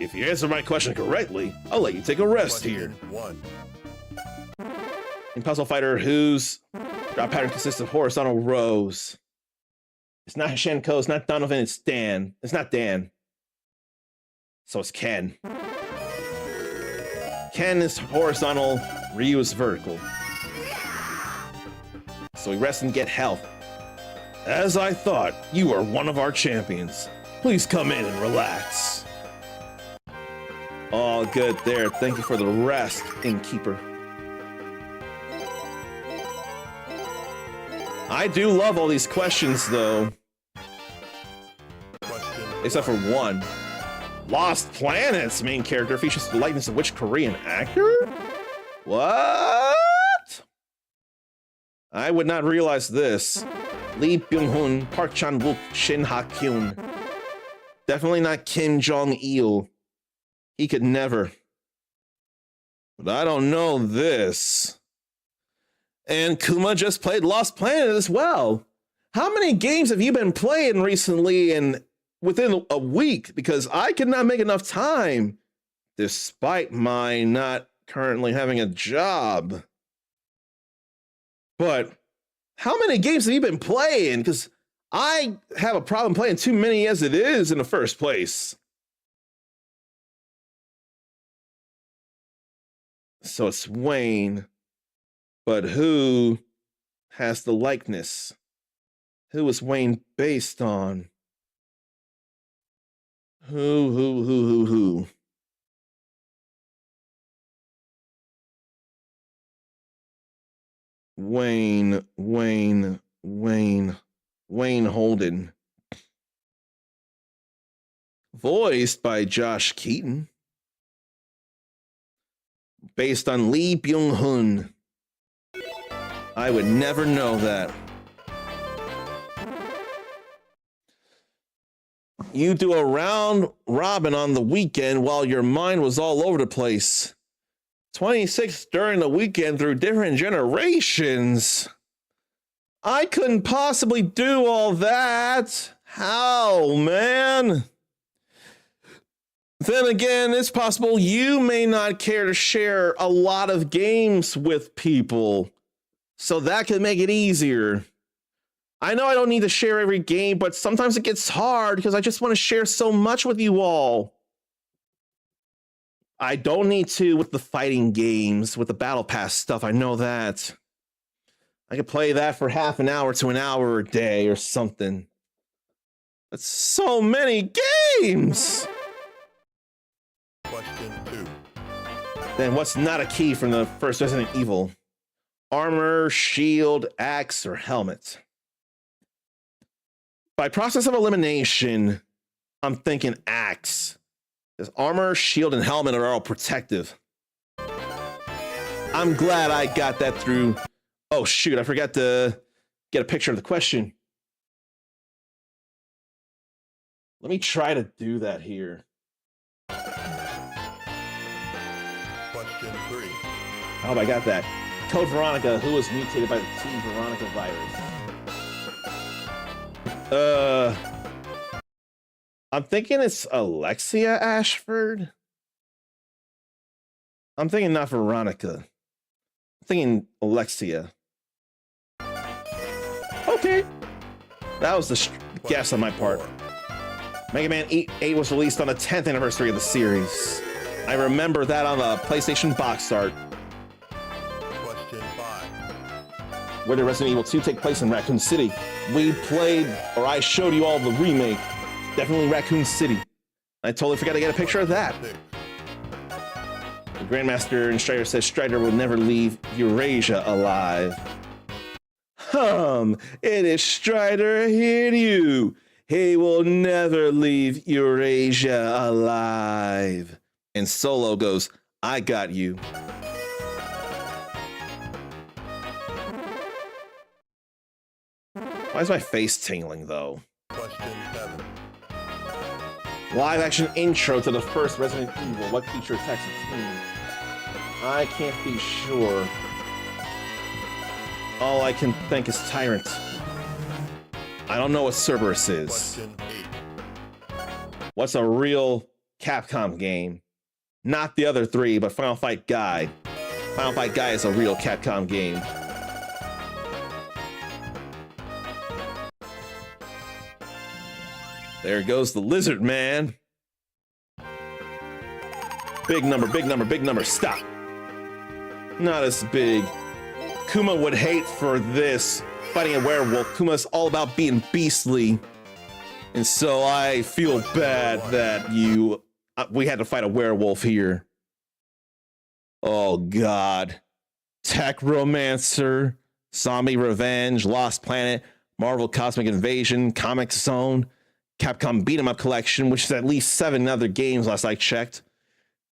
If you answer my question correctly, I'll let you take a rest here. Question 1. In Puzzle Fighter, whose drop pattern consists of horizontal rows? It's not Hashenko, it's not Donovan, it's Dan. It's not Dan. So it's Ken. Ken is horizontal, Ryu is vertical. So we rest and get health. As I thought, you are one of our champions. Please come in and relax. All good there. Thank you for the rest, innkeeper. I do love all these questions, though. Question Except for one. Lost Planet's main character features the likeness of which Korean actor? What? I would not realize this. Lee Byung-hun, Park Chan-wook, Shin Ha-kyun. Definitely not Kim Jong-il. He could never. But I don't know this. And Kuma just played Lost Planet as well. How many games have you been playing recently and within a week? Because I could not make enough time, despite my not currently having a job. But how many games have you been playing? Because I have a problem playing too many as it is in the first place. So it's Wayne. But who has the likeness? Who is Wayne based on? Who? Wayne Holden. Voiced by Josh Keaton. Based on Lee Byung-hun. I would never know that. You do a round robin on the weekend while your mind was all over the place. 26 during the weekend through different generations. I couldn't possibly do all that. How, man? Then again, it's possible you may not care to share a lot of games with people. So that could make it easier. I know I don't need to share every game, but sometimes it gets hard because I just want to share so much with you all. I don't need to with the fighting games, with the battle pass stuff. I know that. I could play that for half an hour to an hour a day or something. That's so many games. Question 2. Then what's not a key from the first Resident Evil? Armor, shield, axe, or helmet? By process of elimination, I'm thinking axe. Because armor, shield, and helmet are all protective. I'm glad I got that through. Oh shoot, I forgot to get a picture of the question. Let me try to do that here. Question 3. Oh, I got that. Code Veronica, who was mutated by the T Veronica virus? I'm thinking it's Alexia Ashford. I'm thinking not Veronica. I'm thinking Alexia. Okay. That was the guess on my part. 4. Mega Man 8 was released on the 10th anniversary of the series. I remember that on the PlayStation box art. Question 5. Where did Resident Evil 2 take place in Raccoon City? We played, or I showed you all the remake. Definitely Raccoon City. I totally forgot to get a picture of that. 6. The Grandmaster in Strider says Strider will never leave Eurasia alive. It is Strider here to you. He will never leave Eurasia alive. And Solo goes, I got you. Why is my face tingling, though? Question 7. Live action intro to the first Resident Evil. What feature attacks the team? I can't be sure. All I can think is Tyrant. I don't know what Cerberus is. Question 8. What's a real Capcom game? Not the other three, but Final Fight Guy. Final Fight Guy is a real Capcom game. There goes the Lizard Man. Big number, big number, big number. Stop. Not as big. Kuma would hate for this. Fighting a werewolf. Kuma's all about being beastly. And so I feel bad that we had to fight a werewolf here. Oh God. Tech Romancer, Zombie Revenge, Lost Planet, Marvel Cosmic Invasion, Comic Zone, Capcom Beat 'em Up Collection, which is at least 7 other games last I checked.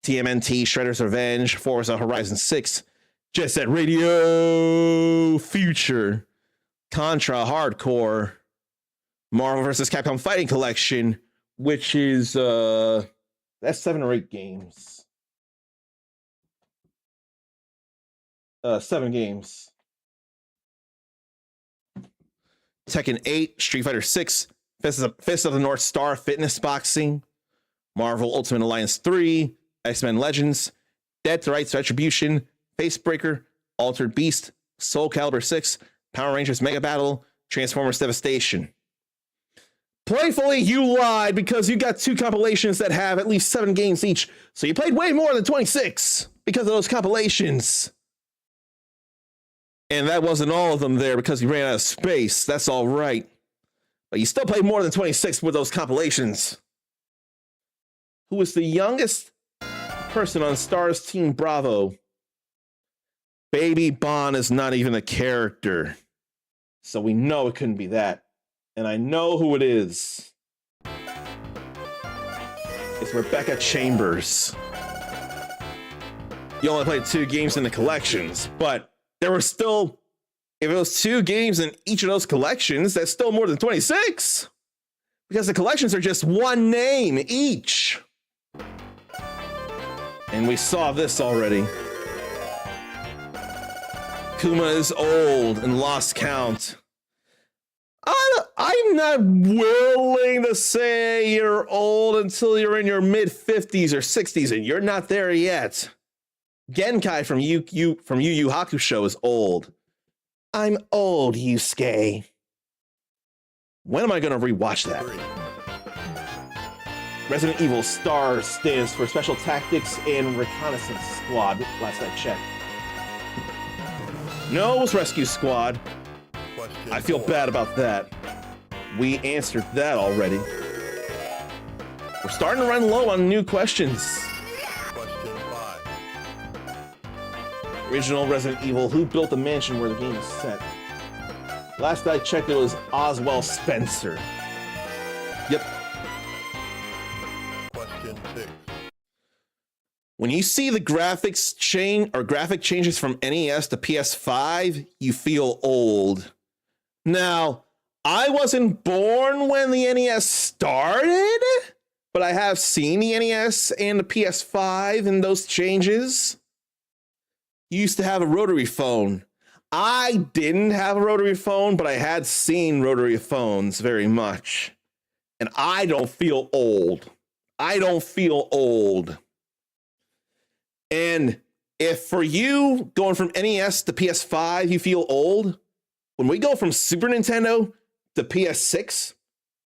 TMNT, Shredder's Revenge, Forza Horizon 6, Jet Set Radio, Future, Contra Hardcore, Marvel vs. Capcom Fighting Collection, which is that's 7 or 8 games. 7 games. Tekken 8, Street Fighter 6, Fist of the North Star, Fitness Boxing, Marvel Ultimate Alliance 3, X-Men Legends, Dead to Rights Retribution, Facebreaker, Altered Beast, Soul Calibur 6, Power Rangers Mega Battle, Transformers Devastation. Playfully, you lied because you got 2 compilations that have at least 7 games each, so you played way more than 26 because of those compilations. And that wasn't all of them there because you ran out of space. That's all right. But you still played more than 26 with those compilations. Who was the youngest person on Stars Team Bravo? Baby Bon is not even a character. So we know it couldn't be that. And I know who it is. It's Rebecca Chambers. You only played 2 games in the collections, but there were still, if it was 2 games in each of those collections, that's still more than 26. Because the collections are just 1 name each. And we saw this already. Kuma is old and lost count. I'm not willing to say you're old until you're in your mid-50s or 60s, and you're not there yet. Genkai from Yu Yu Hakusho is old. I'm old, Yusuke. When am I going to rewatch that? 3. Resident Evil STAR stands for Special Tactics and Reconnaissance Squad, last I checked. No, it was Rescue Squad. Question I feel 4. bad about that. We answered that already. We're starting to run low on new questions. Question 5. Original Resident Evil, who built the mansion where the game is set? Last I checked, it was Oswald Spencer. Yep. Question 6. When you see the graphics change or graphic changes from NES to PS5, you feel old. Now, I wasn't born when the NES started, but I have seen the NES and the PS5 and those changes. You used to have a rotary phone. I didn't have a rotary phone, but I had seen rotary phones very much. And I don't feel old. I don't feel old. And if for you going from NES to PS5, you feel old, when we go from Super Nintendo to PS6,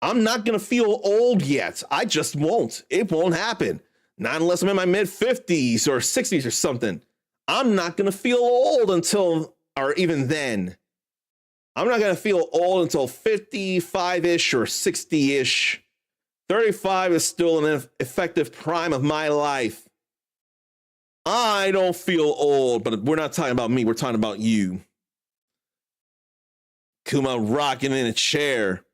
I'm not going to feel old yet. I just won't. It won't happen. Not unless I'm in my mid-50s or 60s or something. I'm not going to feel old until, or even then. I'm not going to feel old until 55-ish or 60-ish. 35 is still an effective prime of my life. I don't feel old, but we're not talking about me. We're talking about you. Kuma rocking in a chair.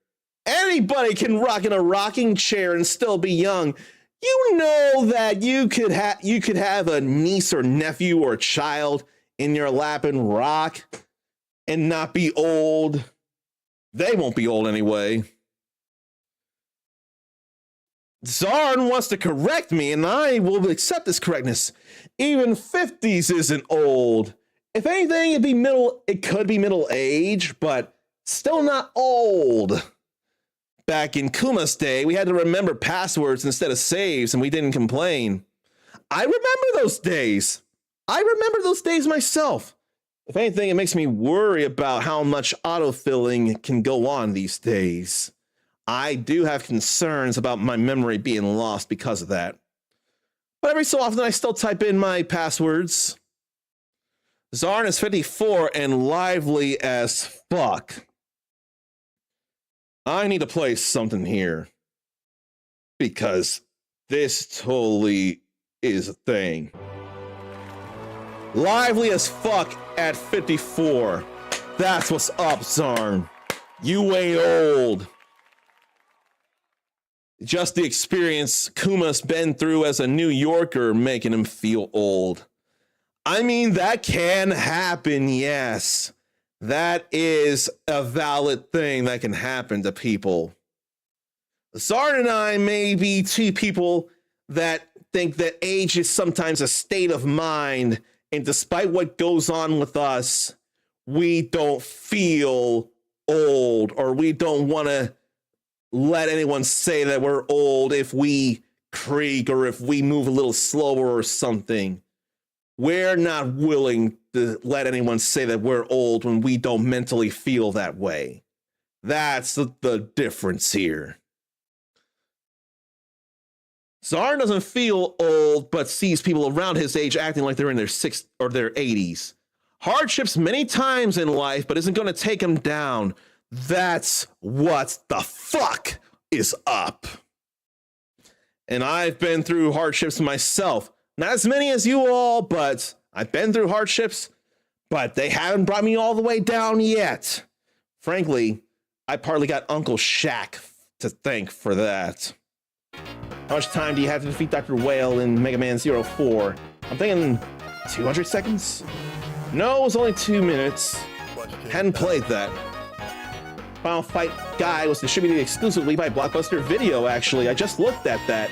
Anybody can rock in a rocking chair and still be young. You know that you could have a niece or nephew or child in your lap and rock and not be old. They won't be old anyway. Zarn wants to correct me, and I will accept this correctness. Even 50s isn't old. If anything, it could be middle age, but still not old. back in Kuma's day, we had to remember passwords instead of saves, and we didn't complain. I remember those days. I remember those days myself. If anything, it makes me worry about how much autofilling can go on these days. I do have concerns about my memory being lost because of that. But every so often, I still type in my passwords. Zarn is 54 and lively as fuck. I need to play something here. Because this totally is a thing. Lively as fuck at 54. That's what's up, Zarn. You ain't old. Just the experience Kuma's been through as a New Yorker making him feel old. I mean, that can happen, yes. That is a valid thing that can happen to people. Zarn and I may be two people that think that age is sometimes a state of mind, and despite what goes on with us, we don't feel old, or we don't want to let anyone say that we're old if we creak or if we move a little slower or something. We're not willing to let anyone say that we're old when we don't mentally feel that way. That's the difference here. Zarn doesn't feel old, but sees people around his age acting like they're in their 60s or their 80s. Hardships many times in life, but isn't going to take him down. That's what the fuck is up. And I've been through hardships myself. Not as many as you all, but I've been through hardships, but they haven't brought me all the way down yet. Frankly, I partly got Uncle Shaq to thank for that. How much time do you have to defeat Dr. Whale in Mega Man 04? I'm thinking 200 seconds? No, it was only 2 minutes. Hadn't played that. Final Fight Guide was distributed exclusively by Blockbuster Video, actually. I just looked at that.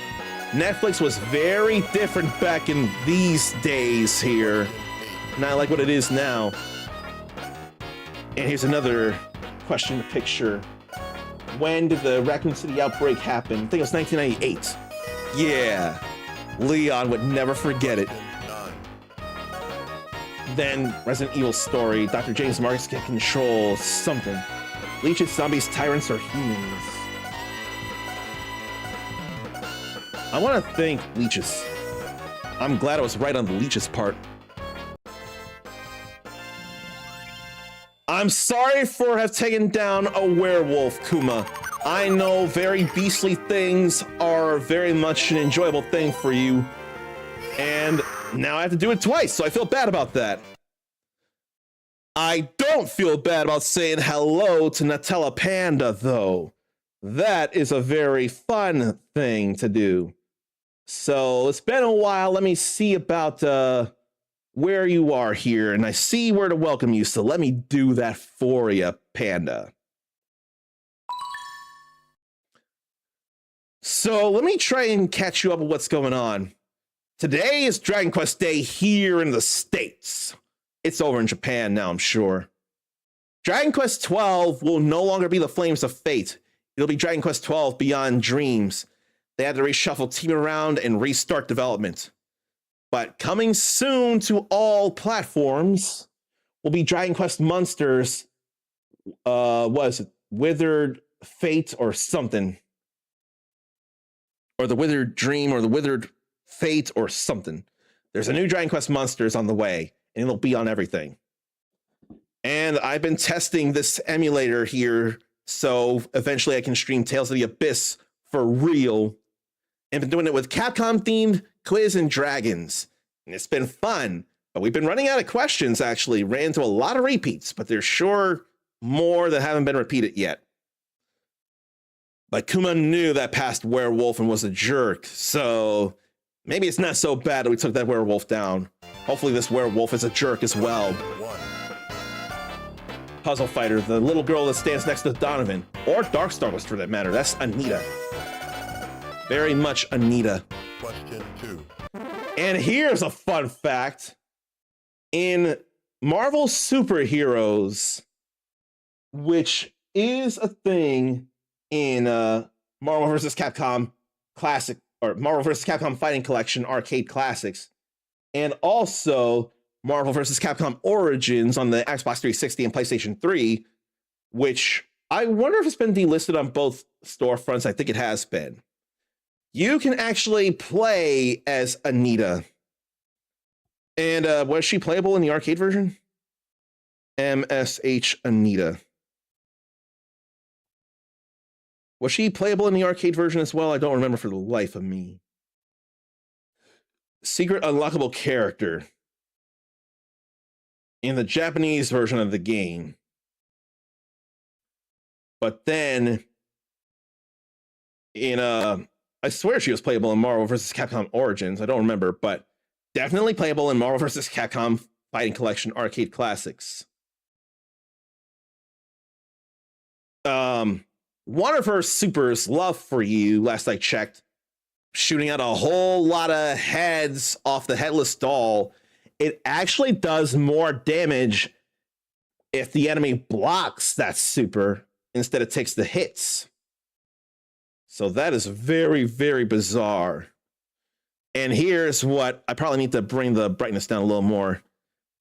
Netflix was very different back in these days here. Not like what it is now. And here's another question picture. When did the Raccoon City outbreak happen? I think it was 1998. Yeah. Leon would never forget it. Then Resident Evil story. Dr. James Marcus can control something. Leeches, zombies, tyrants, or humans? I want to thank Leeches. I'm glad I was right on the Leeches part. I'm sorry for have taken down a werewolf, Kuma. I know very beastly things are very much an enjoyable thing for you. And now I have to do it twice, so I feel bad about that. I don't feel bad about saying hello to Nutella Panda, though. That is a very fun thing to do. So it's been a while. Let me see about where you are here, and I see where to welcome you, so let me do that for you, Panda. So let me try and catch you up with what's going on. Today is Dragon Quest Day here in the States. It's over in Japan now, I'm sure. Dragon Quest 12 will no longer be the Flames of Fate. It'll be Dragon Quest 12 Beyond Dreams. They had to reshuffle team around and restart development. But coming soon to all platforms will be Dragon Quest Monsters. What is it? Withered Fate or something. Or the Withered Dream or the Withered Fate or something. There's a new Dragon Quest Monsters on the way, and it'll be on everything. And I've been testing this emulator here, so eventually I can stream Tales of the Abyss for real. And been doing it with Capcom-themed Quiz and Dragons. And it's been fun, but we've been running out of questions, actually. Ran into a lot of repeats, but there's sure more that haven't been repeated yet. But Kuma knew that past werewolf and was a jerk, so maybe it's not so bad that we took that werewolf down. Hopefully this werewolf is a jerk as well. Puzzle Fighter, the little girl that stands next to Donovan, or Dark Starless for that matter. That's Anita. Very much Anita. Question 2. And here's a fun fact. In Marvel Superheroes, which is a thing in Marvel vs. Capcom Classic or Marvel vs. Capcom Fighting Collection Arcade Classics, and also Marvel vs. Capcom Origins on the Xbox 360 and PlayStation 3, which I wonder if it's been delisted on both storefronts. I think it has been. You can actually play as Anita. And was she playable in the arcade version? MSH Anita. Was she playable in the arcade version as well? I don't remember for the life of me. Secret unlockable character in the Japanese version of the game. But then in I swear she was playable in Marvel vs. Capcom Origins. I don't remember, but definitely playable in Marvel vs. Capcom Fighting Collection Arcade Classics. One of her supers, Love for You, last I checked, shooting out a whole lot of heads off the headless doll. It actually does more damage if the enemy blocks that super instead of takes the hits. So that is very, very bizarre. And here's what, I probably need to bring the brightness down a little more,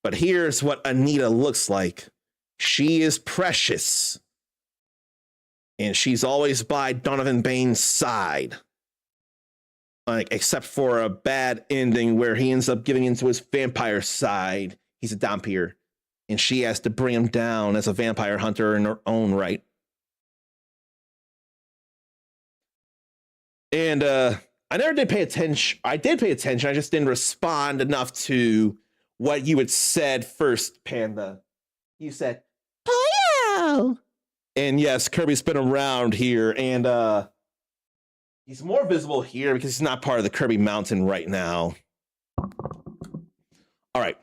but here's what Anita looks like. She is precious. And she's always by Donovan Bane's side. Like, except for a bad ending where he ends up giving into his vampire side. He's a Dhampir. And she has to bring him down as a vampire hunter in her own right. And I never did pay attention. I did pay attention. I just didn't respond enough to what you had said first, Panda. You said, "Pow!" And yes, Kirby's been around here, and he's more visible here because he's not part of the Kirby Mountain right now. All right,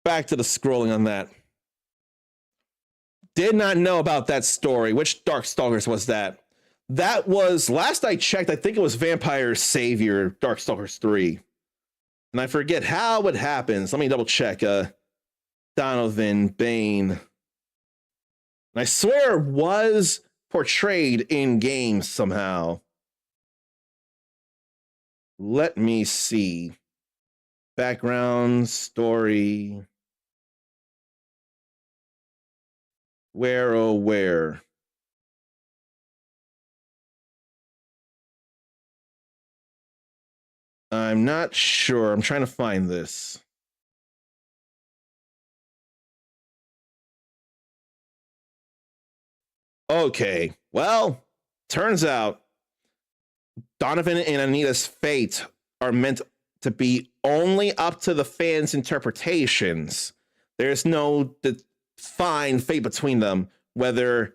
back to the scrolling on that. Did not know about that story. Which Darkstalkers was that? That was, last I checked, I think it was Vampire Savior, Darkstalkers 3. And I forget how it happens. Let me double check. Donovan Bane. And I swear it was portrayed in games somehow. Let me see. Background, story. Where, oh, where? I'm not sure. I'm trying to find this. Okay, well, turns out Donovan and Anita's fate are meant to be only up to the fans' interpretations. There's no defined fate between them, whether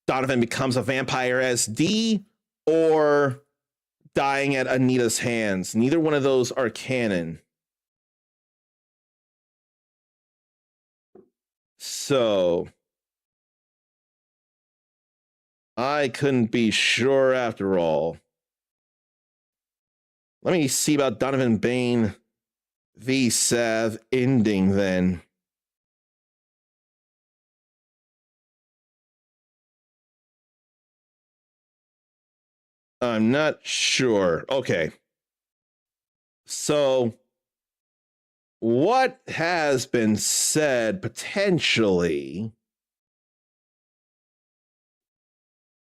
Donovan becomes a vampire as D or dying at Anita's hands. Neither one of those are canon. So I couldn't be sure after all. Let me see about Donovan Bane v. Sav ending then. I'm not sure. Okay. So what has been said potentially,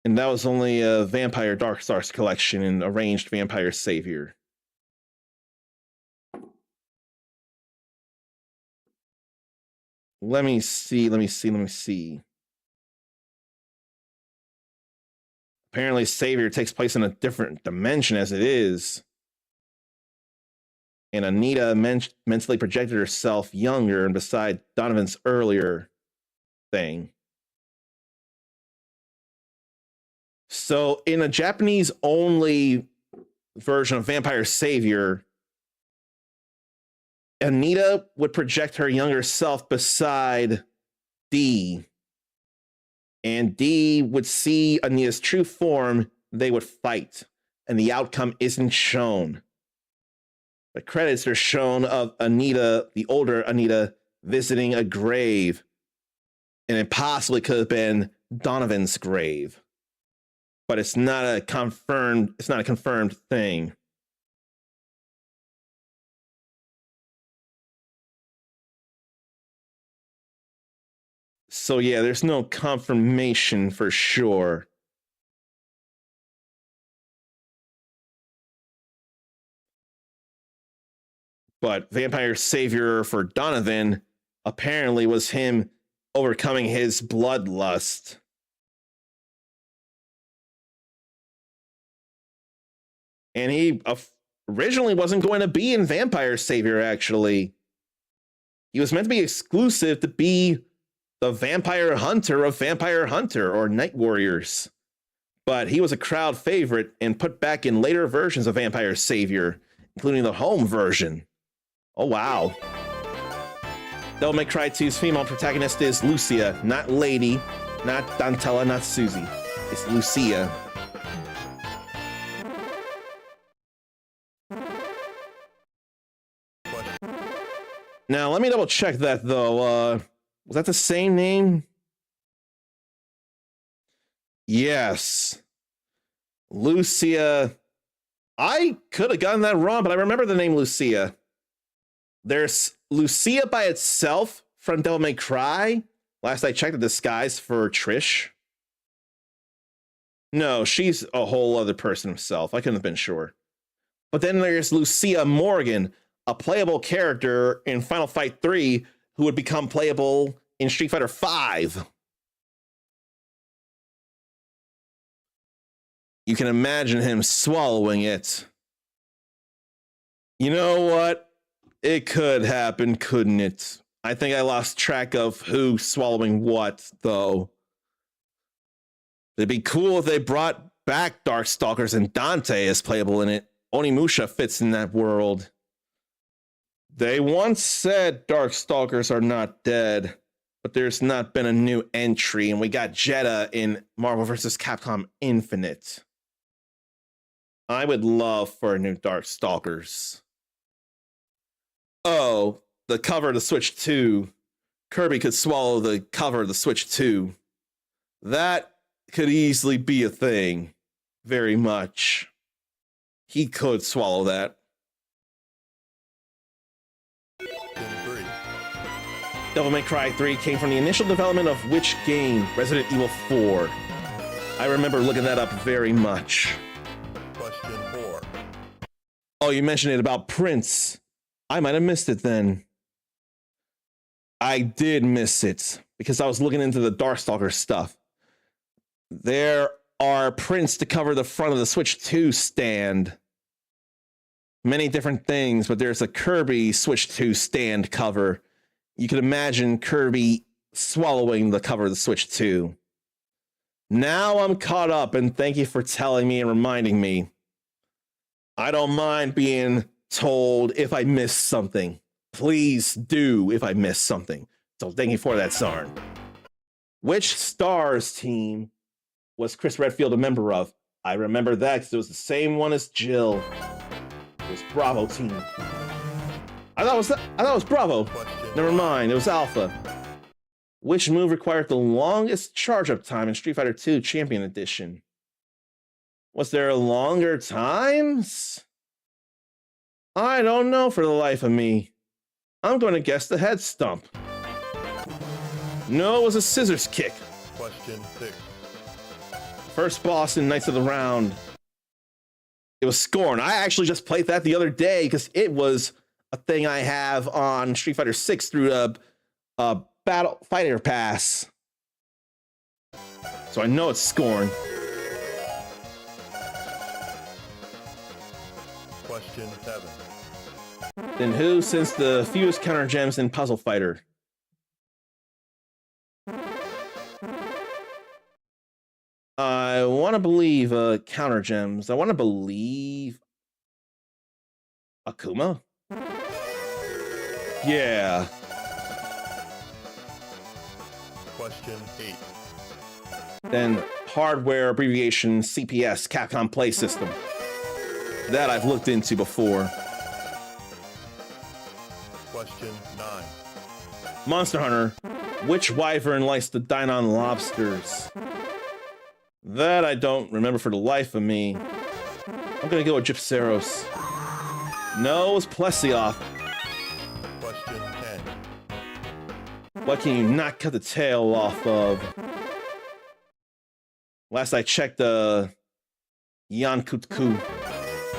and that was only a Vampire Dark Stars collection and Arranged Vampire Savior. Let me see. Apparently, Savior takes place in a different dimension as it is. And Anita mentally projected herself younger and beside Donovan's earlier thing. So in a Japanese only version of Vampire Savior, Anita would project her younger self beside D. And D would see Anita's true form. They would fight. And the outcome isn't shown. The credits are shown of Anita, the older Anita, visiting a grave. And it possibly could have been Donovan's grave. but it's not a confirmed thing. So yeah, there's no confirmation for sure. But Vampire Savior for Donovan apparently was him overcoming his bloodlust. And he originally wasn't going to be in Vampire Savior, actually. He was meant to be exclusive to be the Vampire Hunter of Vampire Hunter or Night Warriors. But he was a crowd favorite and put back in later versions of Vampire Savior, including the home version. Oh, wow. Devil May Cry 2's female protagonist is Lucia, not Lady, not Dantella, not Susie. It's Lucia. Now, let me double check that, though. Was that the same name? Yes. Lucia. I could have gotten that wrong, but I remember the name Lucia. There's Lucia by itself from Devil May Cry. Last I checked, the disguise for Trish. No, she's a whole other person herself. I couldn't have been sure. But then there's Lucia Morgan, a playable character in Final Fight 3 who would become playable in Street Fighter 5. You can imagine him swallowing it. You know what? It could happen, couldn't it? I think I lost track of who swallowing what, though. It'd be cool if they brought back Darkstalkers and Dante as playable in it. Onimusha fits in that world. They once said Darkstalkers are not dead, but there's not been a new entry, and we got Jeddah in Marvel vs. Capcom Infinite. I would love for a new Darkstalkers. Oh, the cover of the Switch 2. Kirby could swallow the cover of the Switch 2. That could easily be a thing. Very much. He could swallow that. Devil May Cry 3 came from the initial development of which game? Resident Evil 4. I remember looking that up very much. Question 4. Oh, you mentioned it about Prince. I might have missed it then. I did miss it because I was looking into the Darkstalker stuff. There are prints to cover the front of the Switch 2 stand. Many different things, but there's a Kirby Switch 2 stand cover. You can imagine Kirby swallowing the cover of the Switch 2. Now I'm caught up, and thank you for telling me and reminding me. I don't mind being told if I missed something. Please do if I missed something. So thank you for that, Sarn. Which Stars team was Chris Redfield a member of? I remember that because it was the same one as Jill. It was Bravo team. I thought it was Bravo. Never mind, it was Alpha. Which move required the longest charge-up time in Street Fighter 2 Champion Edition? Was there longer times? I don't know for the life of me. I'm going to guess the head stump. No, it was a scissors kick. Question 6. First boss in Knights of the Round. It was Scorn. I actually just played that the other day because it was a thing I have on Street Fighter 6 through the Battle Fighter Pass. So I know it's Scorn. Question 7. Then who sends the fewest counter gems in Puzzle Fighter? I want to believe counter gems. I want to believe Akuma. Yeah. Question 8. Then hardware abbreviation CPS, Capcom Play System. That I've looked into before. Question 9. Monster Hunter. Which wyvern likes to dine on lobsters? That I don't remember for the life of me. I'm gonna go with Gypceros. No, it's Plesioth. Question 10. What can you not cut the tail off of? Last I checked, Yan Kutku.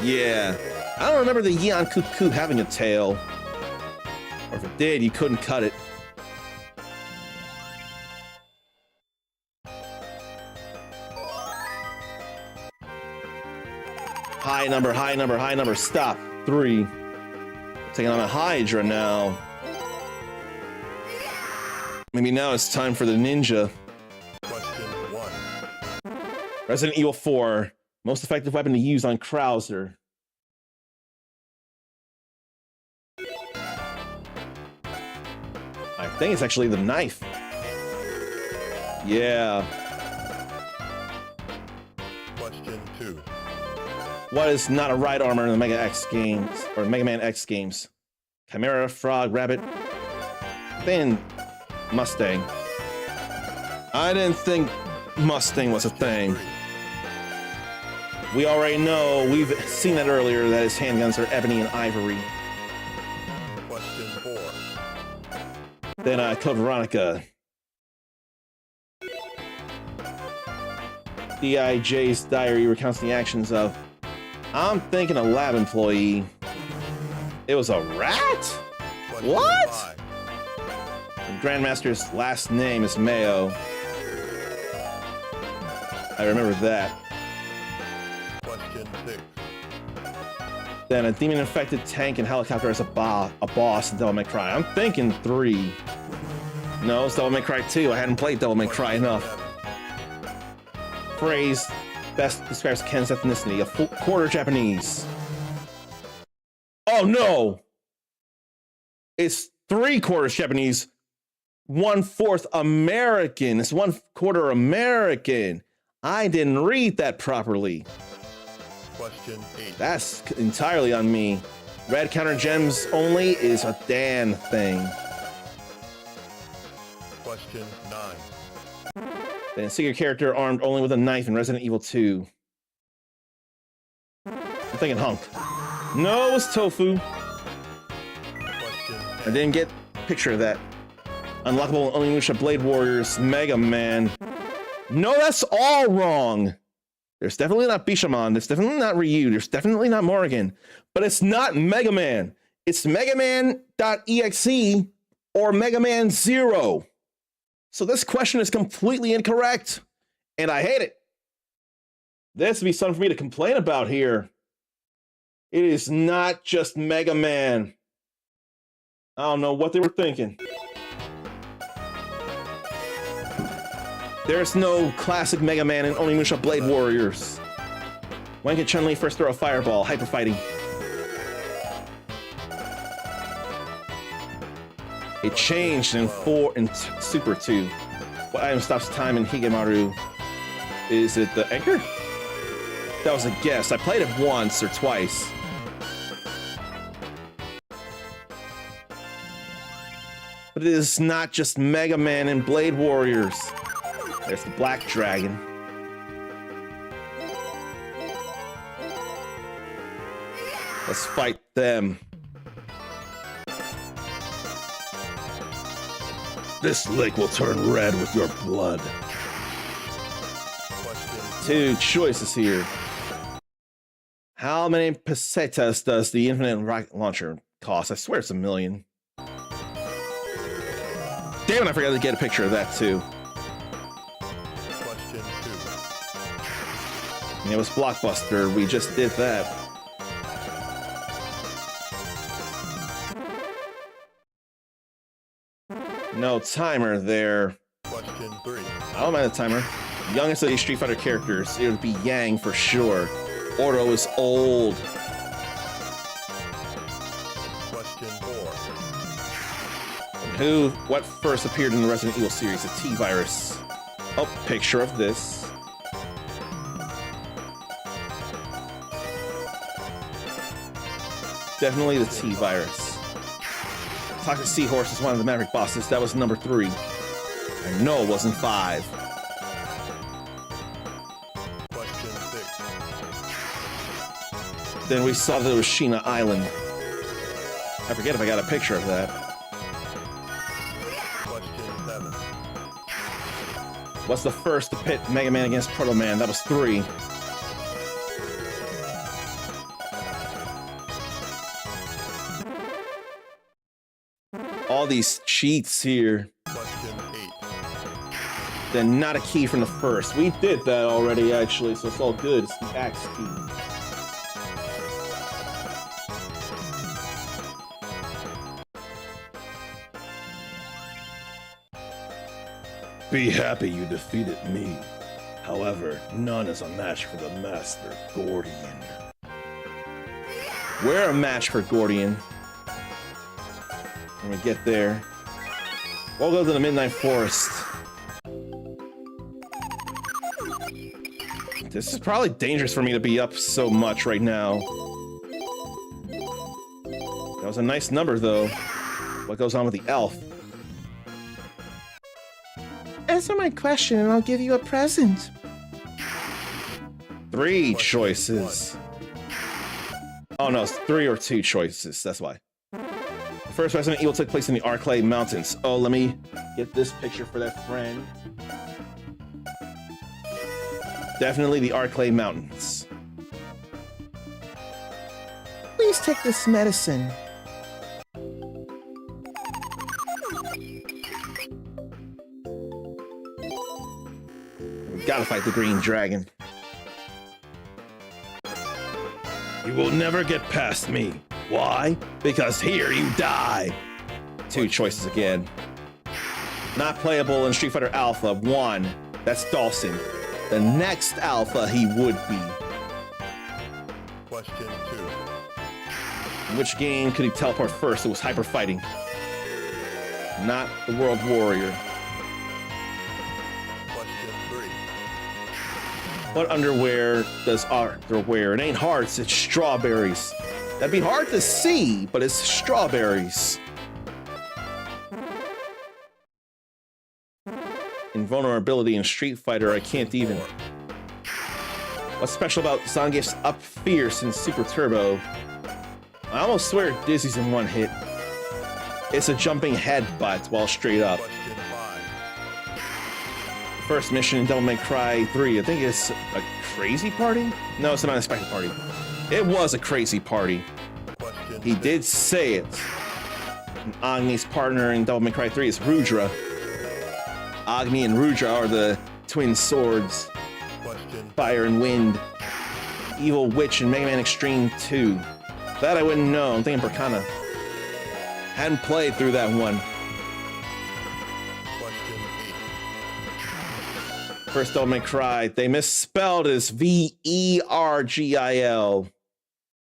Yeah. I don't remember the Yan Kutku having a tail. Or if it did, you couldn't cut it. High number, high number, high number. Stop. 3. Taking on a Hydra now. Maybe now it's time for the ninja. Question 1. Resident Evil 4. Most effective weapon to use on Krauser. I think it's actually the knife. Yeah. Question 2. What is not a right armor in the Mega X games, or Mega Man X games? Chimera, Frog, Rabbit, then Mustang. I didn't think Mustang was a thing. We already know, we've seen that earlier, that his handguns are ebony and ivory. Question 4. Then Code Veronica. D.I.J.'s diary recounts the actions of, I'm thinking a lab employee. It was a rat? Question What? 5. The Grandmaster's last name is Mayo. I remember that. Question 6. Then a demon-infected tank and helicopter as a boss in Devil May Cry. I'm thinking 3. No, it's Devil May Cry 2. I hadn't played Devil May Cry enough. 7. Phrase best describes Ken's ethnicity, a quarter Japanese. Oh no! It's 3/4 Japanese, 1/4 American. It's 1/4 American. I didn't read that properly. Question 8. That's entirely on me. Red counter gems only is a Dan thing. Question 9. Then a secret character armed only with a knife in Resident Evil 2. I'm thinking Hunk. No, it's Tofu. Question I 10. didn't get a picture of that. Unlockable Onimusha Blade Warriors Mega Man. No, that's all wrong. There's definitely not Bishamon. There's definitely not Ryu. There's definitely not Morrigan. But it's not Mega Man. It's Mega Man.exe or Mega Man 0. So this question is completely incorrect. And I hate it. This would be something for me to complain about here. It is not just Mega Man. I don't know what they were thinking. There's no classic Mega Man in Onimusha Blade Warriors. When can Chun-Li first throw a fireball? Hyper fighting. It changed in Super 2. What item stops time in Higemaru? Is it the anchor? That was a guess. I played it once or twice. But it is not just Mega Man and Blade Warriors. There's the Black Dragon. Let's fight them. This lake will turn red with your blood. Question 2 choices here. How many pesetas does the infinite rocket launcher cost? I swear it's 1 million. Damn it, I forgot to get a picture of that too. Question 2. It was Blockbuster. We just did that. No timer there. Question 3. I don't mind the timer. Youngest of these Street Fighter characters, it would be Yang for sure. Ordo is old. Question 4. What first appeared in the Resident Evil series? The T-Virus. Oh, picture of this. Definitely the T-Virus. Toxic Seahorse is one of the Maverick bosses. That was number 3. I know it wasn't 5. Then we saw that it was Sheena Island. I forget if I got a picture of that. Question 7. What's the first to pit Mega Man against Proto Man? That was 3. All these cheats here. Question 8. Then not a key from the first. We did that already, actually, so it's all good. It's the axe key. Be happy you defeated me. However, none is a match for the Master Gordian. We're a match for Gordian. When we get there, we'll go to the Midnight Forest. This is probably dangerous for me to be up so much right now. That was a nice number, though. What goes on with the elf? Answer my question and I'll give you a present. 3 choices. Oh no, it's 3 or 2 choices, that's why. The first Resident Evil took place in the Arklay Mountains. Oh, let me get this picture for that friend. Definitely the Arklay Mountains. Please take this medicine. We gotta fight the Green Dragon. You will never get past me. Why? Because here you die. 2 choices again. Not playable in Street Fighter Alpha. 1. That's Dawson. The next Alpha he would be. Question 2. In which game could he teleport first? It was Hyper Fighting. Not the World Warrior. Question 3. What underwear does Arthur wear? It ain't hearts, it's strawberries. That'd be hard to see, but it's strawberries. Invulnerability in Street Fighter, I can't even. What's special about Zangief's Up Fierce in Super Turbo? I almost swear Dizzy's in one hit. It's a jumping headbutt while straight up. Question 5. First mission in Devil May Cry 3, I think it's a crazy party? No, it's an unexpected party. It was a crazy party. Question He 6. did say it. And Agni's partner in Devil May Cry 3 is Rudra. Agni and Rudra are the twin swords. Question Fire and Wind. Evil Witch in Mega Man Extreme 2. That I wouldn't know. I'm thinking Berkana. Hadn't played through that one. Question 8. First Devil May Cry. They misspelled as Vergil.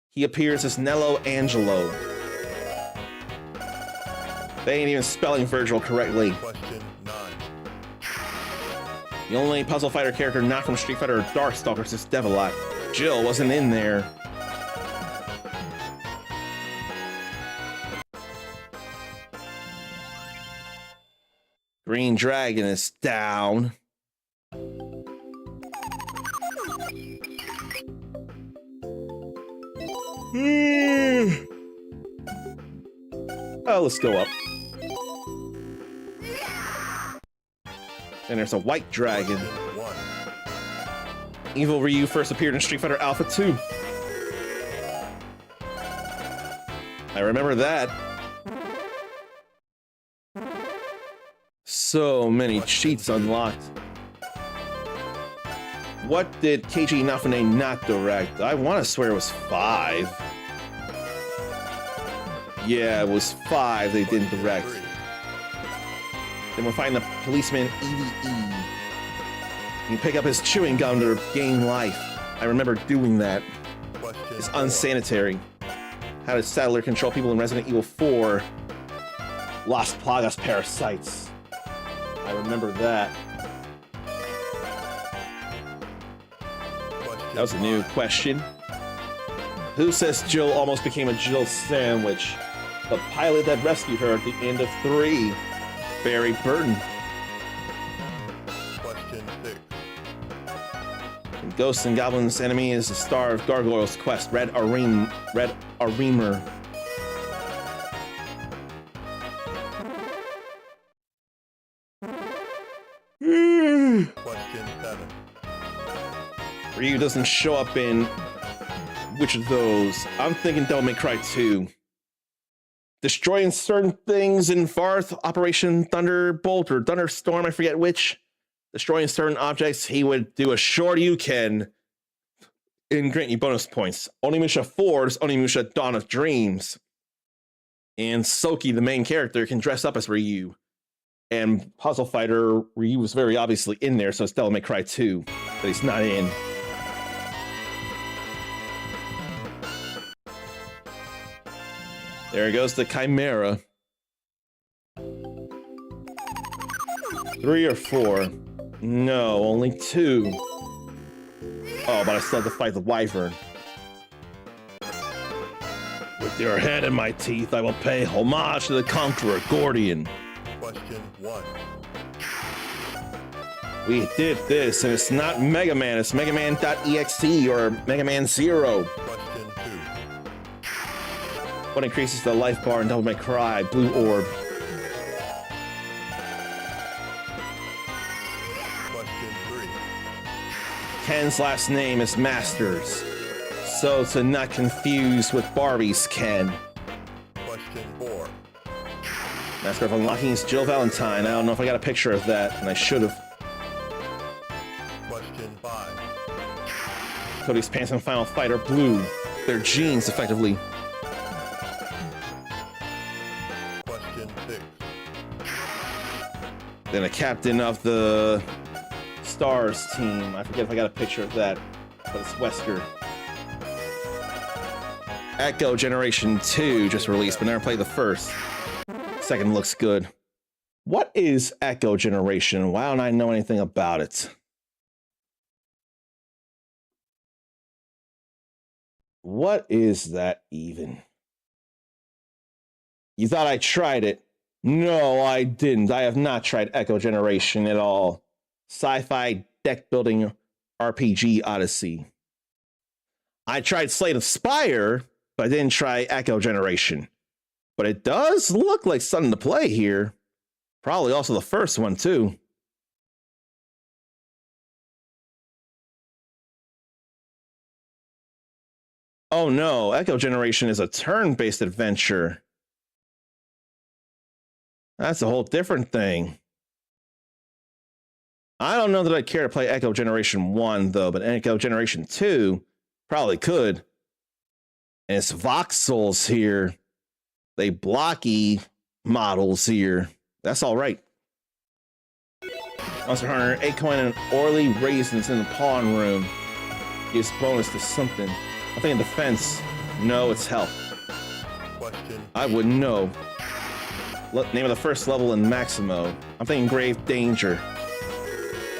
He appears as Nello Angelo. They ain't even spelling Virgil correctly. Question 9. The only puzzle fighter character not from Street Fighter or Darkstalkers is Devilot. Jill wasn't in there. Green Dragon is down. Oh, let's go up. And there's a white dragon. 1. Evil Ryu first appeared in Street Fighter Alpha 2. I remember that. So many cheats unlocked. What did Keiji Inafune not direct? I want to swear it was 5. Yeah, it was 5 they didn't direct. 3. Then we're fighting the policeman EDE. You pick up his chewing gum to gain life. I remember doing that. Question It's 4. unsanitary. How did Saddler control people in Resident Evil 4? Las Plagas parasites. I remember that. Question That was a new 5. question. Who says Jill almost became a Jill sandwich? The pilot that rescued her at the end of 3. Barry Burton. Question 6. Ghosts and Goblins enemy is the star of Gargoyle's quest, Red Aremer. Question 7. Ryu doesn't show up in which of those? I'm thinking Devil May Cry 2. Destroying certain things in Farth, Operation Thunderbolt or Thunderstorm, I forget which. Destroying certain objects, he would do a short you can and grant you bonus points. Onimusha 4 is Onimusha Dawn of Dreams. And Soki, the main character, can dress up as Ryu. And Puzzle Fighter, Ryu was very obviously in there, so it's Devil May Cry 2 that he's not in. There goes the Chimera. 3 or 4? No, only 2. Oh, but I still have to fight the Wyvern. With your head in my teeth, I will pay homage to the Conqueror, Gordian. Question 1. We did this, and it's not Mega Man, it's Mega Man.exe or Mega Man 0. Question 2. What increases the life bar in Devil May Cry? Blue Orb. Question 3. Ken's last name is Masters, so to not confuse with Barbie's Ken. Question 4. Master of Unlocking is Jill Valentine. I don't know if I got a picture of that, and I should have. Question 5. Cody's pants in Final Fight are blue. They're jeans, effectively. Question 6. Then a captain of the Stars team. I forget if I got a picture of that, but it's Wesker. Echo Generation 2 just released, but never played the first. Second looks good. What is Echo Generation? Why don't I know anything about it? What is that even? You thought I tried it? No, I didn't. I have not tried Echo Generation at all. Sci-fi deck building RPG Odyssey. I tried Slate of Spire, but I didn't try Echo Generation. But it does look like something to play here. Probably also the first one, too. Oh no, Echo Generation is a turn-based adventure. That's a whole different thing. I don't know that I'd care to play Echo Generation 1, though, but Echo Generation 2 probably could. And it's voxels here. They blocky models here. That's all right. Monster Hunter, 8 coin and Orly raisins in the pawn room. Gives bonus to something. I think in defense. No, it's health. Question. I wouldn't know. Name of the first level in Maximo. I'm thinking Grave Danger.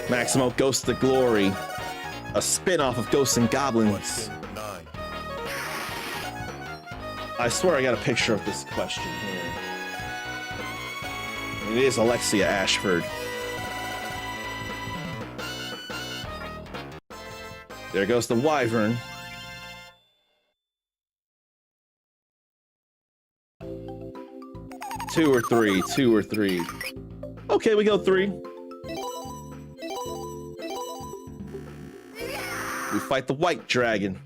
Maximo Ghost of Glory. A spin-off of Ghosts and Goblins. Question 9. I swear I got a picture of this question here. It is Alexia Ashford. There goes the Wyvern. Two or three. Okay, we go 3. We fight the White Dragon.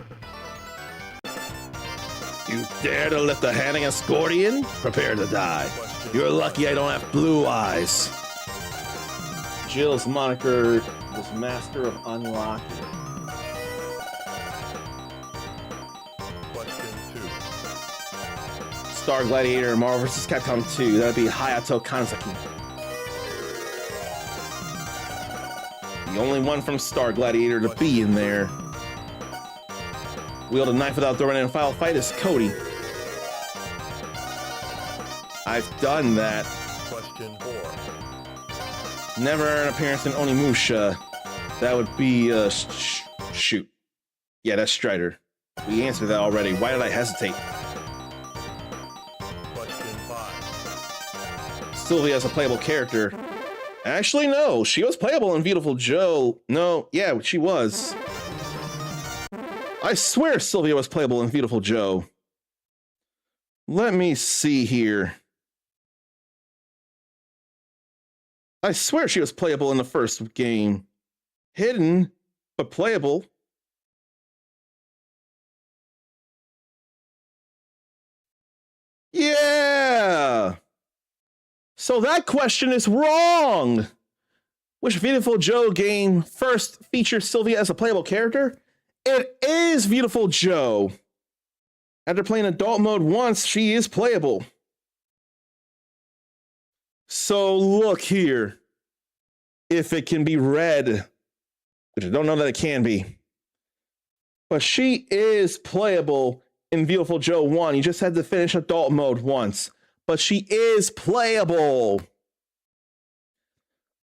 You dare to lift a hand against Gordian? Prepare to die. You're lucky I don't have blue eyes. Jill's moniker was Master of Unlocking. Question 2. Star Gladiator, Marvel vs. Capcom 2. That'd be Hayato Kanzaki. The only one from Star Gladiator to be in there. Wield a knife without throwing in a final fight is Cody. I've done that. Question 4. Never an appearance in Onimusha. That would be, shoot. Yeah, that's Strider. We answered that already. Why did I hesitate? Question 5. Sylvia is a playable character. Actually, no. She was playable in Beautiful Joe. No, yeah, she was. I swear Sylvia was playable in Beautiful Joe. Let me see here. I swear she was playable in the first game. Hidden, but playable. Yeah! So that question is wrong! Which Beautiful Joe game first features Sylvia as a playable character? It is Beautiful Joe. After playing adult mode once, she is playable. So look here. If it can be read, which I don't know that it can be, but she is playable in Beautiful Joe 1. You just had to finish adult mode once, but she is playable.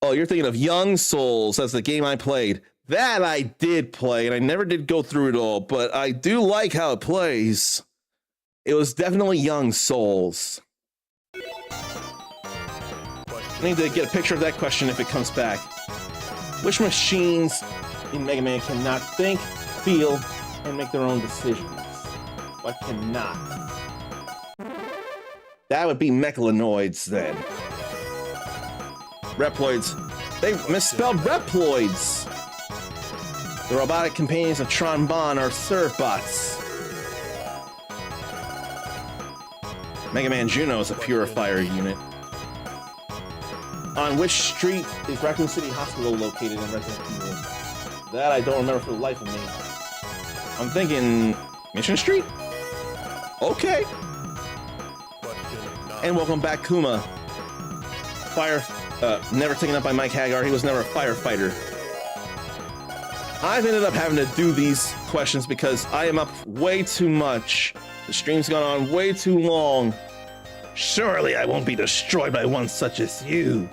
Oh, you're thinking of Young Souls. That's the game I played. That I did play, and I never did go through it all, but I do like how it plays. It was definitely Young Souls. I need to get a picture of that question if it comes back. Which machines in Mega Man cannot think, feel, and make their own decisions? What cannot? That would be Mechalanoids then. Reploids. They misspelled Reploids. The robotic companions of Tron Bonne are Servbots. Mega Man Juno is a purifier unit. On which street is Raccoon City Hospital located in Resident Evil? That I don't remember for the life of me. I'm thinking Mission Street? Okay. And welcome back, Kuma. Never taken up by Mike Hagar. He was never a firefighter. I've ended up having to do these questions because I am up way too much. The stream's gone on way too long. Surely I won't be destroyed by one such as you.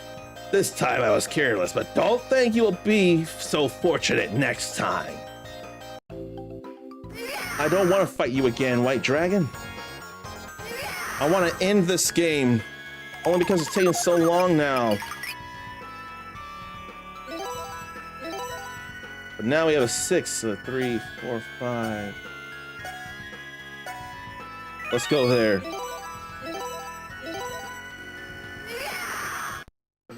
This time I was careless, but don't think you will be so fortunate next time. I don't want to fight you again, White Dragon. I want to end this game, only because it's taking so long now. But now we have a 6, 3, 4, 5. Let's go there.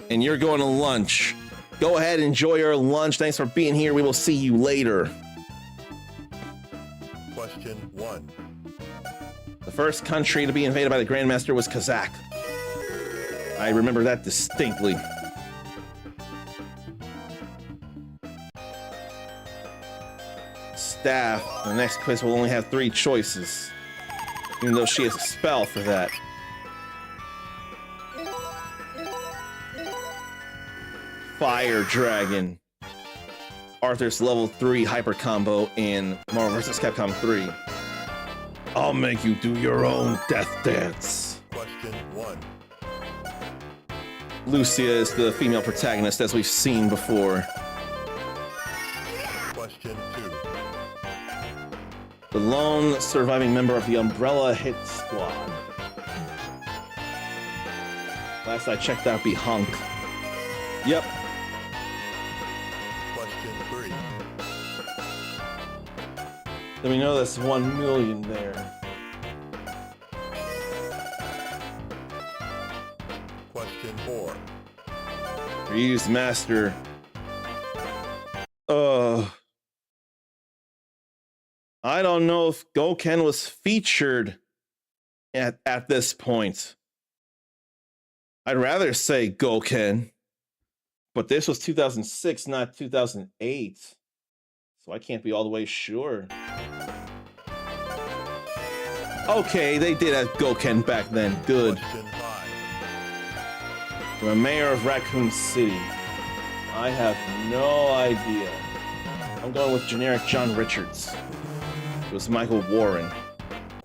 And you're going to lunch. Go ahead, enjoy your lunch. Thanks for being here. We will see you later. Question 1. The first country to be invaded by the Grandmaster was Kazakh. I remember that distinctly. Staff, the next quiz will only have 3 choices, even though she has a spell for that. Fire Dragon. Arthur's level 3 hyper combo in Marvel vs. Capcom 3. I'll make you do your own death dance. Question 1. Lucia is the female protagonist, as we've seen before. Question 2. The lone surviving member of the Umbrella Hit Squad. Last I checked, that'd be Hunk. Yep. Question 3. Then we know that's 1 million there. Question 4. Reused Master. I don't know if Gouken was featured at this point. I'd rather say Gouken, but this was 2006, not 2008. So I can't be all the way sure. Okay, they did have Gouken back then. Good. Question 5. The mayor of Raccoon City. I have no idea. I'm going with generic John Richards. It was Michael Warren.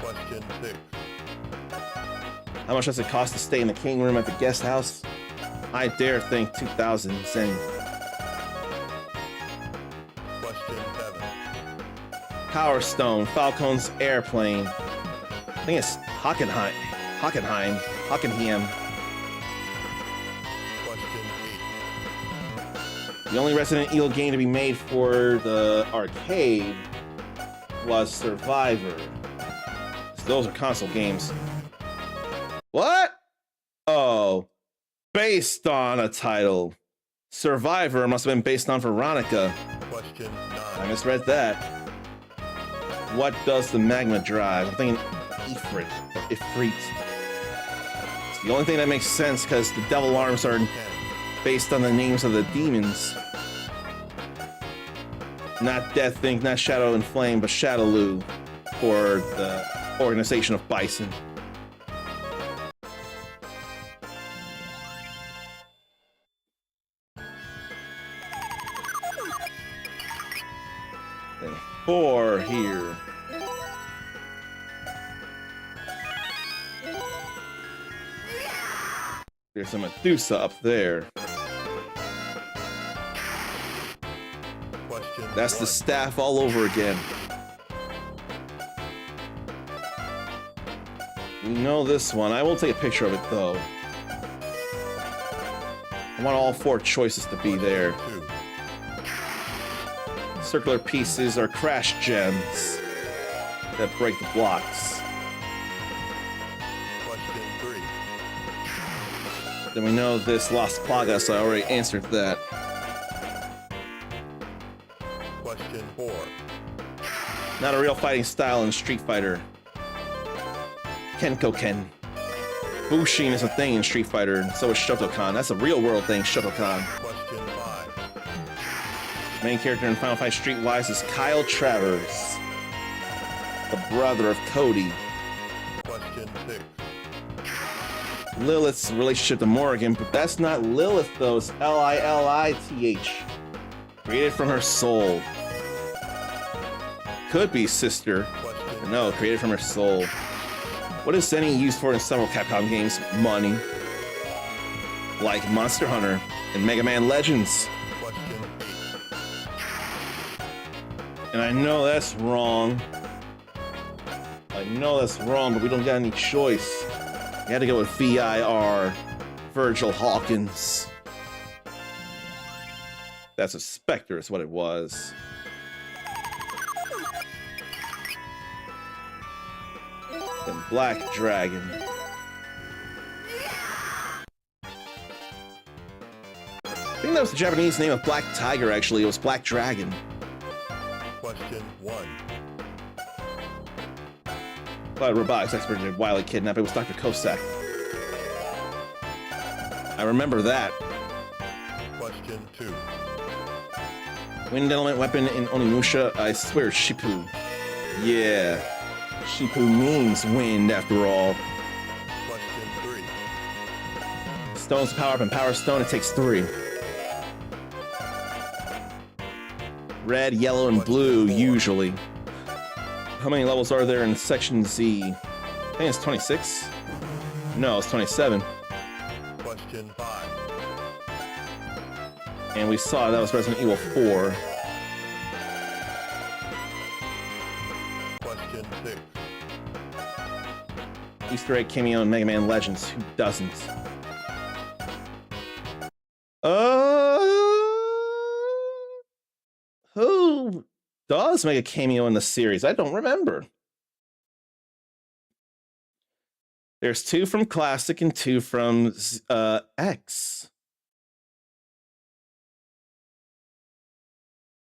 Question 6. How much does it cost to stay in the king room at the guest house? I dare think 2,000 Zen. Question 7. Power Stone, Falcon's airplane. I think it's Hockenheim. Hockenheim. Question 8. The only Resident Evil game to be made for the arcade was Survivor. So those are console games. What? Oh, based on a title. Survivor must have been based on Veronica. Question I 9. misread that. What does the magma drive? I'm thinking Ifrit or Ifrit. It's the only thing that makes sense because the devil arms are 10. based on the names of the demons. Not Death Think, not Shadow and Flame, but Shadowloo for the Organization of Bison. Then 4 here. There's a Medusa up there. Question That's the 1. staff all over again. We know this one. I will take a picture of it though. I want all 4 choices to be there. 2. Circular pieces are crash gems that break the blocks. Question 3. Then we know this Las Plagas. I already answered that. Question 4. Not a real fighting style in Street Fighter. Kenko-ken. Bushin is a thing in Street Fighter, and so is Shotokan. That's a real world thing, Shotokan. Question 5. Main character in Final Fight Streetwise is Kyle Travers, the brother of Cody. Question 6. Lilith's relationship to Morrigan, but that's not Lilith though, it's Lilith. Created from her soul. Could be sister, Question but no, created from her soul. What is Zenny used for in several Capcom games? Money. Like Monster Hunter and Mega Man Legends. Question 8. And I know that's wrong. I know that's wrong, but we don't got any choice. You had to go with VIR, Virgil Hawkins. That's a Spectre is what it was. Then Black Dragon. I think that was the Japanese name of Black Tiger, actually. It was Black Dragon. Question 1. But robotics expert did Wily kidnap. It was Dr. Cossack. I remember that. Question 2. Wind element weapon in Onimusha, I swear Shippu. Yeah. Shippu means wind after all. Question 3. Stones power up and Power Stone, it takes 3. Red, yellow, and blue, usually. How many levels are there in Section Z? I think it's 26? No, it's 27. Question 5. And we saw that was Resident Evil 4. Question 6. Easter egg cameo in Mega Man Legends. Who doesn't? Who does make a cameo in the series? I don't remember. There's 2 from Classic and 2 from X.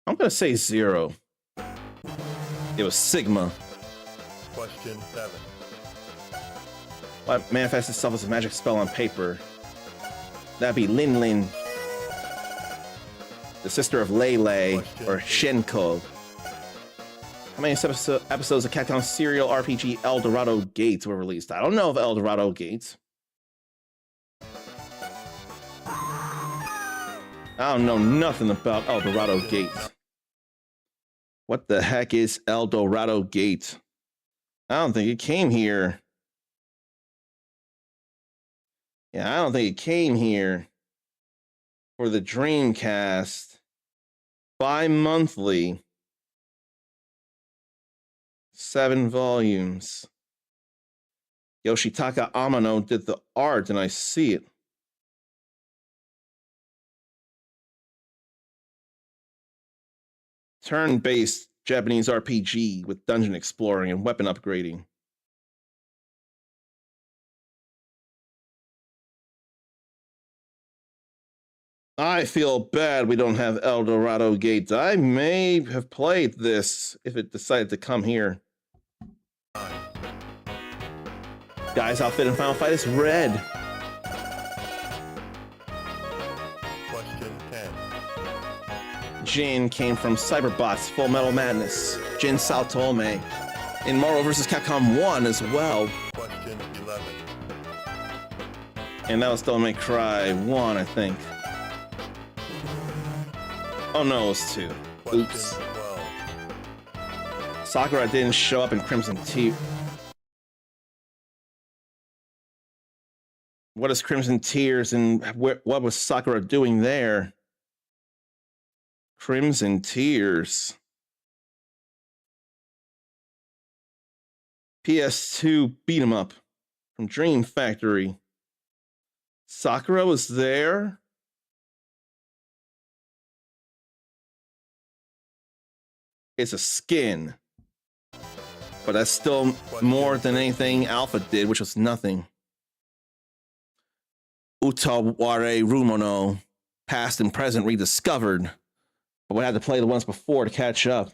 I'm gonna say 0. It was Sigma. Question 7. What manifests itself as a magic spell on paper? That'd be Lin Lin, the sister of Lele, or Shenko. How many episodes of Capcom serial RPG El Dorado Gates were released? I don't know of El Dorado Gates. I don't know nothing about El Dorado Gates. What the heck is El Dorado Gate? I don't think it came here. Yeah, I don't think it came here for the Dreamcast. Bi-monthly. 7 volumes. Yoshitaka Amano did the art, and I see it. Turn-based Japanese RPG with dungeon exploring and weapon upgrading. I feel bad we don't have El Dorado Gate. I may have played this if it decided to come here. Guy's outfit in Final Fight is red. Question 10. Jin came from Cyberbots Full Metal Madness. Jin Saotome. In Marvel vs. Capcom 1 as well. Question 11. And that was Devil May Cry 1, I think. Oh no, it was 2. Question Oops. 12. Sakura didn't show up in Crimson Tears. What is Crimson Tears and what was Sakura doing there? Crimson Tears. PS2 beat 'em up from Dream Factory. Sakura was there? It's a skin. But that's still more than anything Alpha did, which was nothing. Utaware Rumono, past and present rediscovered. But we had to play the ones before to catch up.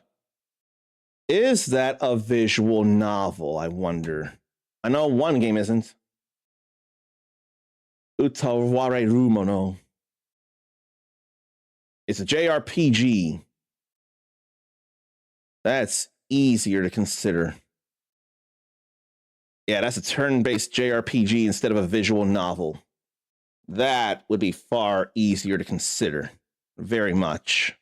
Is that a visual novel, I wonder? I know one game isn't. Utaware Rumono. It's a JRPG. That's easier to consider. Yeah, that's a turn-based JRPG instead of a visual novel. That would be far easier to consider. Very much.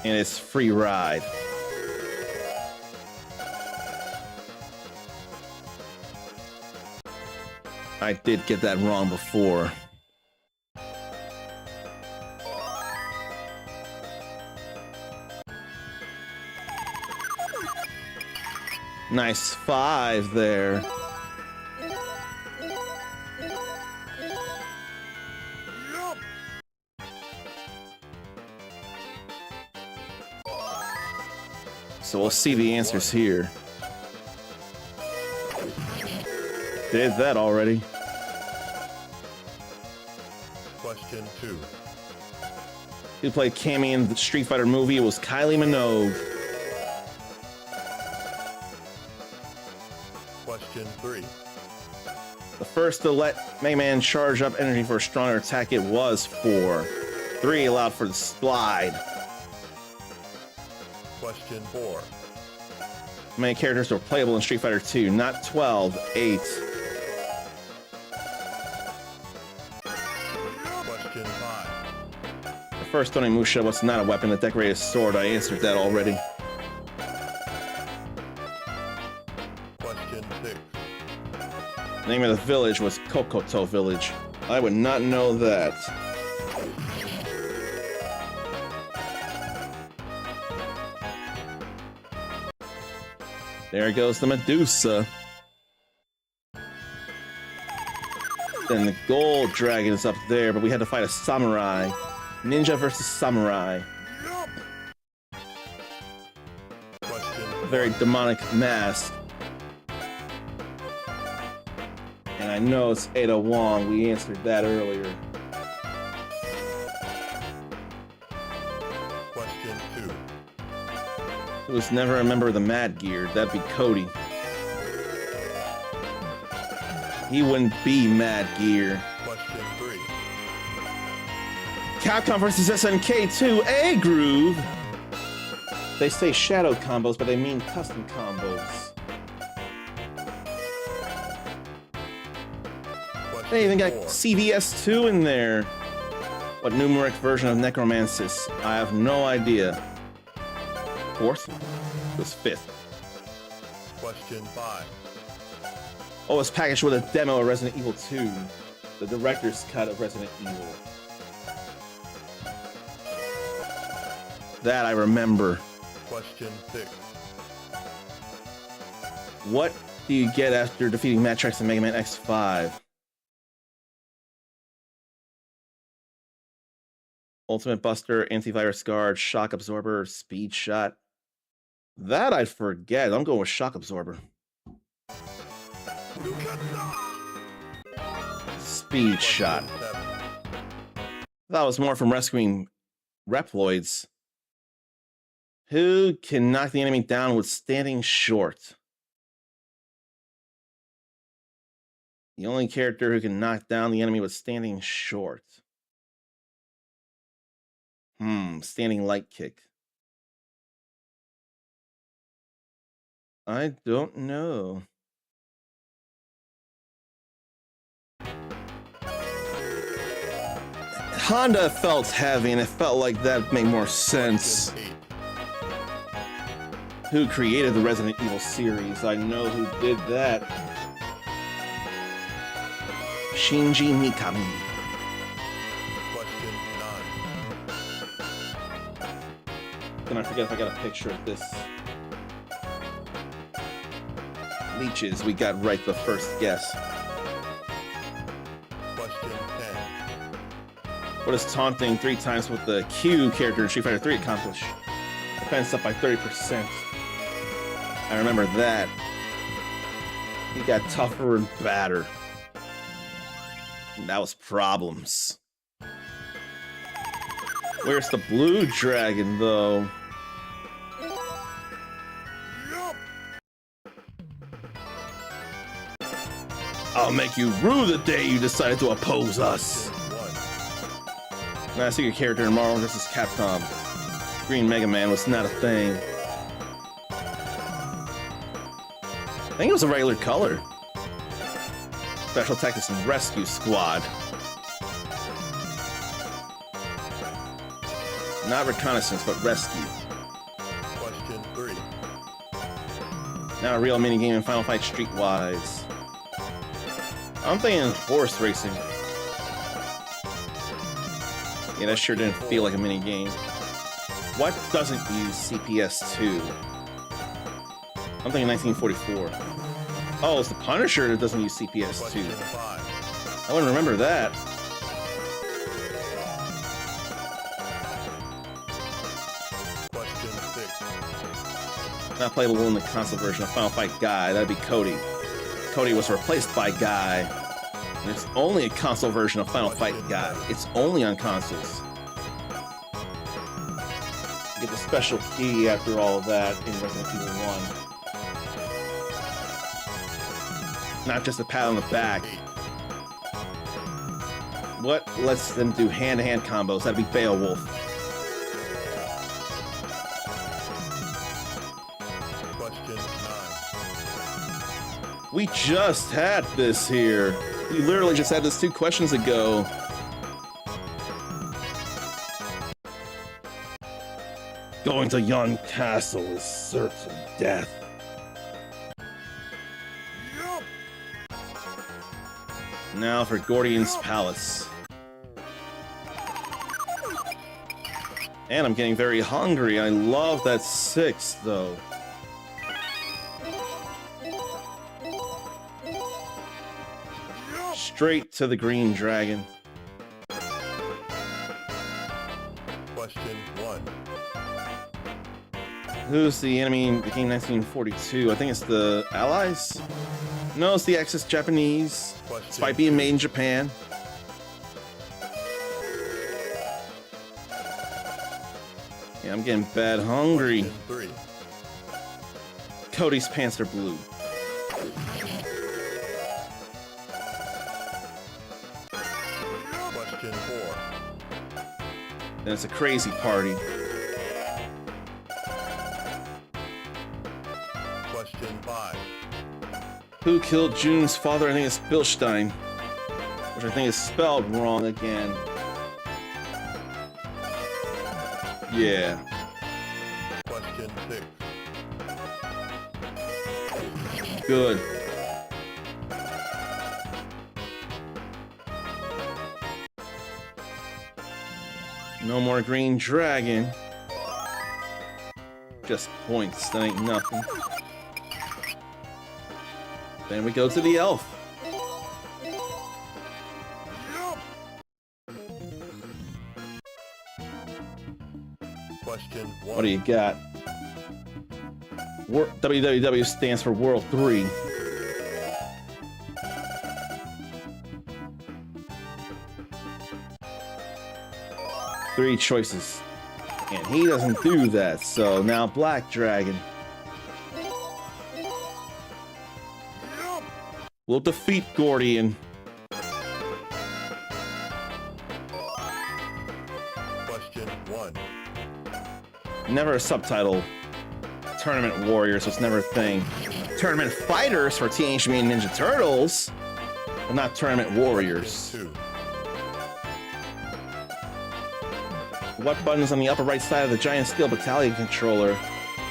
And it's free ride. I did get that wrong before. Nice 5 there. So we'll see the answers here. Did that already. Question 2. Who played Cammy in the Street Fighter movie? It was Kylie Minogue. Question 3. The first to let Mega Man charge up energy for a stronger attack, it was 4. 3 allowed for the slide. Question 4. How many characters were playable in Street Fighter 2? Not 12, 8. Question 5. The first Onimusha was not a weapon, a decorated sword. I answered that already. Question 6. The name of the village was Kokoto Village. I would not know that. There goes the Medusa. Then the gold dragon is up there, but we had to fight a samurai. Ninja versus samurai. Question A very demonic mask. And I know it's Ada Wong. We answered that earlier. Question 2. It was never a member of the Mad Gear. That'd be Cody. He wouldn't be Mad Gear. Question 3. Capcom vs SNK 2, A Groove. They say shadow combos, but they mean custom combos. They even got CVS 2 in there. What numeric version of Necromancis? I have no idea. 4th? It was 5th. Question 5. Oh, it's packaged with a demo of Resident Evil 2. The director's cut of Resident Evil. That I remember. Question 6. What do you get after defeating Matrix and Mega Man X5? Ultimate Buster, Antivirus Guard, Shock Absorber, Speed Shot. That I'd forget. I'm going with Shock Absorber. Speed Shot. Question 7. That was more from rescuing Reploids. Who can knock the enemy down with standing short? The only character who can knock down the enemy with standing short. Standing light kick. I don't know. Honda felt heavy, and it felt like that made more sense. Question 8. Who created the Resident Evil series? I know who did that. Shinji Mikami. Question 9. Can I forget if I got a picture of this? Leeches, we got right the first guess. Question 10. What does taunting 3 times with the Q character in Street Fighter 3 accomplish? Defense up by 30%. I remember that. He got tougher and badder. That was problems. Where's the blue dragon, though? I'll make you rue the day you decided to oppose us. Question 1. Last secret character in Marvel vs. Capcom. Green Mega Man was not a thing. I think it was a regular color. Special Tactics and Rescue Squad. Not reconnaissance, but rescue. Question 3. Now a real minigame in Final Fight Streetwise. I'm thinking horse racing. Yeah, that sure didn't feel like a minigame. What doesn't use CPS2? I'm thinking 1944. Oh, it's the Punisher that doesn't use CPS2. Question 5. I wouldn't remember that. Question 6. Not playable in the console version of Final Fight Guy. That'd be Cody. Cody was replaced by Guy. There's only a console version of Final Fight Guy. It's only on consoles. You get the special key after all of that in Resident Evil 1. Not just a pat on the back. What lets them do hand-to-hand combos? That'd be Beowulf. Question 9. We just had this here. We literally just had this 2 questions ago. Going to Yon Castle is certain death. Now for Gordian's Palace. And I'm getting very hungry. I love that 6, though. Straight to the green dragon. Question 1. Who's the enemy in the game 1942? I think it's the Allies? No, it's the Axis Japanese. Despite being made in Japan. Yeah, I'm getting bad hungry. Question 3. Cody's pants are blue. Question 4. Then it's a crazy party. Question 5. Who killed June's father? I think it's Bilstein. Which I think is spelled wrong again. Yeah. Question 6. Good. No more green dragon. Just points, that ain't nothing. Then we go to the elf. Question 1. What do you got? WWW stands for World 3. Three choices. And he doesn't do that, so now Black Dragon will defeat Gordian. Question 1. Never a subtitle. Tournament Warriors was never a thing. Tournament Fighters for Teenage Mutant Ninja Turtles, but not Tournament Warriors. 2. What button is on the upper right side of the giant steel battalion controller?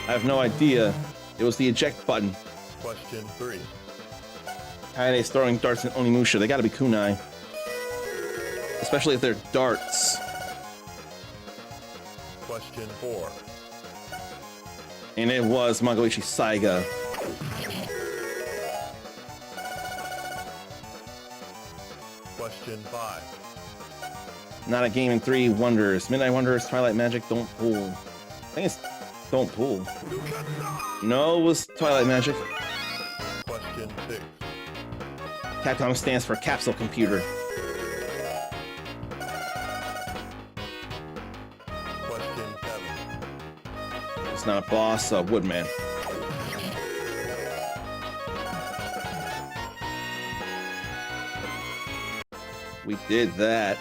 I have no idea. It was the eject button. Question 3. Kaede's throwing darts in Onimusha. They gotta be kunai. Especially if they're darts. Question 4. And it was Magoichi Saiga. Question 5. Not a game in 3 wonders. Midnight Wonders, Twilight Magic, Don't Pull. I think it's Don't Pull. No, it was Twilight Magic. Question 6. Capcom stands for Capsule Computer. Question 7. It's not a boss, Woodman. We did that.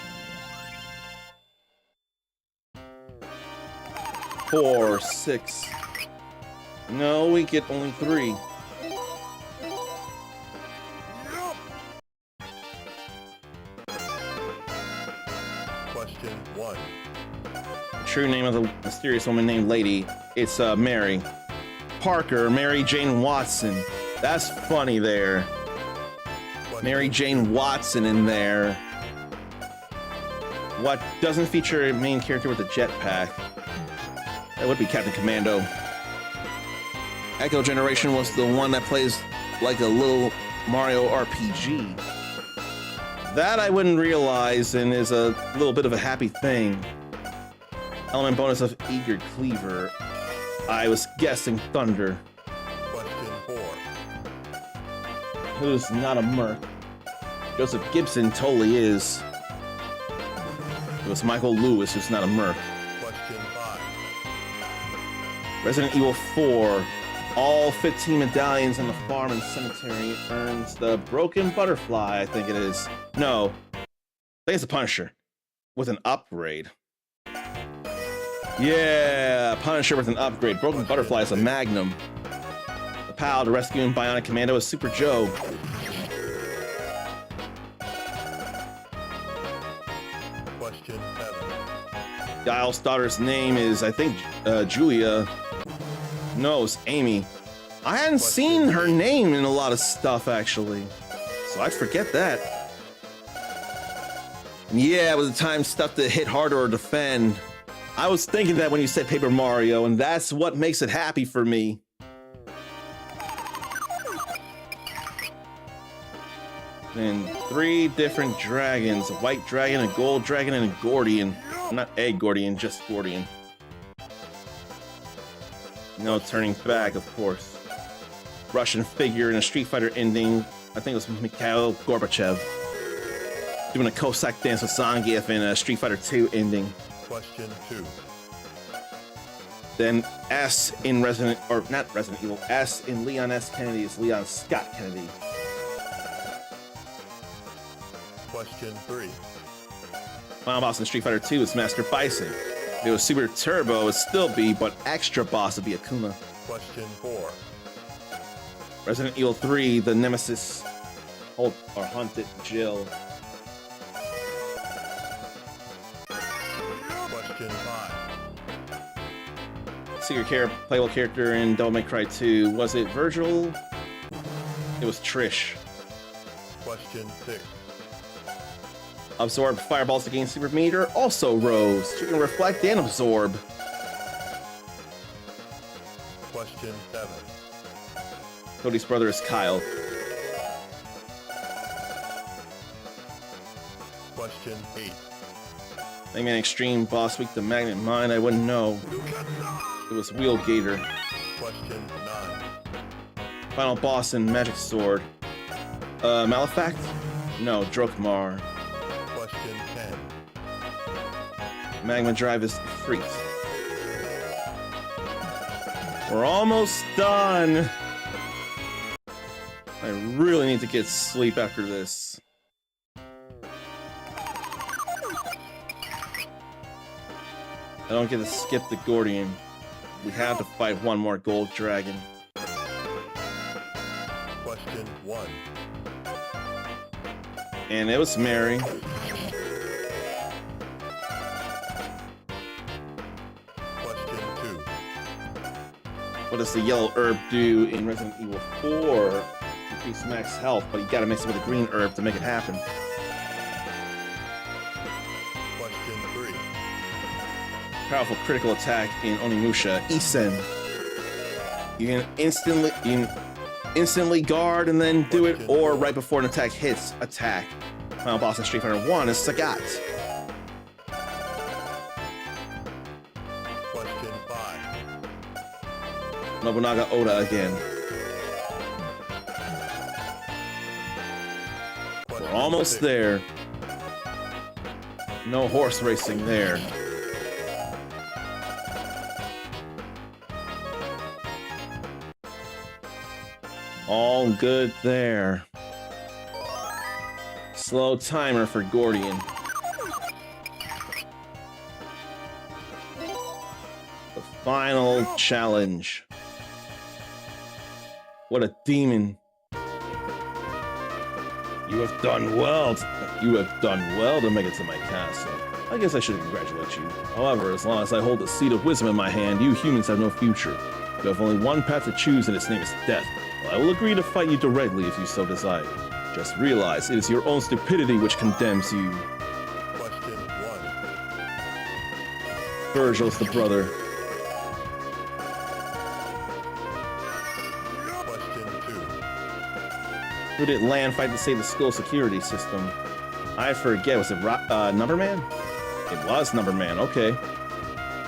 4, 6. No, we get only 3. Question 1. True name of the mysterious woman named Lady. It's Mary Parker, Mary Jane Watson. That's funny there. Mary Jane Watson in there. What doesn't feature a main character with a jetpack? That would be Captain Commando. Echo Generation was the one that plays like a little Mario RPG. That I wouldn't realize and is a little bit of a happy thing. Element bonus of Eager Cleaver. I was guessing Thunder. Question 4. Who's not a merc? Joseph Gibson totally is. It was Michael Lewis who's not a merc. Question 5. Resident Evil 4. All 15 medallions in the farm and cemetery earns the Broken Butterfly, I think it is. No, I think it's the Punisher with an upgrade. Yeah, Punisher with an upgrade. Broken Butterfly is a Magnum. The pal to rescue and Bionic Commando is Super Joe. Question 7. Giles' daughter's name is, I think, Julia. No, it's Amy. I hadn't seen her name in a lot of stuff, actually. So I'd forget that. And yeah, with the time stuff to hit harder or defend. I was thinking that when you said Paper Mario, and that's what makes it happy for me. And 3 different dragons, a white dragon, a gold dragon, and a Gordian. Not a Gordian, just Gordian. No turning back, of course. Russian figure in a Street Fighter ending. I think it was Mikhail Gorbachev. Doing a Cossack dance with Zangief in a Street Fighter 2 ending. Question 2. Then S in Resident, or not Resident Evil, S in Leon S. Kennedy is Leon Scott Kennedy. Question 3. Final boss in Street Fighter 2 is Master Bison. If it was Super Turbo, it would still be, but extra boss would be Akuma. Question 4. Resident Evil 3, the Nemesis hunted Jill. Question 5. Secret playable character in Devil May Cry 2. Was it Virgil? It was Trish. Question 6. Absorb fireballs to gain super meter. Also Rose. She can reflect and absorb. Question 7. Cody's brother is Kyle. Question 8. Eggman Extreme, Boss Week, the Magnet Mine. I wouldn't know. It was Wheel Gator. Question 9. Final boss in Magic Sword. Malefact? No, Drokmar. Question 10. Magma Drive is Freak. We're almost done. I really need to get sleep after this. I don't get to skip the Gordian. We have to fight one more gold dragon. Question 1. And it was Mary. Question 2. What does the yellow herb do in Resident Evil 4? Increase max health, but you gotta mix it with a green herb to make it happen. Question 3. Powerful critical attack in Onimusha, Isen. You can instantly guard and then do it, or right before an attack hits, attack. Final boss in Street Fighter 1 is Sagat. Question 5. Nobunaga Oda again. We're Question almost 6. there. No horse racing there. All good there. Slow timer for Gordian. The final challenge. What a demon. You have done well. You have done well to make it to my castle. I guess I should congratulate you. However, as long as I hold the seed of wisdom in my hand, you humans have no future. You have only one path to choose, and its name is death. Well, I will agree to fight you directly if you so desire. Just realize it is your own stupidity which condemns you. Question 1. Virgil's the brother. Question 2. Who did Land fight to save the school security system? I forget. Was it Numberman? It was Numberman. Okay.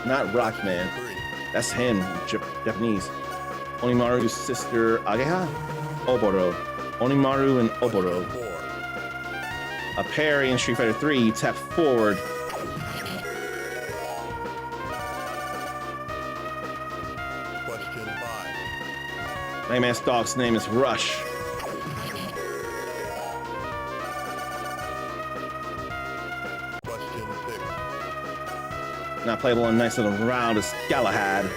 Not Rockman. 3. That's him, Japanese. Onimaru's sister, Ageha? Oboro. Onimaru and Oboro. Question 4. A parry in Street Fighter 3, you tap forward. Question 5. Nightmare's dog's name is Rush. Question 6. Not playable and nice little round is Galahad.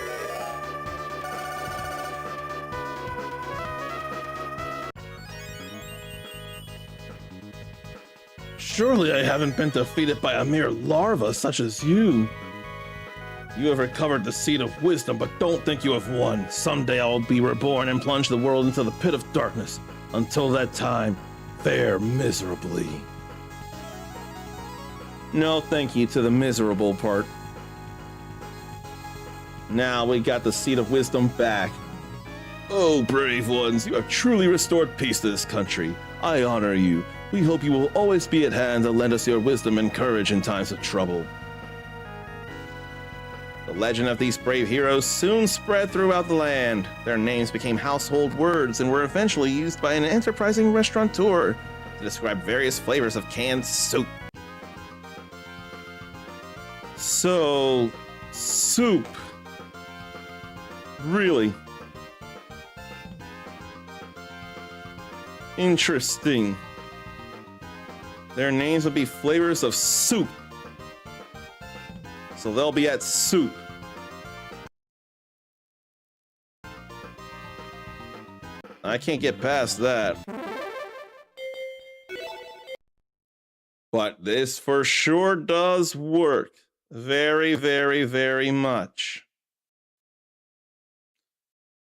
Surely I haven't been defeated by a mere larva such as you. You have recovered the seed of wisdom, but don't think you have won. Someday I will be reborn and plunge the world into the pit of darkness. Until that time, fare miserably. No thank you to the miserable part. Now we got the seed of wisdom back. Oh, brave ones, you have truly restored peace to this country. I honor you. We hope you will always be at hand to lend us your wisdom and courage in times of trouble. The legend of these brave heroes soon spread throughout the land. Their names became household words and were eventually used by an enterprising restaurateur to describe various flavors of canned soup. So, soup. Really? Interesting. Their names will be flavors of soup. So they'll be at soup. I can't get past that. But this for sure does work. Very, very, very much.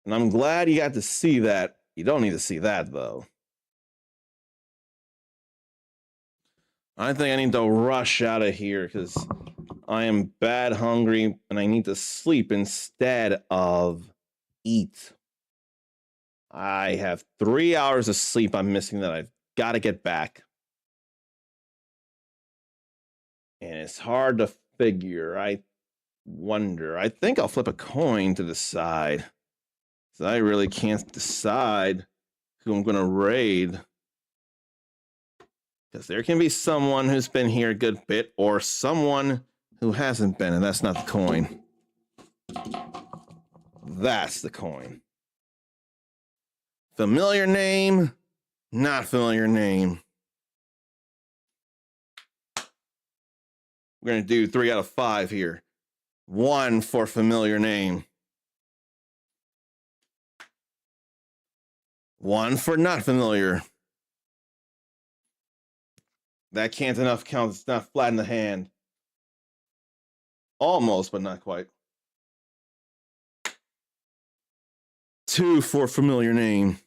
And I'm glad you got to see that. You don't need to see that, though. I think I need to rush out of here because I am bad hungry and I need to sleep instead of eat. I have 3 hours of sleep I'm missing that I've got to get back. And it's hard to figure. I wonder. I think I'll flip a coin to decide. So I really can't decide who I'm going to raid. Because there can be someone who's been here a good bit, or someone who hasn't been, and that's not the coin. That's the coin. Familiar name, not familiar name. We're going to do 3 out of 5 here. 1 for familiar name. 1 for not familiar. That can't enough count. It's not flat in the hand. Almost, but not quite. 2 for familiar name.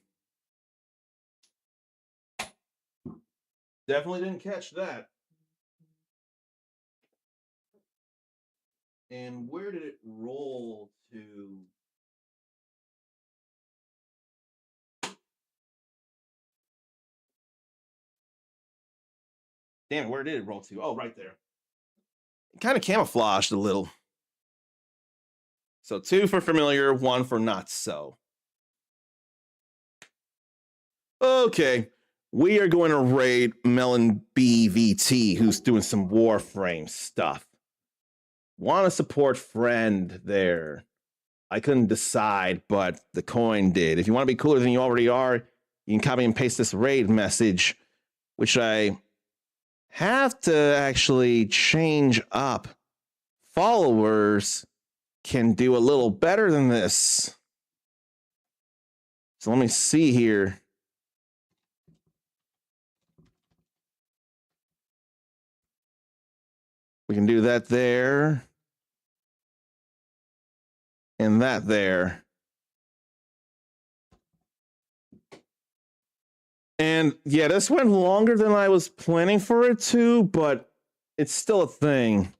Definitely didn't catch that. And where did it roll to? Damn it, where did it roll to? Oh, right there. Kind of camouflaged a little. So 2 for familiar, 1 for not so. Okay, we are going to raid Melon BVT, who's doing some Warframe stuff. Want to support friend there. I couldn't decide, but the coin did. If you want to be cooler than you already are, you can copy and paste this raid message, which I have to actually change up. Followers can do a little better than this. So let me see here. We can do that there. And that there. And yeah, this went longer than I was planning for it to, but it's still a thing.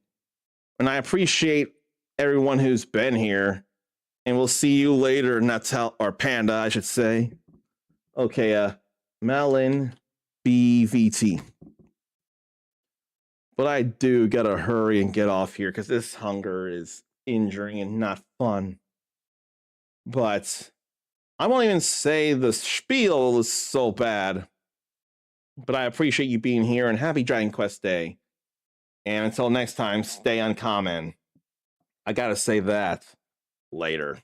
And I appreciate everyone who's been here. And we'll see you later, Natal, or Panda, I should say. Okay, Melon BVT. But I do gotta hurry and get off here because this hunger is injuring and not fun. But I won't even say the spiel is so bad. But I appreciate you being here and happy Dragon Quest Day. And until next time, stay uncommon. I gotta say that later.